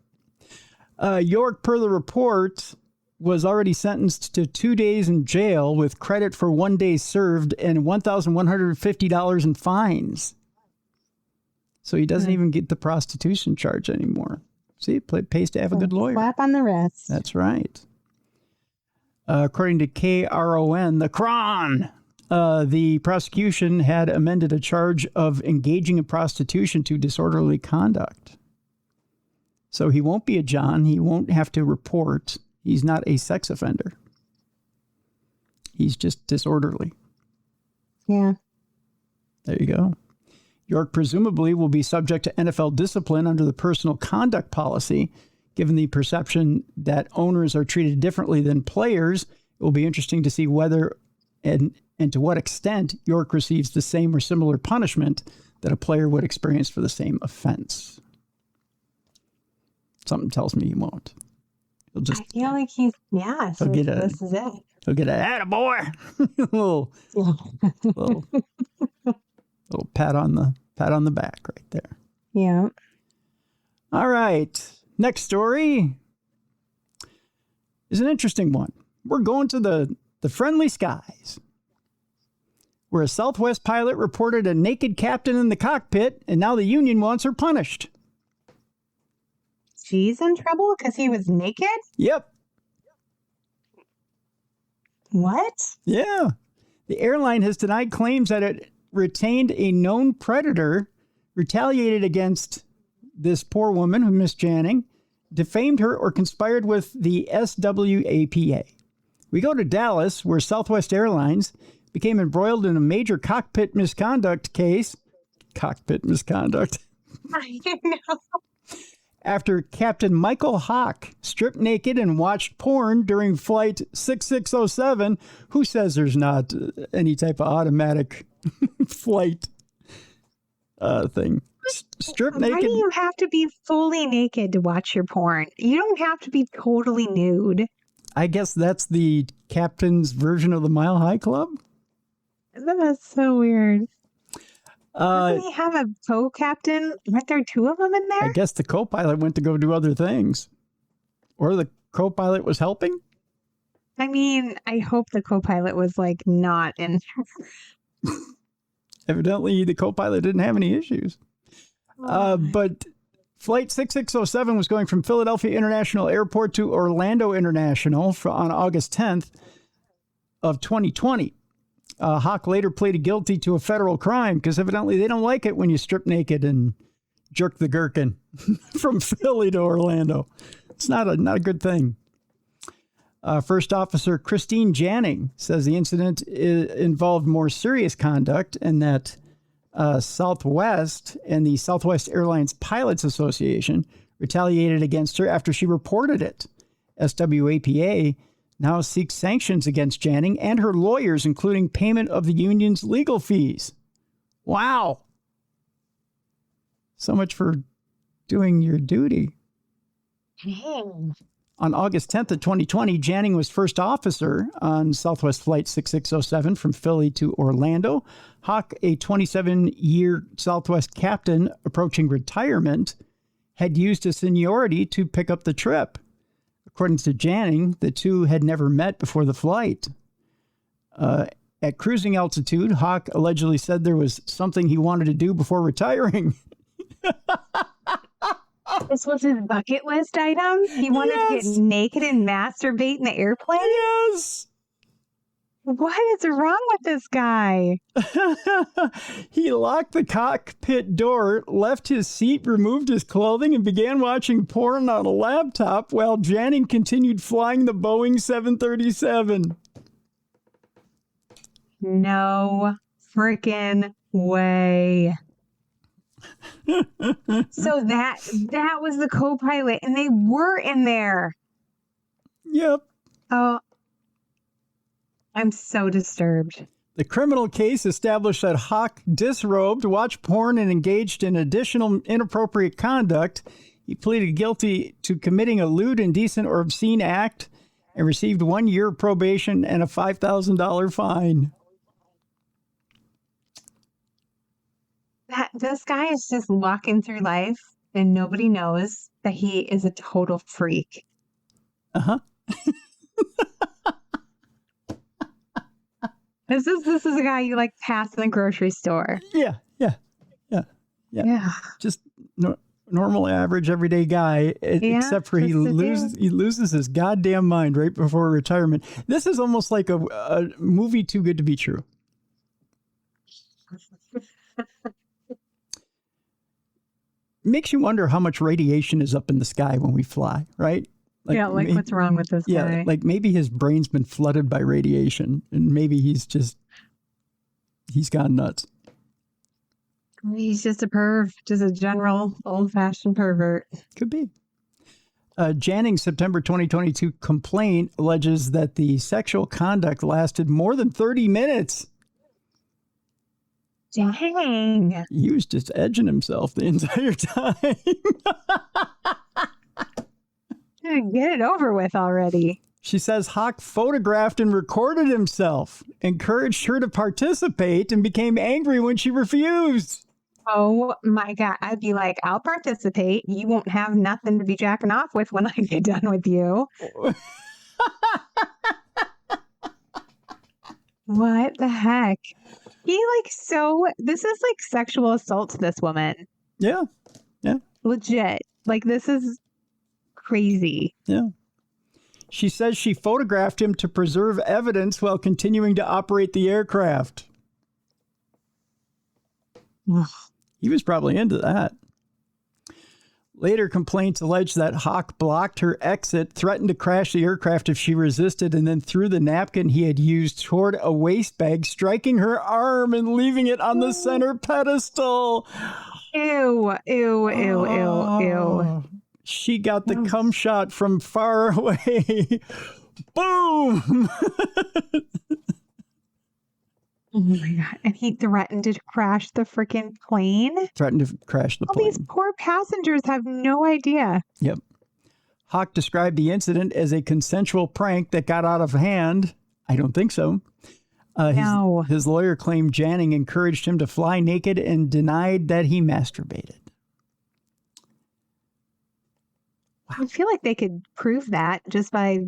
York, per the report, was already sentenced to 2 days in jail with credit for 1 day served and $1,150 in fines. So he doesn't even get the prostitution charge anymore. See, it pays to have a good lawyer. Slap on the wrist. That's right. According to KRON, the Kron, the prosecution had amended a charge of engaging in prostitution to disorderly conduct. So he won't be a John. He won't have to report. He's not a sex offender. He's just disorderly. Yeah. There you go. York presumably will be subject to NFL discipline under the personal conduct policy, given the perception that owners are treated differently than players. It will be interesting to see whether and to what extent York receives the same or similar punishment that a player would experience for the same offense. Something tells me he won't. He'll just... I feel like this is it. He'll get a attaboy. little pat on the back right there. Yeah. All right. Next story is an interesting one. We're going to the friendly skies, where a Southwest pilot reported a naked captain in the cockpit, and now the union wants her punished. She's in trouble because he was naked? Yep. What? Yeah. The airline has denied claims that it retained a known predator, retaliated against this poor woman, Miss Janning, defamed her, or conspired with the SWAPA. We go to Dallas, where Southwest Airlines became embroiled in a major cockpit misconduct case. Cockpit misconduct. I know. After Captain Michael Hawk stripped naked and watched porn during Flight 6607. Who says there's not any type of automatic flight thing? Strip naked. Why do you have to be fully naked to watch your porn? You don't have to be totally nude. I guess that's the captain's version of the Mile High Club. That's so weird. Doesn't Uh, he have a co-captain? Weren't there two of them in there? I guess the co-pilot went to go do other things. Or the co-pilot was helping? I mean, I hope the co-pilot was like not in. Evidently, the co-pilot didn't have any issues. But Flight 6607 was going from Philadelphia International Airport to Orlando International on August 10th of 2020. Hawk later pleaded guilty to a federal crime because evidently they don't like it when you strip naked and jerk the gherkin from Philly to Orlando. It's not a good thing. First Officer Christine Janning says the incident involved more serious conduct and that Southwest and the Southwest Airlines Pilots Association retaliated against her after she reported it. SWAPA now seeks sanctions against Janning and her lawyers, including payment of the union's legal fees. Wow. So much for doing your duty. Dang. On August 10th of 2020, Janning was first officer on Southwest Flight 6607 from Philly to Orlando. Hawk, a 27-year Southwest captain approaching retirement, had used his seniority to pick up the trip. According to Janning, the two had never met before the flight. At cruising altitude, Hawk allegedly said there was something he wanted to do before retiring. This was his bucket list item? He wanted to get naked and masturbate in the airplane? Yes! What is wrong with this guy? He locked the cockpit door, left his seat, removed his clothing, and began watching porn on a laptop while Janning continued flying the Boeing 737. No freaking way. So that was the co-pilot, and they were in there. Yep. Oh, I'm so disturbed. The criminal case established that Hawk disrobed, watched porn, and engaged in additional inappropriate conduct. He pleaded guilty to committing a lewd, indecent, or obscene act and received 1 year of probation and a $5,000 fine. This guy is just walking through life, and nobody knows that he is a total freak. Uh-huh. This is a guy you like pass in the grocery store. Yeah. Just normal, average, everyday guy, except for he loses his goddamn mind right before retirement. This is almost like a movie too good to be true. Makes you wonder how much radiation is up in the sky when we fly, right? What's wrong with this guy? Yeah, like maybe his brain's been flooded by radiation and maybe he's gone nuts. He's just a perv, just a general old-fashioned pervert. Could be. Janning's September 2022 complaint alleges that the sexual conduct lasted more than 30 minutes. Dang. He was just edging himself the entire time. Get it over with already. She says Hawk photographed and recorded himself, encouraged her to participate, and became angry when she refused. Oh my God. I'd be like, I'll participate. You won't have nothing to be jacking off with when I get done with you. What the heck? This is like sexual assault to this woman. Yeah. Legit. Like, this is crazy. Yeah. She says she photographed him to preserve evidence while continuing to operate the aircraft. He was probably into that. Later complaints allege that Hawk blocked her exit, threatened to crash the aircraft if she resisted, and then threw the napkin he had used toward a waste bag, striking her arm and leaving it on the center pedestal. Ew. She got the cum shot from far away. Boom! Oh my God. And he threatened to crash the freaking plane? Threatened to crash the plane. All these poor passengers have no idea. Yep. Hawk described the incident as a consensual prank that got out of hand. I don't think so. No. His lawyer claimed Janning encouraged him to fly naked and denied that he masturbated. Wow. I feel like they could prove that just by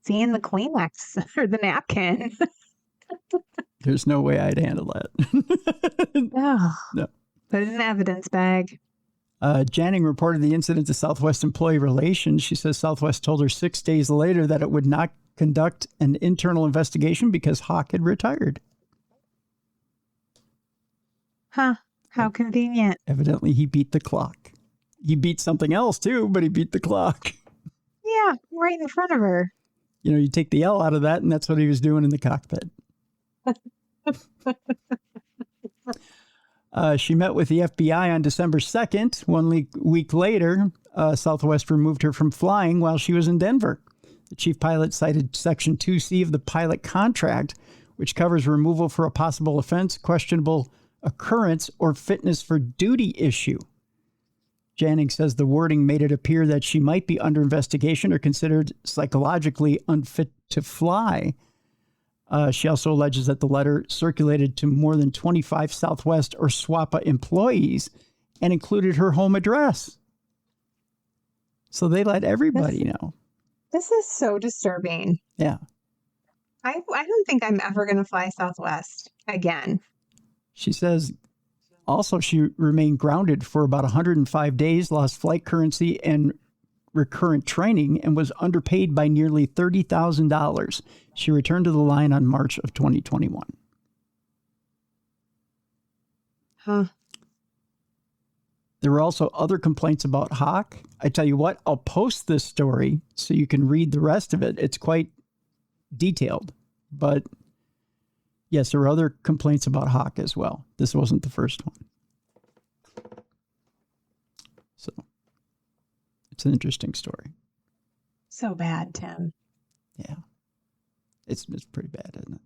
seeing the Kleenex or the napkin. There's no way I'd handle that. No. Put it in an evidence bag. Janning reported the incident to Southwest Employee Relations. She says Southwest told her 6 days later that it would not conduct an internal investigation because Hawk had retired. Huh. How convenient. Evidently, he beat the clock. He beat something else, too, but he beat the clock. Yeah, right in front of her. You know, you take the L out of that, and that's what he was doing in the cockpit. She met with the FBI on December 2nd. 1 week later, Southwest removed her from flying while she was in Denver. The chief pilot cited Section 2C of the pilot contract, which covers removal for a possible offense, questionable occurrence, or fitness for duty issue. Jannings says the wording made it appear that she might be under investigation or considered psychologically unfit to fly. She also alleges that the letter circulated to more than 25 Southwest or SWAPA employees and included her home address. So they let everybody know. This is so disturbing. Yeah. I don't think I'm ever going to fly Southwest again. She says also she remained grounded for about 105 days, lost flight currency and recurrent training, and was underpaid by nearly $30,000. She returned to the line on March of 2021. Huh. There were also other complaints about Hawk. I tell you what, I'll post this story so you can read the rest of it. It's quite detailed, but yes, there were other complaints about Hawk as well. This wasn't the first one. So it's an interesting story. So bad, Tim. Yeah. It's pretty bad, isn't it?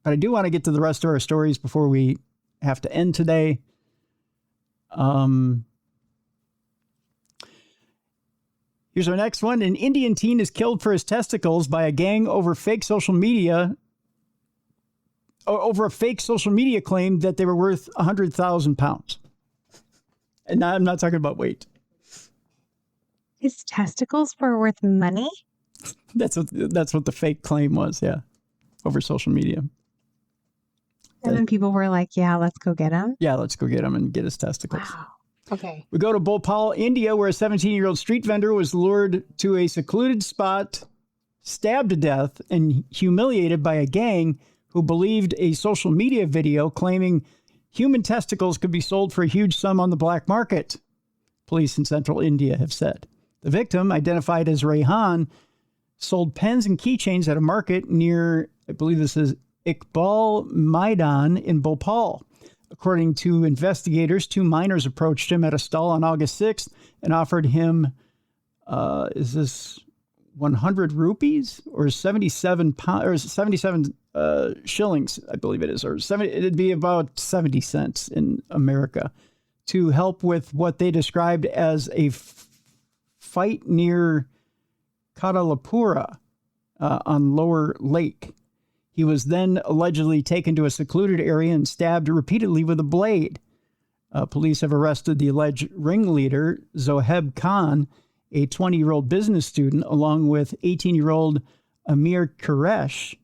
But I do want to get to the rest of our stories before we have to end today. Here's our next one. An Indian teen is killed for his testicles by a gang over fake social media, or over a fake social media claim that they were worth 100,000 pounds. And now I'm not talking about weight. His testicles were worth money? That's what the fake claim was, yeah, over social media. And then people were like, yeah, let's go get him. Yeah, let's go get him and get his testicles. Wow. Okay. We go to Bhopal, India, where a 17-year-old street vendor was lured to a secluded spot, stabbed to death, and humiliated by a gang who believed a social media video claiming human testicles could be sold for a huge sum on the black market, police in central India have said. The victim, identified as Rehan, sold pens and keychains at a market near, I believe this is Iqbal Maidan in Bhopal. According to investigators, two minors approached him at a stall on August 6th and offered him, is this 100 rupees or 77 shillings, I believe it is, or 70, it'd be about 70 cents in America, to help with what they described as a fight near Kadalapura on Lower Lake. He was then allegedly taken to a secluded area and stabbed repeatedly with a blade. Police have arrested the alleged ringleader, Zoheb Khan, a 20-year-old business student, along with 18-year-old Amir Qureshi.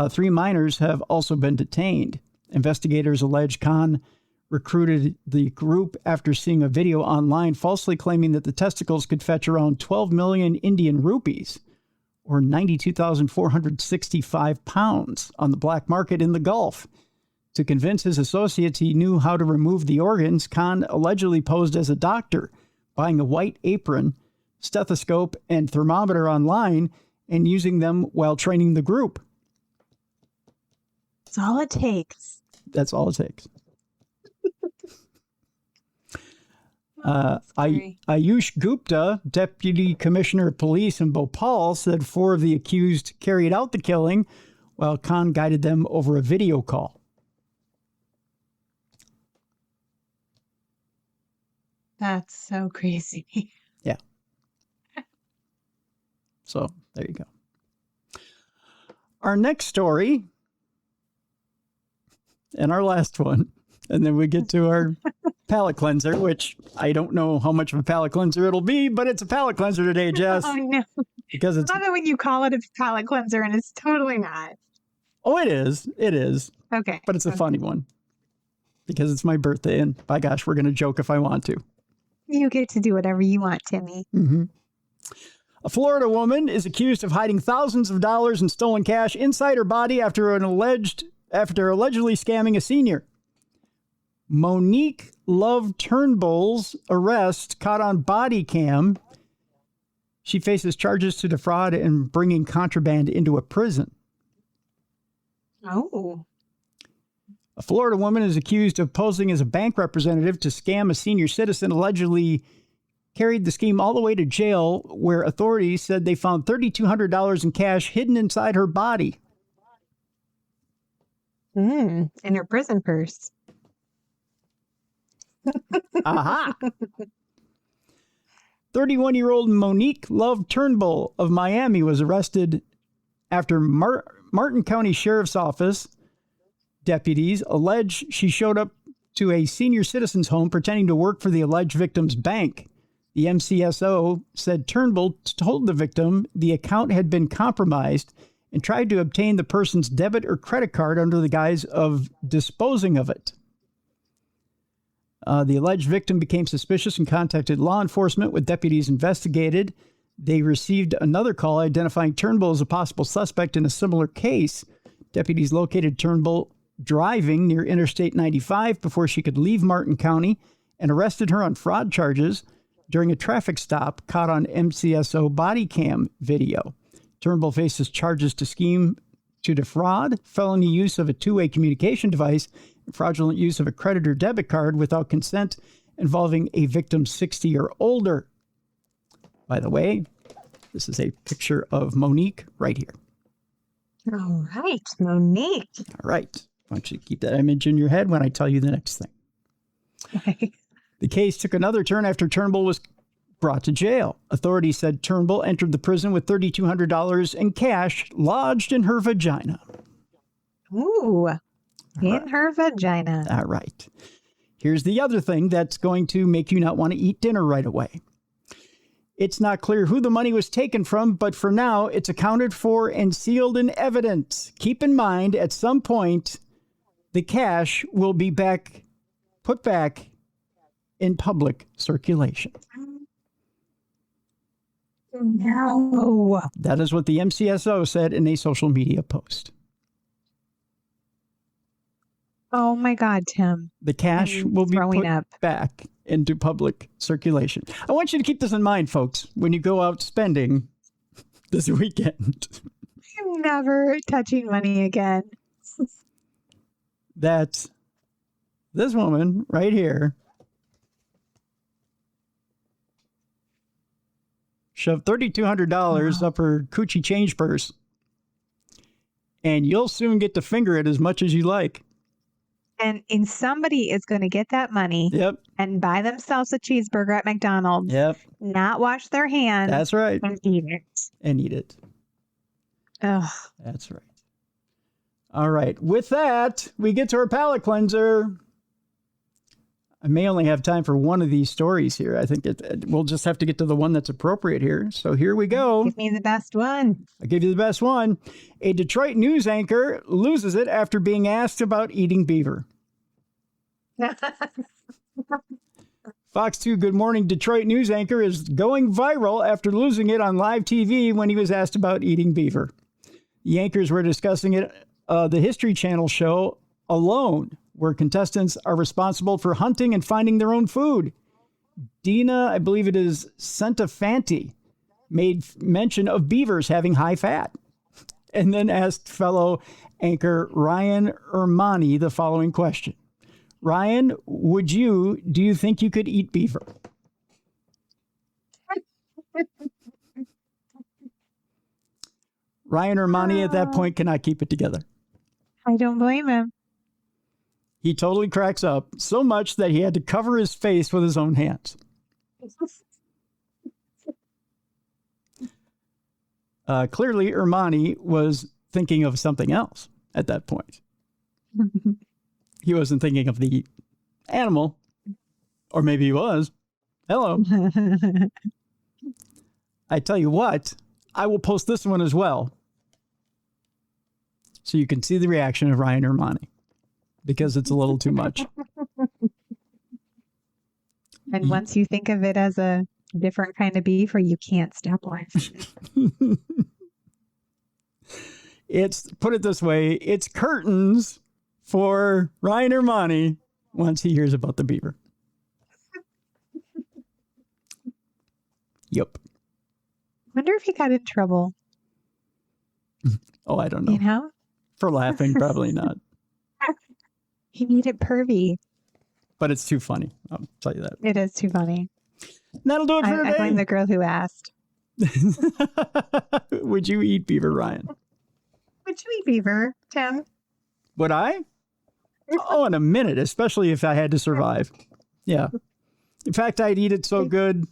Three minors have also been detained. Investigators allege Khan recruited the group after seeing a video online falsely claiming that the testicles could fetch around 12 million Indian rupees, or 92,465 pounds, on the black market in the Gulf. To convince his associates he knew how to remove the organs, Khan allegedly posed as a doctor, buying a white apron, stethoscope, and thermometer online and using them while training the group. That's all it takes. That's all it takes. Ayush Gupta, Deputy Commissioner of Police in Bhopal, said 4 of the accused carried out the killing while Khan guided them over a video call. That's so crazy. Yeah. So there you go. Our next story and our last one, and then we get to our palate cleanser, which I don't know how much of a palate cleanser it'll be, but it's a palate cleanser today, Jess. Oh, no. Because it's not that when you call it a palate cleanser, and it's totally not. Oh, it is. It is. Okay. But it's a funny one because it's my birthday, and by gosh, we're going to joke if I want to. You get to do whatever you want, Timmy. Mm-hmm. A Florida woman is accused of hiding thousands of dollars in stolen cash inside her body after allegedly scamming a senior. Monique Love Turnbull's arrest caught on body cam. She faces charges to defraud and bringing contraband into a prison. Oh. A Florida woman is accused of posing as a bank representative to scam a senior citizen, allegedly carried the scheme all the way to jail, where authorities said they found $3,200 in cash hidden inside her body. In her prison purse. Aha! 31-year-old Monique Love Turnbull of Miami was arrested after Martin County Sheriff's Office deputies allege she showed up to a senior citizen's home pretending to work for the alleged victim's bank. The MCSO said Turnbull told the victim the account had been compromised and tried to obtain the person's debit or credit card under the guise of disposing of it. The alleged victim became suspicious and contacted law enforcement, with deputies investigated. They received another call identifying Turnbull as a possible suspect in a similar case. Deputies located Turnbull driving near Interstate 95 before she could leave Martin County and arrested her on fraud charges during a traffic stop caught on MCSO body cam video. Turnbull faces charges to scheme to defraud, felony use of a two-way communication device, and fraudulent use of a credit or debit card without consent involving a victim 60 or older. By the way, this is a picture of Monique right here. All right, Monique. All right. I want you to keep that image in your head when I tell you the next thing. The case took another turn after Turnbull was brought to jail. Authorities said Turnbull entered the prison with $3,200 in cash lodged in her vagina. Ooh, in her vagina. All right. Here's the other thing that's going to make you not want to eat dinner right away. It's not clear who the money was taken from, but for now, it's accounted for and sealed in evidence. Keep in mind, at some point, the cash will be put back in public circulation. No. That is what the MCSO said in a social media post. Oh my God, Tim. The cash will be put back into public circulation. I want you to keep this in mind, folks, when you go out spending this weekend. I'm never touching money again. That this woman right here shoved $3,200 up her coochie change purse, and you'll soon get to finger it as much as you like. And somebody is going to get that money and buy themselves a cheeseburger at McDonald's, not wash their hands. That's right. And eat it. And eat it. Ugh. That's right. All right. With that, we get to our palate cleanser. I may only have time for one of these stories here. I think we'll just have to get to the one that's appropriate here. So here we go. Give me the best one. I'll give you the best one. A Detroit news anchor loses it after being asked about eating beaver. Fox 2 Good Morning Detroit news anchor is going viral after losing it on live TV when he was asked about eating beaver. The anchors were discussing it, the History Channel show Alone, where contestants are responsible for hunting and finding their own food. Dina, I believe it is Centafanti, made mention of beavers having high fat, and then asked fellow anchor Ryan Ermani the following question. Ryan, do you think you could eat beaver? Ryan Ermani at that point cannot keep it together. I don't blame him. He totally cracks up, so much that he had to cover his face with his own hands. Clearly, Ermani was thinking of something else at that point. He wasn't thinking of the animal, or maybe he was. Hello. I tell you what, I will post this one as well, so you can see the reaction of Ryan Ermani, because it's a little too much. And once you think of it as a different kind of beef, or you can't stop laughing. Put it this way, it's curtains for Ryan Ermani once he hears about the beaver. Yep. Wonder if he got in trouble. Oh, I don't know. You know? For laughing, probably not. He made it pervy. But it's too funny. I'll tell you that. It is too funny. That'll do it for I blame today. the girl who asked. Would you eat beaver, Ryan? Would you eat beaver, Tim? Would I? Oh, in a minute, especially if I had to survive. Yeah. In fact, I'd eat it so good.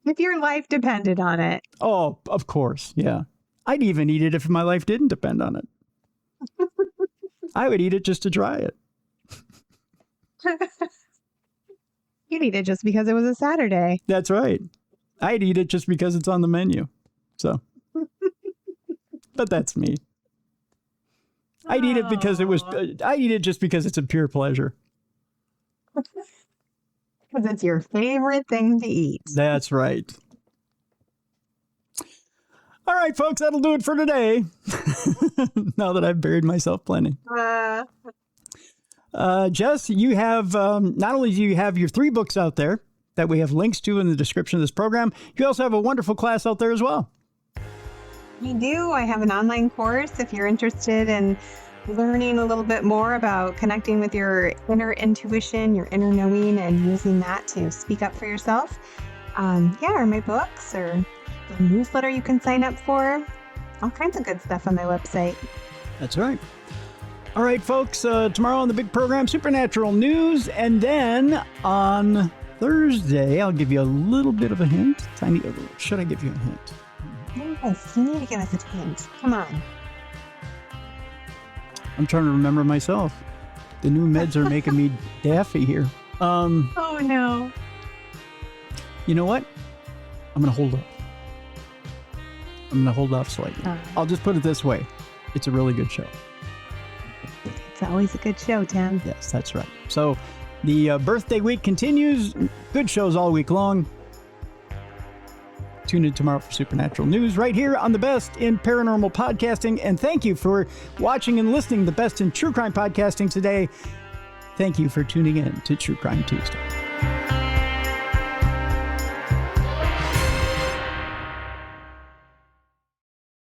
If your life depended on it. Oh, of course. Yeah. I'd even eat it if my life didn't depend on it. I would eat it just to try it. You'd eat it just because it was a Saturday. That's right. I'd eat it just because it's on the menu. So, but that's me. I'd eat it because I'd eat it just because it's a pure pleasure. Because it's your favorite thing to eat. That's right. All right, folks, that'll do it for today. Now that I've buried myself plenty. Jess, you have, not only do you have your 3 books out there that we have links to in the description of this program, you also have a wonderful class out there as well. We do. I have an online course if you're interested in learning a little bit more about connecting with your inner intuition, your inner knowing, and using that to speak up for yourself. Or my books, or the newsletter you can sign up for. All kinds of good stuff on my website. That's right. All right, folks, tomorrow on the big program, Supernatural News, and then on Thursday, I'll give you a little bit of a hint. Should I give you a hint? Yes, you need to give us a hint. Come on. I'm trying to remember myself. The new meds are making me daffy here. Oh, no. You know what? I'm going to hold up. I'm going to hold off slightly. I'll just put it this way. It's a really good show. It's always a good show, Tim. Yes, that's right. So the birthday week continues. Good shows all week long. Tune in tomorrow for Supernatural News right here on the Best in Paranormal Podcasting. And thank you for watching and listening to the Best in True Crime Podcasting today. Thank you for tuning in to True Crime Tuesday.